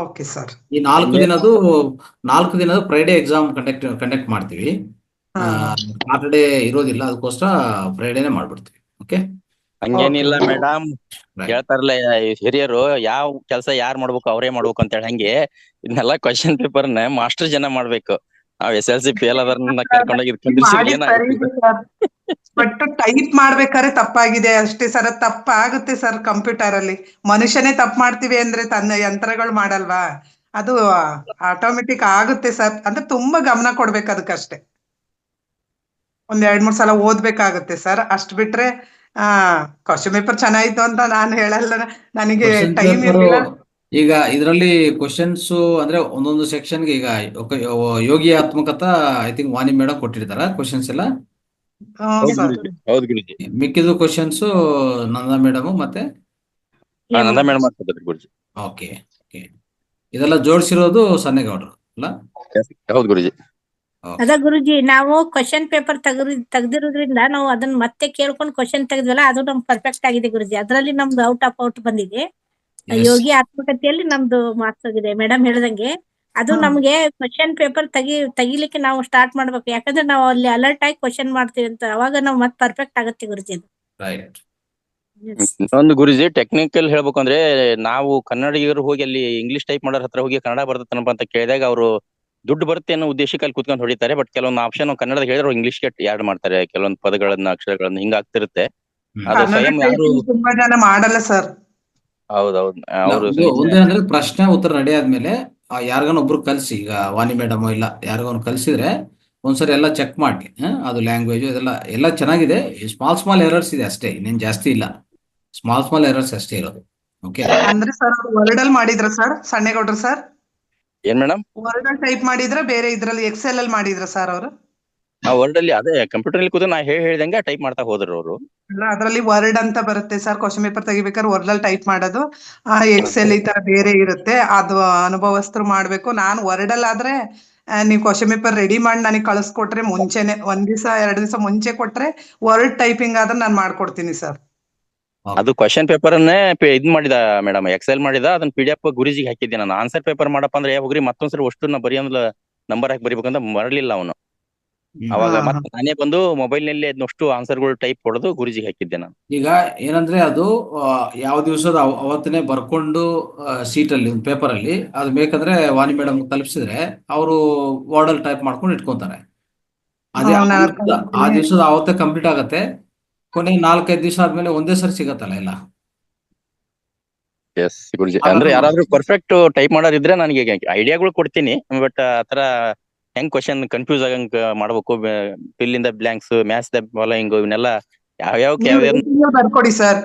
okay sir. ಈ 4 ದಿನದ ಫ್ರೈಡೇ ಎಕ್ಸಾಮ್ ಕಂಡಕ್ಟ್ ಮಾಡ್ತೀವಿ. ಸಾಟರ್ಡೇ ಇರೋದಿಲ್ಲ, ಅದಕ್ಕೋಸ್ಕರ ಫ್ರೈಡೇನೆ ಮಾಡ್ಬಿಡ್ತೀವಿ. ಓಕೆ, ಹಂಗೇನಿಲ್ಲ ಮೇಡಮ್. ಹೇಳ್ತಾರಲ್ಲ ಹಿರಿಯರು, ಯಾವ ಕೆಲಸ ಯಾರು ಮಾಡ್ಬೇಕು ಅವರೇ ಮಾಡ್ಬೇಕು ಅಂತ ಹೇಳಿ, ಹಂಗೆ ಇದನ್ನೆಲ್ಲ ಕ್ವಶನ್ ಪೇಪರ್ನ ಮಾಸ್ಟರ್ ಜನ ಮಾಡ್ಬೇಕು. ನಾವ್ SLC ಫೇಲ್ ಅದನ್ನ ಕರ್ಕೊಂಡೋಗಿ ಕುಂದ್ರಿಸಿ ಮಾಡಿ ಸರಿ ಏನಾಗುತ್ತೆ? ಸರ್, ಬಟ್ ಟೈಪ್ ಮಾಡ್ಬೇಕಾದ್ರೆ ತಪ್ಪಾಗಿದೆ ಅಷ್ಟೇ ಸರ್. ಅದು ತಪ್ಪಾಗುತ್ತೆ ಸರ್ ಕಂಪ್ಯೂಟರ್ ಅಲ್ಲಿ. ಮನುಷ್ಯನೇ ತಪ್ಪು ಮಾಡ್ತೀವಿ ಅಂದ್ರೆ ತನ್ನ ಯಂತ್ರಗಳು ಮಾಡಲ್ವಾ? ಅದು ಆಟೋಮೆಟಿಕ್ ಆಗುತ್ತೆ ಸರ್. ಅಂದ್ರೆ ತುಂಬಾ ಗಮನ ಕೊಡ್ಬೇಕು ಅದಕ್ಕಷ್ಟೇ. ಒಂದ್ 2-3 ಸಲ ಓದ್ಬೇಕಾಗುತ್ತೆ ಸರ್. ಅಷ್ಟ್ ಬಿಟ್ರೆ ಕ್ವಶನ್ ಪೇಪರ್ ಚೆನ್ನಾಗಿತ್ತು ಅಂತ ನಾನು ಹೇಳಲ್ಲ. ನನಗೆ ಕ್ವಶನ್ ಟೈಮ್ ಪೇಪರ್ ಇರ್ಲಿಲ್ಲ. ಈಗ ಇದರಲ್ಲಿ ಕ್ವಶನ್ಸ್ ಅಂದ್ರೆ ಒಂದೊಂದು ಸೆಕ್ಷನ್ಗೆ ಈಗ ಯೋಗಿಯಾತ್ಮಕತ ಐ ಥಿಂಕ್ ವಾಣಿ ಮೇಡಮ್ ಕೊಟ್ಟಿರ್ತಾರ ಕ್ವಶನ್ಸ್ ಎಲ್ಲ. ಹ್ಮ್ ಸರ್. ಹೌದು ಗುರುಜಿ. ಮಿಕ್ಕಿದ ಕ್ವಶನ್ಸ್ ನಂದಾ ಮೇಡಮ್ ಮತ್ತೆ ನಂದಾ ಮೇಡಮ್ ಮಾಡ್ತಿದ್ದಾರೆ ಗುರುಜಿ. Okay okay. ಇದೆಲ್ಲ ಜೋಡಿಸಿರೋದು ಸನ್ನೇಗೌಡರು ಅಲ್ಲ? ಹೌದು ಗುರುಜಿ. ಅದ ಗುರುಜಿ, ನಾವು ಕ್ವಶನ್ ಪೇಪರ್ ತೆಗ್ದಿರೋದ್ರಿಂದ ನಾವು ಅದನ್ನ ಮತ್ತೆ ಕೇಳ್ಕೊಂಡು ಕ್ವಶನ್ ತೆಗೆದ್ವಲ್ಲ, ಅದು ನಮ್ಗೆ ಪರ್ಫೆಕ್ಟ್ ಆಗಿದೆ ಗುರುಜಿ. ಅದ್ರಲ್ಲಿ ನಮ್ದು ಔಟ್ ಬಂದಿದೆ. ಯೋಗಿ ಆತ್ಮಕತೆಯಲ್ಲಿ ನಮ್ದು ಮಾರ್ಕ್ಸ್ ಆಗಿದೆ ಮೇಡಮ್ ಹೇಳ್ದಂಗೆ. ಅದು ನಮ್ಗೆ ಕ್ವಶನ್ ಪೇಪರ್ ತೆಗಿಲಿಕ್ಕೆ ನಾವು ಸ್ಟಾರ್ಟ್ ಮಾಡ್ಬೇಕು. ಯಾಕಂದ್ರೆ ನಾವು ಅಲ್ಲಿ ಅಲರ್ಟ್ ಆಗಿ ಕ್ವಶನ್ ಮಾಡ್ತೀವಿ ಅಂತ, ಅವಾಗ ನಾವು ಮತ್ತೆ ಪರ್ಫೆಕ್ಟ್ ಆಗತ್ತೆ ಗುರುಜಿ ಅದು. ರೈಟ್. ಒಂದು ಗುರುಜಿ ಟೆಕ್ನಿಕಲ್ ಹೇಳ್ಬೇಕು ಅಂದ್ರೆ, ನಾವು ಕನ್ನಡಿಗರು ಹೋಗಿ ಅಲ್ಲಿ ಇಂಗ್ಲಿಷ್ ಟೈಪ್ ಮಾಡೋರ್ ಹತ್ರ ಹೋಗಿ ಕನ್ನಡ ಬರ್ತನಪ್ಪ ಅಂತ ಕೇಳಿದಾಗ ಅವರು ದುಡ್ಡು ಬರುತ್ತೆ ಅನ್ನೋ ಉದ್ದೇಶಕ್ಕೆ ಅಲ್ಲಿ ಕುತ್ಕೊಂಡು ಹೊಡಿತಾರೆ. ಬಟ್ ಕೆಲವೊಂದು ಆಪ್ಷನ್ ಕನ್ನಡದ ಹೇಳಿದ್ರೆ ಇಂಗ್ಲಿಷ್ಗೆ ಆಡ್ ಮಾಡ್ತಾರೆ, ಕೆಲವೊಂದು ಪದಗಳನ್ನ ಅಕ್ಷರಗಳನ್ನ ಹಿಂಗಾಗ್ತಿರುತ್ತೆ. ಅದು ಕನ್ನಡ ಸ್ವಯಂ ಯಾರು typing ತುಂಬಾ ಜನ ಮಾಡಲ್ಲ ಸರ್. ಹೌದೌದು ಅವರು ಒಂದೇನಂದ್ರೆ ಪ್ರಶ್ನೆ ಉತ್ತರ ರೆಡಿ ಆದ್ಮೇಲೆ ಯಾರಿಗಾನ ಒಬ್ರು ಕಲ್ಸಿ, ಈಗ ವಾಣಿ ಮೇಡಮ್ ಇಲ್ಲ ಯಾರಿಗಾನ ಕಲ್ಸಿದ್ರೆ ಒಂದ್ಸರಿ ಎಲ್ಲ ಚೆಕ್ ಮಾಡಿ. ಅದು ಲ್ಯಾಂಗ್ವೇಜ್ ಎಲ್ಲ ಚೆನ್ನಾಗಿದೆ. ಸ್ಮಾಲ್ ಎರರ್ಸ್ ಇದೆ ಅಷ್ಟೇ, ಇನ್ನೇನ್ ಜಾಸ್ತಿ ಇಲ್ಲ. ಸ್ಮಾಲ್ ಎರರ್ಸ್ ಅಷ್ಟೇ ಇರೋದು. ಓಕೆ. ಅಂದ್ರೆ ಸರ್ ವರ್ಡ್ ಅಲ್ಲಿ ಮಾಡಿದ್ರ ಸರ್ ಸಣ್ಣೇಗೌಡ್ರು ಸರ್? ಏನ್ ಮೇಡಮ್? ವರ್ಡ್ ಅಲ್ಲಿ ಟೈಪ್ ಮಾಡಿದ್ರ ಬೇರೆ ಇದ್ರಲ್ಲಿ ಎಕ್ಸೆಲ್ ಅಲ್ಲಿ ಮಾಡಿದ್ರ ಸರ್ ಅವರು? ವರ್ಡ್ ಅಲ್ಲಿ ಅದೇ ಕಂಪ್ಯೂಟರ್ ಅಲ್ಲಿ ಕೂತು ನಾ ಹೇಳ್ದಂಗೆ ಟೈಪ್ ಮಾಡ್ತಾ ಹೋದ್ರು ಅವರು. ಅಲ್ಲ, ಅದ್ರಲ್ಲಿ ವರ್ಡ್ ಅಂತ ಬರುತ್ತೆ ಸರ್. ಕ್ವಶನ್ ಪೇಪರ್ ತೆಗಿಬೇಕಾದ್ರೆ ವರ್ಡ್ ಅಲ್ಲಿ ಟೈಪ್ ಮಾಡೋದು. ಎಕ್ಸೆಲ್ ಈ ತರ ಬೇರೆ ಇರುತ್ತೆ. ಅದು ಅನುಭವಸ್ಥರು ಮಾಡ್ಬೇಕು. ನಾನು ವರ್ಡ್ ಅಲ್ಲಿ ಆದ್ರೆ ನೀವು ಕ್ವಶನ್ ಪೇಪರ್ ರೆಡಿ ಮಾಡಿ ನನಗೆ ಕಳಿಸ್ಕೊಟ್ರೆ ಮುಂಚೆನೆ 1 ದಿವಸ 2 ದಿವಸ ಮುಂಚೆ ಕೊಟ್ರೆ ವರ್ಡ್ ಟೈಪಿಂಗ್ ಆದ್ರೆ ನಾನು ಮಾಡ್ಕೊಡ್ತೀನಿ ಸರ್. ಅದು ಕ್ವಶನ್ ಪೇಪರ್ ಅನ್ನೇ ಇದ್ ಮಾಡಿದ ಮೇಡಮ್, ಎಕ್ಸೆಲ್ ಮಾಡಿದ, ಅದನ್ನ PDF ಗುರುಜಿಗೆ ಹಾಕಿದ್ದೆ ನಾನು. ಆನ್ಸರ್ ಪೇಪರ್ ಮಾಡಪ್ಪ ಅಂದ್ರೆ ಹೋಗ್ರಿ ಮತ್ತೊಂದ್ಸರಿ ಅಷ್ಟು ನಾ ಬರೆಯೋದ್ಲ ನಂಬರ್ ಹಾಕಿ ಬರಿಬೇಕಂತ ಬರಲಿಲ್ಲ ಅವನು. ಅವಾಗ ಮತ್ತೆ ನಾನೇ ಬಂದು ಮೊಬೈಲ್ ನಲ್ಲಿ ಅದನ್ನಷ್ಟು ಆನ್ಸರ್ಗಳು ಟೈಪ್ ಹೊಡೆದು ಗುರುಜಿಗೆ ಹಾಕಿದ್ದೆ ನಾನು. ಈಗ ಏನಂದ್ರೆ ಅದು ಯಾವ ದಿವಸದ ಅವತ್ತನೇ ಬರ್ಕೊಂಡು ಸೀಟಲ್ಲಿ ಒಂದು ಪೇಪರ್ ಅಲ್ಲಿ ಅದು ಬೇಕಂದ್ರೆ ವಾಣಿ ಮೇಡಮ್ ತಲುಪಿಸಿದ್ರೆ ಅವರು ವರ್ಡ್ ಅಲ್ಲಿ ಟೈಪ್ ಮಾಡ್ಕೊಂಡು ಇಟ್ಕೊಂತಾರೆ. ಅದೇ ಆ ದಿವಸದ ಅವತ್ತೇ ಕಂಪ್ಲೀಟ್ ಆಗತ್ತೆ. ಕೊನೆ 4-5 ದಿವಸ ಆದ್ಮೇಲೆ ಒಂದೇ ಸರಿ ಸಿಗತ್ತಲ್ಲ ಎಲ್ಲ. ಎಸ್ ಗುರುಜಿ. ಅಂದ್ರೆ ಯಾರಾದ್ರೂ ಪರ್ಫೆಕ್ಟ್ ಟೈಪ್ ಮಾಡೋರಿದ್ರೆ ನನಗೆ ಐಡಿಯಾಗಳು ಕೊಡ್ತೀನಿ. ಬಟ್ ಆತರ ಹೆಂಗ್ ಕ್ವಶನ್ ಕನ್ಫ್ಯೂಸ್ ಆಗಂಗ್ ಮಾಡ್ಬೇಕು, fill in the blanks, match the following, ಇವನ್ನೆಲ್ಲ ಯಾವ ಬರ್ಕೊಡಿ ಸರ್.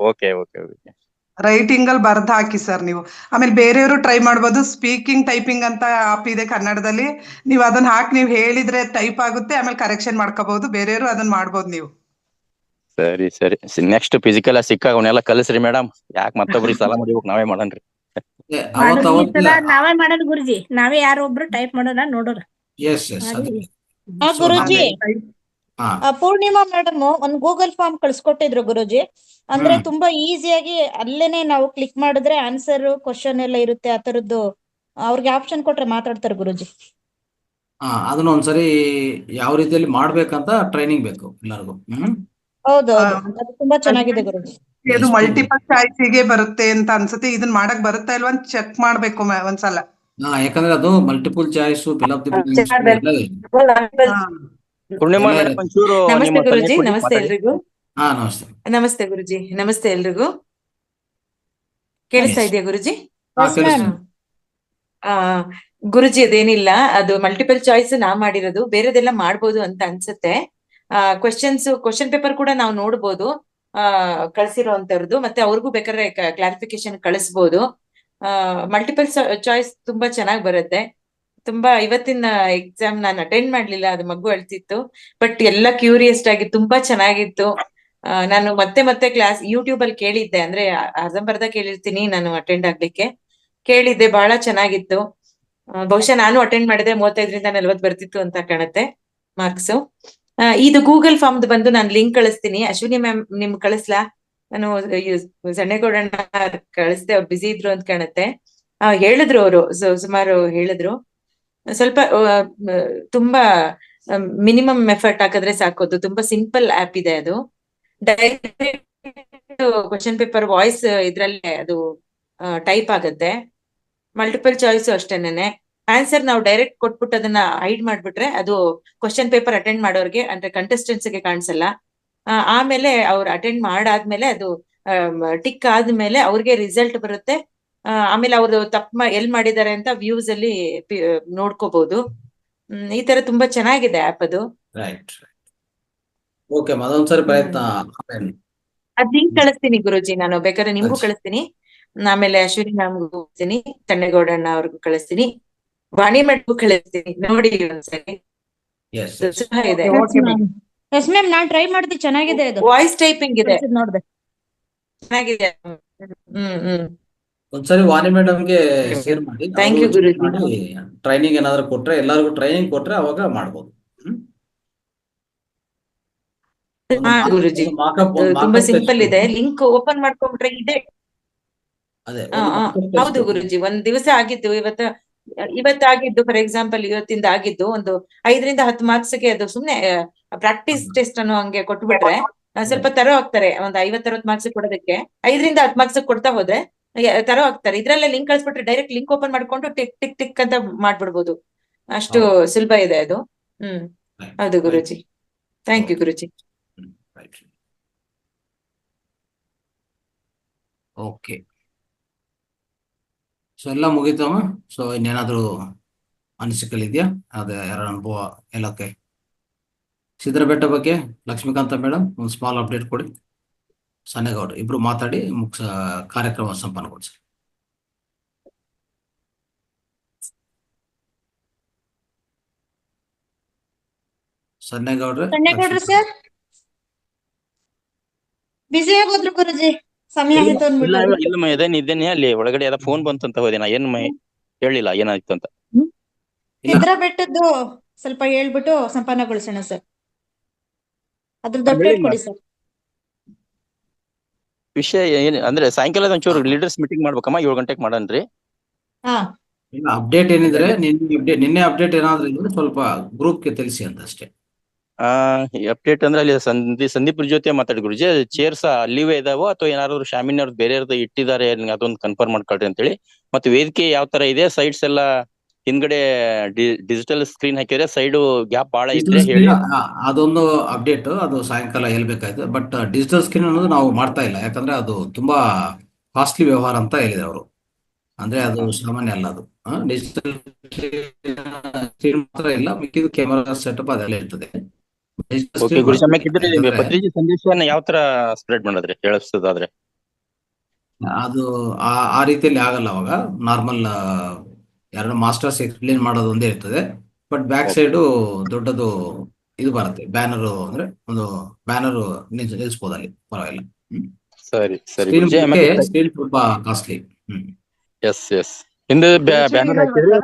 Okay okay okay. ರೈಟಿಂಗ್ ಅಲ್ಲಿ ಬರ್ದ್ ಹಾಕಿ ಸರ್ ನೀವು. ಆಮೇಲೆ ಬೇರೆಯವರು ಟ್ರೈ ಮಾಡ್ಬೋದು. ಸ್ಪೀಕಿಂಗ್ ಟೈಪಿಂಗ್ ಅಂತ ಆಪ್ ಇದೆ ಕನ್ನಡದಲ್ಲಿ. ನೀವು ಅದನ್ನ ಹಾಕಿ ನೀವು ಹೇಳಿದ್ರೆ ಟೈಪ್ ಆಗುತ್ತೆ. ಆಮೇಲೆ ಕರೆಕ್ಷನ್ ಮಾಡ್ಕೋಬಹುದು. ಬೇರೆಯವರು ಅದನ್ನ ಮಾಡ್ಬೋದು ನೀವು. ಸರಿ ಸರಿ. ನೆಕ್ಸ್ಟ್ ಫಿಸಿಕಲ್ ಸಿಕ್ಕಾಗ ಅವನ್ನೆಲ್ಲ ಕಲಿಸ್ರಿ ಮೇಡಮ್. ಯಾಕೆ ಮತ್ತೊಬ್ರಿಗೆ ಸಾಲ ಮಾಡಿಬೇಕು, ನಾವೇ ಮಾಡನ್ರಿ. ನಾವೇ ಮಾಡೋದು ಗುರುಜಿ. ನಾವೇ ಯಾರೋ ಒಬ್ರು ಟೈಪ್ ಮಾಡೋಣ ನೋಡೋಣ. ಗುರುಜಿ, ಪೂರ್ಣಿಮಾ ಮೇಡಮ್ ಒಂದ್ ಗೂಗಲ್ ಫಾರ್ಮ್ ಕಳ್ಸಿಕೊಟ್ಟಿದ್ರು ಗುರುಜಿ. ಅಂದ್ರೆ ತುಂಬಾ ಈಸಿಯಾಗಿ ಅಲ್ಲೇನೆ ನಾವು ಕ್ಲಿಕ್ ಮಾಡಿದ್ರೆ ಆನ್ಸರ್ ಕ್ವಶನ್ ಎಲ್ಲ ಇರುತ್ತೆ. ಆ ತರದ್ದು ಅವ್ರಿಗೆ ಆಪ್ಷನ್ ಕೊಟ್ರೆ ಮಾತಾಡ್ತಾರೆ ಗುರುಜಿ. ಅದನ್ನ ಒಂದ್ಸರಿ ಯಾವ ರೀತಿಯಲ್ಲಿ ಮಾಡ್ಬೇಕಂತ ಟ್ರೈನಿಂಗ್ ಬೇಕು ಎಲ್ಲರಿಗೂ. ಹೌದೌದು, ಅದು ತುಂಬಾ ಚೆನ್ನಾಗಿದೆ ಗುರುಜಿ. ಇದು ಮಲ್ಟಿಪಲ್ ಚಾಯ್ಸ್ ಗೆ ಬರುತ್ತೆ ಅಂತ ಅನ್ಸುತ್ತೆ. ಇದನ್ನ ಮಾಡಕ್ ಬರುತ್ತಾ ಇಲ್ವಾ ಅಂತ ಚೆಕ್ ಮಾಡ್ಬೇಕು ಒಂದ್ಸಲ. ಯಾಕಂದ್ರೆ ಅದು ಮಲ್ಟಿಪಲ್ ಚಾಯ್ಸ್ ಪೂರ್ಣಿಮಾ ಮೇಡಮ್ ಒಂಚೂರು ನಮಸ್ತೆ ಗುರುಜಿ. ನಮಸ್ತೆ ಎಲ್ರಿಗೂ. ನಮಸ್ತೆ. ನಮಸ್ತೆ ಗುರುಜಿ. ನಮಸ್ತೆ ಎಲ್ರಿಗೂ. ಕೇಳಿಸ್ತಾ ಇದೆಯಾ ಗುರುಜಿ? ಗುರುಜಿ ಅದೇನಿಲ್ಲ, ಅದು ಮಲ್ಟಿಪಲ್ ಚಾಯ್ಸ್ ನಾ ಮಾಡಿರೋದು. ಬೇರೆದೆಲ್ಲ ಮಾಡ್ಬೋದು ಅಂತ ಅನ್ಸುತ್ತೆ. ಕ್ವಶನ್ ಪೇಪರ್ ಕೂಡ ನಾವು ನೋಡ್ಬೋದು ಕಳ್ಸಿರೋ ಅಂತವ್ರದ್ದು. ಮತ್ತೆ ಅವ್ರಿಗೂ ಬೇಕಾದ್ರೆ ಕ್ಲಾರಿಫಿಕೇಶನ್ ಕಳಿಸ್ಬೋದು. ಮಲ್ಟಿಪಲ್ ಚಾಯ್ಸ್ ತುಂಬಾ ಚೆನ್ನಾಗಿ ಬರುತ್ತೆ. ತುಂಬಾ ಇವತ್ತಿನ ಎಕ್ಸಾಮ್ ನಾನು ಅಟೆಂಡ್ ಮಾಡ್ಲಿಲ್ಲ, ಅದು ಮಗು ಅಳ್ತಿತ್ತು. ಬಟ್ ಎಲ್ಲ ಕ್ಯೂರಿಯಸ್ ಆಗಿ ತುಂಬಾ ಚೆನ್ನಾಗಿತ್ತು. ನಾನು ಮತ್ತೆ ಕ್ಲಾಸ್ ಯೂಟ್ಯೂಬ್ ಅಲ್ಲಿ ಕೇಳಿದ್ದೆ. ಅಂದ್ರೆ ಅರ್ಧಂಬರ್ಧ ಕೇಳಿರ್ತೀನಿ ನಾನು ಅಟೆಂಡ್ ಆಗ್ಲಿಕ್ಕೆ. ಕೇಳಿದ್ದೆ, ಬಹಳ ಚೆನ್ನಾಗಿತ್ತು. ಬಹುಶಃ ನಾನು ಅಟೆಂಡ್ ಮಾಡಿದ್ರೆ 35ರಿಂದ 40 ಬರ್ತಿತ್ತು ಅಂತ ಕಾಣುತ್ತೆ ಮಾರ್ಕ್ಸ್. ಇದು ಗೂಗಲ್ ಫಾರ್ಮ್ದು ಬಂದು ನಾನು ಲಿಂಕ್ ಕಳಿಸ್ತೀನಿ. ಅಶ್ವಿನಿ ಮ್ಯಾಮ್ ನಿಮ್ ಕಳಿಸ್ಲಾ? ನಾನು ಸಣ್ಣೇಗೌಡಣ್ಣ ಕಳಿಸ್ದೆ, ಅವ್ರು ಬಿಸಿ ಇದ್ರು ಅಂತ ಕಾಣುತ್ತೆ. ಹೇಳಿದ್ರು ಅವರು, ಸುಮಾರು ಹೇಳಿದ್ರು. ಸ್ವಲ್ಪ ತುಂಬಾ ಮಿನಿಮಮ್ ಎಫರ್ಟ್ ಹಾಕಿದ್ರೆ ಸಾಕೋದು. ತುಂಬಾ ಸಿಂಪಲ್ ಆಪ್ ಇದೆ ಅದು. ಡೈರೆಕ್ಟ್ ಕ್ವಶನ್ ಪೇಪರ್ ವಾಯ್ಸ್ ಇದ್ರಲ್ಲೇ ಅದು ಟೈಪ್ ಆಗುತ್ತೆ. ಮಲ್ಟಿಪಲ್ ಚಾಯ್ಸ್ ಅಷ್ಟೇನೆ. ಆನ್ಸರ್ ನಾವು ಡೈರೆಕ್ಟ್ ಕೊಟ್ಬಿಟ್ಟು ಅದನ್ನ ಹೈಡ್ ಮಾಡ್ಬಿಟ್ರೆ ಅದು ಕ್ವಶನ್ ಪೇಪರ್ ಅಟೆಂಡ್ ಮಾಡೋರ್ಗೆ ಅಂದ್ರೆ contestants ಗೆ ಕಾಣಿಸಲ್ಲ. ಆಮೇಲೆ ಅವ್ರು ಅಟೆಂಡ್ ಮಾಡಾದ್ಮೇಲೆ ಅದು ಟಿಕ್ ಆದ್ಮೇಲೆ ಅವ್ರಿಗೆ ರಿಸಲ್ಟ್ ಬರುತ್ತೆ. ಆಮೇಲೆ ಅವ್ರು ತಪ್ಪು ಎಲ್ ಮಾಡಿದ್ದಾರೆ ಅಂತ ವ್ಯೂಸ್ ಅಲ್ಲಿ ನೋಡ್ಕೋಬಹುದು. ಈ ತರ ತುಂಬಾ ಚೆನ್ನಾಗಿದೆ ಆಪ್ ಅದು. ರೈಟ್. ಓಕೆ, ಅದೊಂದ್ಸರಿ ಪ್ರಯತ್ನ. ಅದ್ ಲಿಂಕ್ ಕಳಿಸ್ತೀನಿ ಗುರುಜಿ, ನಾನು ಬೇಕಾದ್ರೆ ನಿಮ್ಗೂ ಕಳಿಸ್ತೀನಿ, ಆಮೇಲೆ ಅಶ್ವಿನಿ ಮ್ಯಾಮ್ಗೂ ಕಳಿಸ್ತೀನಿ, ತಣ್ಣೇಗೌಡಣ್ಣ ಅವ್ರಿಗೂ ಕಳಿಸ್ತೀನಿ, ವಾಣಿ ಮೇಡಮ್ಗೂ ಕಳಿಸ್ತೀನಿ, ನೋಡಿ ಒಂದ್ಸರಿ. ಉತ್ಸಾಹ ಇದೆ. ಎಸ್ ಮ್ಯಾಮ್ ನಾನ್ ಟ್ರೈ ಮಾಡ್ತೀನಿ, ಚೆನ್ನಾಗಿದೆ ಅದು. ವಾಯ್ಸ್ ಟೈಪಿಂಗ್ ಇದೆ, ನೋಡ್ದೆ ಚೆನ್ನಾಗಿದೆ. ಒಂದ್ಸರಿ ವಾಣಿ ಮೇಡಮ್ಗೆ ಶೇರ್ ಮಾಡಿ. Thank you guruji. ಟ್ರೈನಿಂಗ್ ಏನಾದ್ರು ಕೊಟ್ರೆ, ಎಲ್ಲರಿಗೂ ಟ್ರೈನಿಂಗ್ ಕೊಟ್ರೆ ಅವಾಗ ಮಾಡ್ಬೋದು. ಹಾ ಗುರುಜಿ, ತುಂಬಾ ಸಿಂಪಲ್ ಇದೆ. ಲಿಂಕ್ ಓಪನ್ ಮಾಡ್ಕೊಂಡ್ಬಿಟ್ರೆ ಇದೆ. ಅದೇ ಹೌದು ಗುರುಜಿ, ಒಂದ್ ದಿವಸ ಆಗಿದ್ದು ಇವತ್ತಾಗಿದ್ದು, ಫಾರ್ ಎಕ್ಸಾಂಪಲ್ ಇವತ್ತಿಂದ ಆಗಿದ್ದು ಒಂದು 5 ರಿಂದ 10 ಮಾರ್ಕ್ಸ್ ಗೆ ಅದು ಸುಮ್ನೆ ಪ್ರಾಕ್ಟೀಸ್ ಟೆಸ್ಟ್ ಅನ್ನು ಹಂಗೆ ಕೊಟ್ಬಿಟ್ರೆ ಸ್ವಲ್ಪ ತರೋ ಆಗ್ತಾರೆ. ಒಂದ್ 50-60 ಮಾರ್ಕ್ಸ್ ಕೊಡೋದಕ್ಕೆ 5 ರಿಂದ 10 ಮಾರ್ಕ್ಸ್ ಕೊಡ್ತಾ ಹೋದ್ರೆ ತರೋ ಆಗ್ತಾರೆ. ಇದ್ರಲ್ಲೇ ಲಿಂಕ್ ಕಳ್ಸ್ಬಿಟ್ರೆ ಡೈರೆಕ್ಟ್ ಲಿಂಕ್ ಓಪನ್ ಮಾಡ್ಕೊಂಡು ಟಿಕ್ ಟಿಕ್ ಟಿಕ್ ಅಂತ ಮಾಡ್ಬಿಡ್ಬೋದು. ಅಷ್ಟು ಸುಲಭ ಇದೆ ಅದು. ಹೌದು ಗುರುಜಿ, ಥ್ಯಾಂಕ್ ಯು ಗುರುಜಿ. ಓಕೆ, ಸೊ ಎಲ್ಲ ಮುಗೀತಮ್ಮ. ಸೊ ಇನ್ನೇನಾದ್ರು ಅನಿಸಿಕೆಗಳಿದೆಯಾ? ಅದೇ ಯಾರ ಅನುಭವ ಎಲ್ಲಕ್ಕೆ? ಸಿದ್ರಬೆಟ್ಟ ಬಗ್ಗೆ ಲಕ್ಷ್ಮೀಕಾಂತ ಮೇಡಮ್ ಒಂದು ಸ್ಮಾಲ್ ಅಪ್ಡೇಟ್ ಕೊಡಿ. ಸನ್ನೇಗೌಡ್ರು ಇಬ್ರು ಮಾತಾಡಿ ಕಾರ್ಯಕ್ರಮ ಸಂಪನ್ನಗೊಳಿಸಿ. ಸನ್ನೇಗೌಡ್ರೆ ಸರ್ ಬಿಸಿ ಆಗೋದ್ರು ಗುರುಜಿ, ಸಮಯ ಆಯ್ತು ಅಂದ್ಬಿಟ್ಟು. ಇಲ್ಲಮ್ಮ, ಇದೇನೆ ಅಲ್ಲಿ ಒಳಗಡೆ ಯಾವ್ದೋ ಫೋನ್ ಬಂತು ಅಂತ ಹೋದೆ. ನಾ ಏನು ಹೇಳಿಲ್ಲ ಏನಾಯ್ತು ಅಂತ. ಸಿದ್ರ ಬೆಟ್ಟದ್ದು ಸ್ವಲ್ಪ ಹೇಳ್ಬಿಟ್ಟು ಸಂಪನ್ನಗೊಳಿಸೋಣ ಸರ್. ಅದ್ರದ್ದು ಅಪ್ಡೇಟ್ ಕೊಡಿ ಸರ್. ವಿಷಯ ಏನ್ ಅಂದ್ರೆ ಸಾಯಂಕಾಲ ಒಂಚೂರು ಲೀಡರ್ಸ್ ಮೀಟಿಂಗ್ ಮಾಡ್ಬೇಕಮ್ಮ, 7 ಗಂಟೆಗೆ ಮಾಡನ್ರಿ. ಅಪ್ಡೇಟ್ ಏನಿದ್ರೆ ನಿನ್ನೆ ಅಪ್ಡೇಟ್ ಏನಾದ್ರು ಇದ್ರೆ ಸ್ವಲ್ಪ ಗ್ರೂಪ್ಗೆ ತಿಳಿಸಿ ಅಂತ ಅಷ್ಟೇ. ಅಪ್ಡೇಟ್ ಅಂದ್ರೆ ಅಲ್ಲಿ ಸಂದೀಪ್ ಜೊತೆ ಮಾತಾಡಿ ಗುರುಜಿ. ಚೇರ್ಸ್ ಅಲ್ಲಿವೇ ಇದಾವೋ ಅಥವಾ ಏನಾದ್ರು ಶಾಮಿನಿ ಅವ್ರದ್ದು ಬೇರೆ ಇಟ್ಟಿದ್ದಾರೆ ಅದೊಂದು ಕನ್ಫರ್ಮ್ ಮಾಡ್ಕೊಳ್ರಿ ಅಂತೇಳಿ. ಮತ್ತೆ ವೇದಿಕೆ ಯಾವ ತರ ಇದೆ, ಸೈಡ್ಸ್ ಎಲ್ಲ ಹಿಂದ್ಗಡೆ ಡಿಜಿಟಲ್ ಸ್ಕ್ರೀನ್ ಹಾಕಿದ್ರೆ ಸೈಡ್ ಗ್ಯಾಪ್ ಬಹಳ ಇದ್ರೆ ಹೇಳಿ. ಅದೊಂದು ಅಪ್ಡೇಟ್, ಅದು ಸಾಯಂಕಾಲ ಹೇಳ್ಬೇಕಾಯ್ತು. ಬಟ್ ಡಿಜಿಟಲ್ ಸ್ಕ್ರೀನ್ ಅನ್ನೋದು ನಾವು ಮಾಡ್ತಾ ಇಲ್ಲ, ಯಾಕಂದ್ರೆ ಅದು ತುಂಬಾ ಕಾಸ್ಟ್ಲಿ ವ್ಯವಹಾರ ಅಂತ ಹೇಳಿದೆ ಅವರು. ಅಂದ್ರೆ ಅದು ಸಾಮಾನ್ಯ ಅಲ್ಲ. ಅದು ಡಿಜಿಟಲ್ ಸ್ಕ್ರೀನ್ ಮಾತ್ರ ಇಲ್ಲ, ಮಿಕ್ಕಿದ ಕ್ಯಾಮರಾ ಸೆಟಪ್ ಅದೆಲ್ಲ ಇರ್ತದೆ. ಪತ್ರಿಕೆ ಸಂದೇಶವನ್ನ ಯಾವ ತರ ಸ್ಪ್ರೆಡ್ ಮಾಡೋದ್ರಿ ಹೇಳಿಸೋದಾದ್ರೆ? ಅದು ಆ ರೀತಿಯಲ್ಲಿ ಆಗಲ್ಲ. ಅವಾಗ ನಾರ್ಮಲ್ ಎರಡು ಮಾಸ್ಟರ್ಸ್ ಎಕ್ಸ್ಪ್ಲೇನ್ ಮಾಡೋದು ಒಂದೇ ಇರ್ತದೆ. ಬಟ್ ಬ್ಯಾಕ್ ಸೈಡು ದೊಡ್ಡದು ಇದು ಬರುತ್ತೆ, ಬ್ಯಾನರ್. ಅಂದ್ರೆ ಒಂದು ಬ್ಯಾನರ್ ನಿಲ್ಸ್ಬೋದು ಅಲ್ಲಿ, ಪರವಾಗಿಲ್ಲ. ಸರಿ ಸರಿ. ಸ್ಕ್ರೀನ್ ತುಂಬಾ ಕಾಸ್ಟ್ಲಿ. Yes yes. ಹಿಂದೆ ಬ್ಯಾನರ್ ಹಾಕಿದ್ರೆ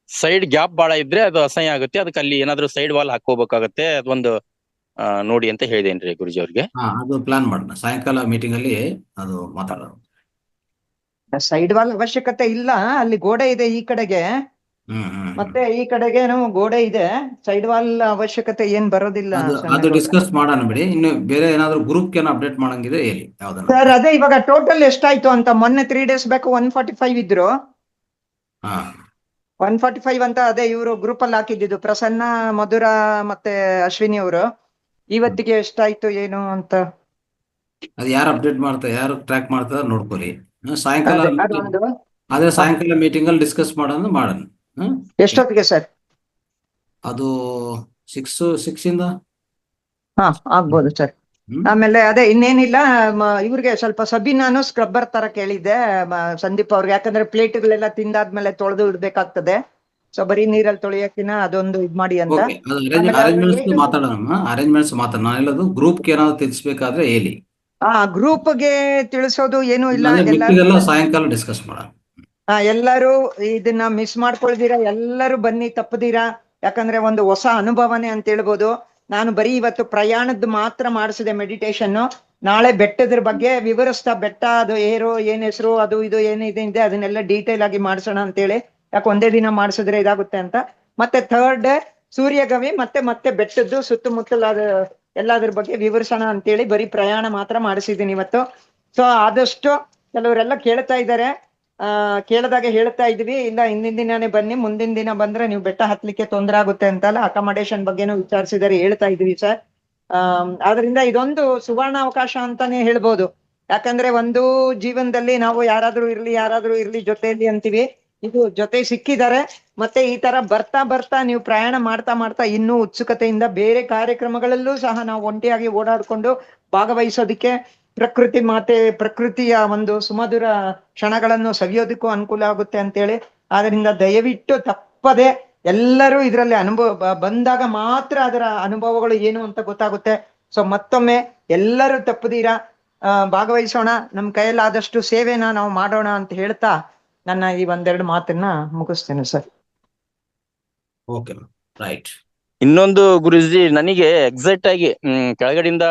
ಸೈಡ್ ಗ್ಯಾಪ್ ಬಹಳ ಇದ್ರೆ ಅದು ಅಸಹ್ಯ ಆಗುತ್ತೆ. ಅದಕ್ಕೆ ಅಲ್ಲಿ ಏನಾದ್ರು ಸೈಡ್ ವಾಲ್ ಹಾಕೋಬೇಕಾಗತ್ತೆ. ಅದೊಂದು ನೋಡಿ ಅಂತ ಹೇಳಿದೇನ್ರಿ ಗುರುಜಿ ಅವ್ರಿಗೆ. ಅದು ಪ್ಲಾನ್ ಮಾಡೋಣ, ಸಾಯಂಕಾಲ ಮೀಟಿಂಗ್ ಅಲ್ಲಿ ಅದು ಮಾತಾಡೋಣ. ಸೈಡ್ ವಾಲ್ ಅವಶ್ಯಕತೆ ಇಲ್ಲ, ಅಲ್ಲಿ ಗೋಡೆ ಇದೆ ಈ ಕಡೆಗೆ, ಮತ್ತೆ ಈ ಕಡೆಗೇನು ಗೋಡೆ ಇದೆ. ಸೈಡ್ ವಾಲ್ ಅವಶ್ಯಕತೆ ಏನ್ ಬರೋದಿಲ್ಲ. ಅದು ಡಿಸ್ಕಸ್ ಮಾಡೋಣ ಬಿಡಿ. ಇನ್ನು ಬೇರೆ ಏನಾದ್ರು ಗ್ರೂಪ್ ಏನೋ ಅಪ್ಡೇಟ್ ಮಾಡಂಗಿದೆ ಹೇಳಿ. ಯಾವ್ದನ್ನ ಸರ್? ಅದೇ ಇವಾಗ ಟೋಟಲ್ ಎಷ್ಟಾಯ್ತು ಅಂತ. ಮೊನ್ನೆ 3 days ಬ್ಯಾಕ್ 145 ಇದ್ರು. 145 ಅಂತ ಅದೇ ಇವರು ಗ್ರೂಪ್ ಅಲ್ಲಿ ಹಾಕಿದ್ದು, ಪ್ರಸನ್ನ, ಮಧುರ ಮತ್ತೆ ಅಶ್ವಿನಿ ಅವರು. ಇವತ್ತಿಗೆ ಎಷ್ಟಾಯ್ತು ಏನು ಅಂತ ಅದು ಯಾರು ಅಪ್ಡೇಟ್ ಮಾಡ್ತಾರೆ, ಯಾರು ಟ್ರ್ಯಾಕ್ ಮಾಡ್ತಾರೆ ನೋಡ್ಕೊಳ್ಳಿ. ಸಾಯಂಕಾಲ ಅದೇ ಸಾಯಂಕಾಲ ಮೀಟಿಂಗ್ ಅಲ್ಲಿ ಡಿಸ್ಕಸ್ ಮಾಡೋಣ. ಎಷ್ಟೊತ್ತಿಗೆ ಸರ್? ಅದು 6 ಇಂದ ಆಗ್ಬೋದು ಸರ್. ಆಮೇಲೆ ಅದೇ ಇನ್ನೇನಿಲ್ಲ, ಇವ್ರಿಗೆ ಸ್ವಲ್ಪ ಸಬೀನಾನು ಸ್ಕ್ರಬ್ಬರ್ ತರ ಕೇಳಿದ್ದೆ ಸಂದೀಪ್ ಅವ್ರಿಗೆ. ಯಾಕಂದ್ರೆ ಪ್ಲೇಟ್ಗಳೆಲ್ಲ ತಿಂದಾದ್ಮೇಲೆ ತೊಳೆದು ಇಡ್ಬೇಕಾಗ್ತದೆ. ಸೊ ಬರೀ ನೀರಲ್ಲಿ ತೊಳೆಯಕಿನ ಅದೊಂದು ಇದ್ ಮಾಡಿ ಅಂತ. ಅರೇಂಜ್ಮೆಂಟ್ಸ್ ಮಾತಾಡ. ನಾನು ಹೇಳೋದು ಗ್ರೂಪ್ಗೆ ಏನಾದ್ರು ತಿಳಿಸ್ಬೇಕಾದ್ರೆ ಹೇಳಿ. ಗ್ರೂಪ್ಗೆ ತಿಳಿಸೋದು ಏನು ಇಲ್ಲ, ಸಾಯಂಕಾಲ ಡಿಸ್ಕಸ್ ಮಾಡೋಣ. ಎಲ್ಲರೂ ಇದನ್ನ ಮಿಸ್ ಮಾಡ್ಕೊಳ್ದಿರಾ, ಎಲ್ಲರೂ ಬನ್ನಿ ತಪ್ಪದಿರಾ. ಯಾಕಂದ್ರೆ ಒಂದು ಹೊಸ ಅನುಭವನೇ ಅಂತ ಹೇಳ್ಬೋದು. ನಾನು ಬರೀ ಇವತ್ತು ಪ್ರಯಾಣದ ಮಾತ್ರ ಮಾಡಿಸಿದೆ ಮೆಡಿಟೇಷನ್. ನಾಳೆ ಬೆಟ್ಟದ್ರ ಬಗ್ಗೆ ವಿವರಿಸ್ತಾ, ಬೆಟ್ಟ ಅದು ಏರು ಏನ್ ಹೆಸರು, ಅದು ಇದು ಏನಿದೆ ಅದನ್ನೆಲ್ಲ ಡೀಟೇಲ್ ಆಗಿ ಮಾಡಿಸೋಣ ಅಂತೇಳಿ. ಯಾಕೆ ಒಂದೇ ದಿನ ಮಾಡಿಸಿದ್ರೆ ಇದಾಗುತ್ತೆ ಅಂತ. ಮತ್ತೆ 3rd ಡೇ ಸೂರ್ಯಗವಿ ಮತ್ತೆ ಬೆಟ್ಟದ್ದು ಸುತ್ತಮುತ್ತಲಾದ ಎಲ್ಲಾದ್ರ ಬಗ್ಗೆ ವಿವರಿಸೋಣ ಅಂತೇಳಿ ಬರೀ ಪ್ರಯಾಣ ಮಾತ್ರ ಮಾಡಿಸಿದ್ದೀನಿ ಇವತ್ತು. ಸೊ ಆದಷ್ಟು ಕೆಲವರೆಲ್ಲ ಕೇಳ್ತಾ ಇದ್ದಾರೆ, ಕೇಳಿದಾಗ ಹೇಳ್ತಾ ಇದ್ವಿ, ಇಲ್ಲ ಹಿಂದಿನ ದಿನಾನೇ ಬನ್ನಿ, ಮುಂದಿನ ದಿನ ಬಂದ್ರೆ ನೀವು ಬೆಟ್ಟ ಹತ್ಲಿಕ್ಕೆ ತೊಂದರೆ ಆಗುತ್ತೆ ಅಂತಲ್ಲ, ಅಕಾಮಡೇಷನ್ ಬಗ್ಗೆನೂ ವಿಚಾರಿಸಿದರೆ ಹೇಳ್ತಾ ಇದ್ವಿ ಸರ್. ಆದ್ರಿಂದ ಇದೊಂದು ಸುವರ್ಣ ಅವಕಾಶ ಅಂತಾನೆ ಹೇಳ್ಬೋದು. ಯಾಕಂದ್ರೆ ಒಂದು ಜೀವನದಲ್ಲಿ ನಾವು ಯಾರಾದ್ರೂ ಇರ್ಲಿ ಜೊತೆಯಲ್ಲಿ ಅಂತೀವಿ, ಇದು ಜೊತೆ ಸಿಕ್ಕಿದ್ದಾರೆ. ಮತ್ತೆ ಈ ತರ ಬರ್ತಾ ಬರ್ತಾ ನೀವು ಪ್ರಯಾಣ ಮಾಡ್ತಾ ಮಾಡ್ತಾ ಇನ್ನೂ ಉತ್ಸುಕತೆಯಿಂದ ಬೇರೆ ಕಾರ್ಯಕ್ರಮಗಳಲ್ಲೂ ಸಹ ನಾವು ಒಂಟಿಯಾಗಿ ಓಡಾಡ್ಕೊಂಡು ಭಾಗವಹಿಸೋದಿಕ್ಕೆ, ಪ್ರಕೃತಿಯ ಒಂದು ಸುಮಧುರ ಕ್ಷಣಗಳನ್ನು ಸವಿಯೋದಕ್ಕೂ ಅನುಕೂಲ ಆಗುತ್ತೆ ಅಂತೇಳಿ, ಆದ್ರಿಂದ ದಯವಿಟ್ಟು ತಪ್ಪದೆ ಎಲ್ಲರೂ ಇದರಲ್ಲಿ ಬಂದಾಗ ಮಾತ್ರ ಅದರ ಅನುಭವಗಳು ಏನು ಅಂತ ಗೊತ್ತಾಗುತ್ತೆ. ಸೊ ಮತ್ತೊಮ್ಮೆ ಎಲ್ಲರೂ ತಪ್ಪದೀರಾ ಭಾಗವಹಿಸೋಣ, ನಮ್ ಕೈಯಲ್ಲಾದಷ್ಟು ಸೇವೆನ ನಾವು ಮಾಡೋಣ ಅಂತ ಹೇಳ್ತಾ ನನ್ನ ಈ ಒಂದೆರಡು ಮಾತನ್ನ ಮುಗಿಸ್ತೇನೆ ಸರ್. Okay right. ಇನ್ನೊಂದು ಗುರುಜಿ, ನನಗೆ ಎಕ್ಸಾಕ್ಟ್ ಆಗಿ ಕೆಳಗಡೆಯಿಂದ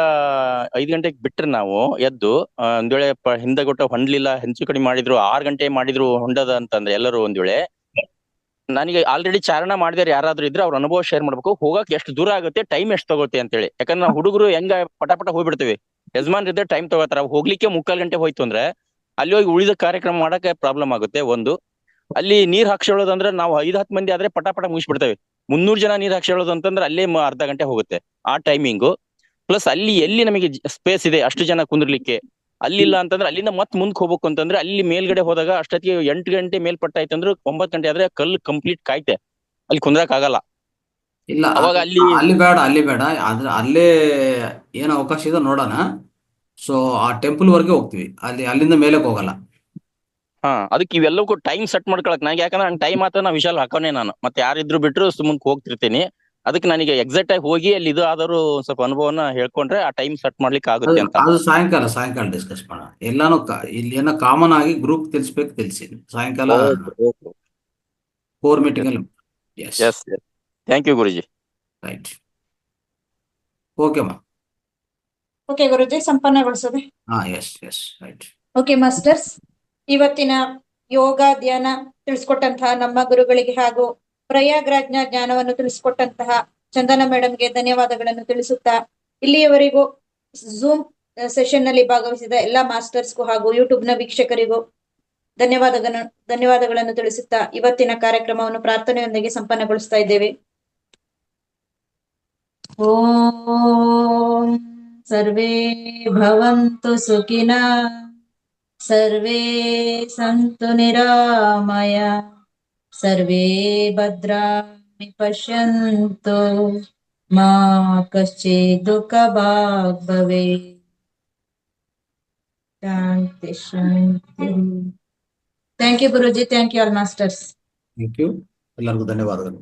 5 ಗಂಟೆಗೆ ಬಿಟ್ರೆ ನಾವು ಎದ್ದು ಒಂದ್ ವೇಳೆ ಹಿಂದೆ ಕೊಟ್ಟ ಹೊಂಡ್ಲಿಲ್ಲ, ಹೆಚ್ಚು ಕಡಿಮೆ ಮಾಡಿದ್ರು, 6 ಗಂಟೆ ಮಾಡಿದ್ರು ಹೊಂಡದ ಅಂತಂದ್ರೆ ಎಲ್ಲರೂ ಒಂದ್ ವೇಳೆ, ನನಗೆ ಆಲ್ರೆಡಿ ಚಾರಣ ಮಾಡಿದಾರೆ ಯಾರಾದ್ರೂ ಇದ್ರೆ ಅವ್ರ ಅನುಭವ ಶೇರ್ ಮಾಡ್ಬೇಕು. ಹೋಗಕ್ ಎಷ್ಟು ದೂರ ಆಗುತ್ತೆ, ಟೈಮ್ ಎಷ್ಟು ತಗೋತೆ ಅಂತೇಳಿ. ಯಾಕಂದ್ರೆ ನಾವು ಹುಡುಗರು ಹೆಂಗ ಪಟ ಹೋಗ್ಬಿಡ್ತೀವಿ, ಯಜಮಾನ್ ಇದ್ರೆ ಟೈಮ್ ತಗೋತಾರ. ಹೋಗ್ಲಿಕ್ಕೆ 3/4 ಗಂಟೆ ಹೋಯ್ತು ಅಂದ್ರೆ ಅಲ್ಲಿ ಹೋಗಿ ಉಳಿದ ಕಾರ್ಯಕ್ರಮ ಮಾಡಕ್ಕೆ ಪ್ರಾಬ್ಲಮ್ ಆಗುತ್ತೆ. ಒಂದು ಅಲ್ಲಿ ನೀರ್ ಹಾಕ್ಸೋಳೋದಂದ್ರೆ ನಾವು 5-10 ಮಂದಿ ಆದ್ರೆ ಪಟ ಮುಗಿಸ್ಬಿಡ್ತೇವೆ. 300 ಜನ ನೀರ್ ಹಾಕ್ಸೋಳೋದು ಅಂತಂದ್ರೆ ಅಲ್ಲೇ ಅರ್ಧ ಗಂಟೆ ಹೋಗುತ್ತೆ ಆ ಟೈಮಿಂಗು. ಪ್ಲಸ್ ಅಲ್ಲಿ ಎಲ್ಲಿ ನಮಗೆ ಸ್ಪೇಸ್ ಇದೆ ಅಷ್ಟು ಜನ ಕುಂದ್ರಲಿಕ್ಕೆ, ಅಲ್ಲಿಲ್ಲ ಅಂತಂದ್ರೆ ಅಲ್ಲಿಂದ ಮತ್ ಮುಂದಕ್ಕೆ ಹೋಗ್ಬೇಕು ಅಂತಂದ್ರೆ ಅಲ್ಲಿ ಮೇಲ್ಗಡೆ ಹೋದಾಗ ಅಷ್ಟೊತ್ತಿಗೆ 8 ಗಂಟೆ ಮೇಲ್ಪಟ್ಟ ಆಯ್ತಂದ್ರೆ 9 ಗಂಟೆ ಆದ್ರೆ ಕಲ್ಲು ಕಂಪ್ಲೀಟ್ ಕಾಯ್ತೆ, ಅಲ್ಲಿ ಕುಂದ್ರಕ್ ಆಗಲ್ಲ. ಇಲ್ಲ ಅವಾಗ ಅಲ್ಲಿ ಬೇಡ ಆದ್ರೆ ಅಲ್ಲೇ ಏನು ಅವಕಾಶ ಇದೆ ನೋಡೋಣ. ಸೊ ಆ ಟೆಂಪಲ್ ವರ್ಗೆ ಹೋಗ್ತೀವಿ, ಅಲ್ಲಿಂದ ಮೇಲಕ್ಕೆ ಹೋಗಲ್ಲ. ಅದಕ್ಕೆ ಇವೆಲ್ಲಕ್ಕೂ ಟೈಮ್ ಸೆಟ್ ಮಾಡ್ಕೊಳಕ್ ನಂಗೆ, ಯಾಕಂದ್ರೆ ನನ್ ಟೈಮ್ ಮಾತ್ರ ನಾ ವಿಶಾಲ್ ಹಾಕೋನೆ ನಾನು, ಮತ್ತೆ ಯಾರಿದ್ರು ಬಿಟ್ರು ಸುಮ್ಮನೆ ಹೋಗ್ತಿರ್ತೀನಿ. ಅದಕ್ಕೆ ನನಗೆ ಎಕ್ಸಾಕ್ಟ್ ಆಗಿ ಹೋಗಿ ಅಲ್ಲಿ ಇದು ಆದರೂ ಸ್ವಲ್ಪ ಅನುಭವನ ಹೇಳ್ಕೊಂಡ್ರೆ ಆ ಟೈಮ್ ಸೆಟ್ ಮಾಡ್ಲಿಕ್ಕೆ ಆಗುತ್ತೆ ಅಂತ. ಅದು ಸಾಯಂಕಾಲ ಡಿಸ್ಕಸ್ ಮಾಡೋಣ. ಎಲ್ಲಾನು ಇಲ್ಲಿ ಏನೋ ಕಾಮನ್ ಆಗಿ ಗ್ರೂಪ್ ತಿಳಿಸ್ಬೇಕು, ತಿಳಿಸಿ ಸಾಯಂಕಾಲ 4 ಮೀಟಿಂಗ್ ಅಲ್ಲಿ. ಎಸ್ ಥ್ಯಾಂಕ್ ಯು ಗುರುಜಿ. ರೈಟ್, ಓಕೆ ಮಾ. ಓಕೆ ಗುರುಜಿ, ಸಂಪನ್ನಗೊಳಿಸೋದೆ. Yes right. ಓಕೆ ಮಾಸ್ಟರ್ಸ್, ಇವತ್ತಿನ ಯೋಗ ಧ್ಯಾನ ತಿಳಿಸ್ಕೊಟ್ಟಂತಹ ನಮ್ಮ ಗುರುಗಳಿಗೆ ಹಾಗೂ ಪ್ರಯಾಗ್ರಾಜ್ನ ಜ್ಞಾನವನ್ನು ತಿಳಿಸ್ಕೊಟ್ಟಂತಹ ಚಂದನ ಮೇಡಮ್ಗೆ ಧನ್ಯವಾದಗಳನ್ನು ತಿಳಿಸುತ್ತಾ, ಇಲ್ಲಿಯವರೆಗೂ ಝೂಮ್ ಸೆಷನ್ ನಲ್ಲಿ ಭಾಗವಹಿಸಿದ ಎಲ್ಲಾ ಮಾಸ್ಟರ್ಸ್ಗೂ ಹಾಗೂ ಯೂಟ್ಯೂಬ್ ನ ವೀಕ್ಷಕರಿಗೂ ಧನ್ಯವಾದಗಳನ್ನು ತಿಳಿಸುತ್ತಾ ಇವತ್ತಿನ ಕಾರ್ಯಕ್ರಮವನ್ನು ಪ್ರಾರ್ಥನೆಯೊಂದಿಗೆ ಸಂಪನ್ನಗೊಳಿಸ್ತಾ ಇದ್ದೇವೆ. ಓಂ ಸರ್ವೇ ಭವಂತು ಸುಖಿನಃ, ಸರ್ವೇ ಸಂತು ನಿರಾಮಯ, ಸರ್ವೇ ಭದ್ರಾಣಿ ಪಶ್ಯಂತು, ಮಾ ಕಶ್ಚಿತ್ ದುಃಖ ಭಾಗ್ ಭವೇತ್. ಶಾಂತಿ ಶಾಂತಿ. ಥ್ಯಾಂಕ್ ಯು ಗುರುಜಿ, thank you all masters. Thank you, ಎಲ್ಲರಿಗೂ ಧನ್ಯವಾದಗಳು.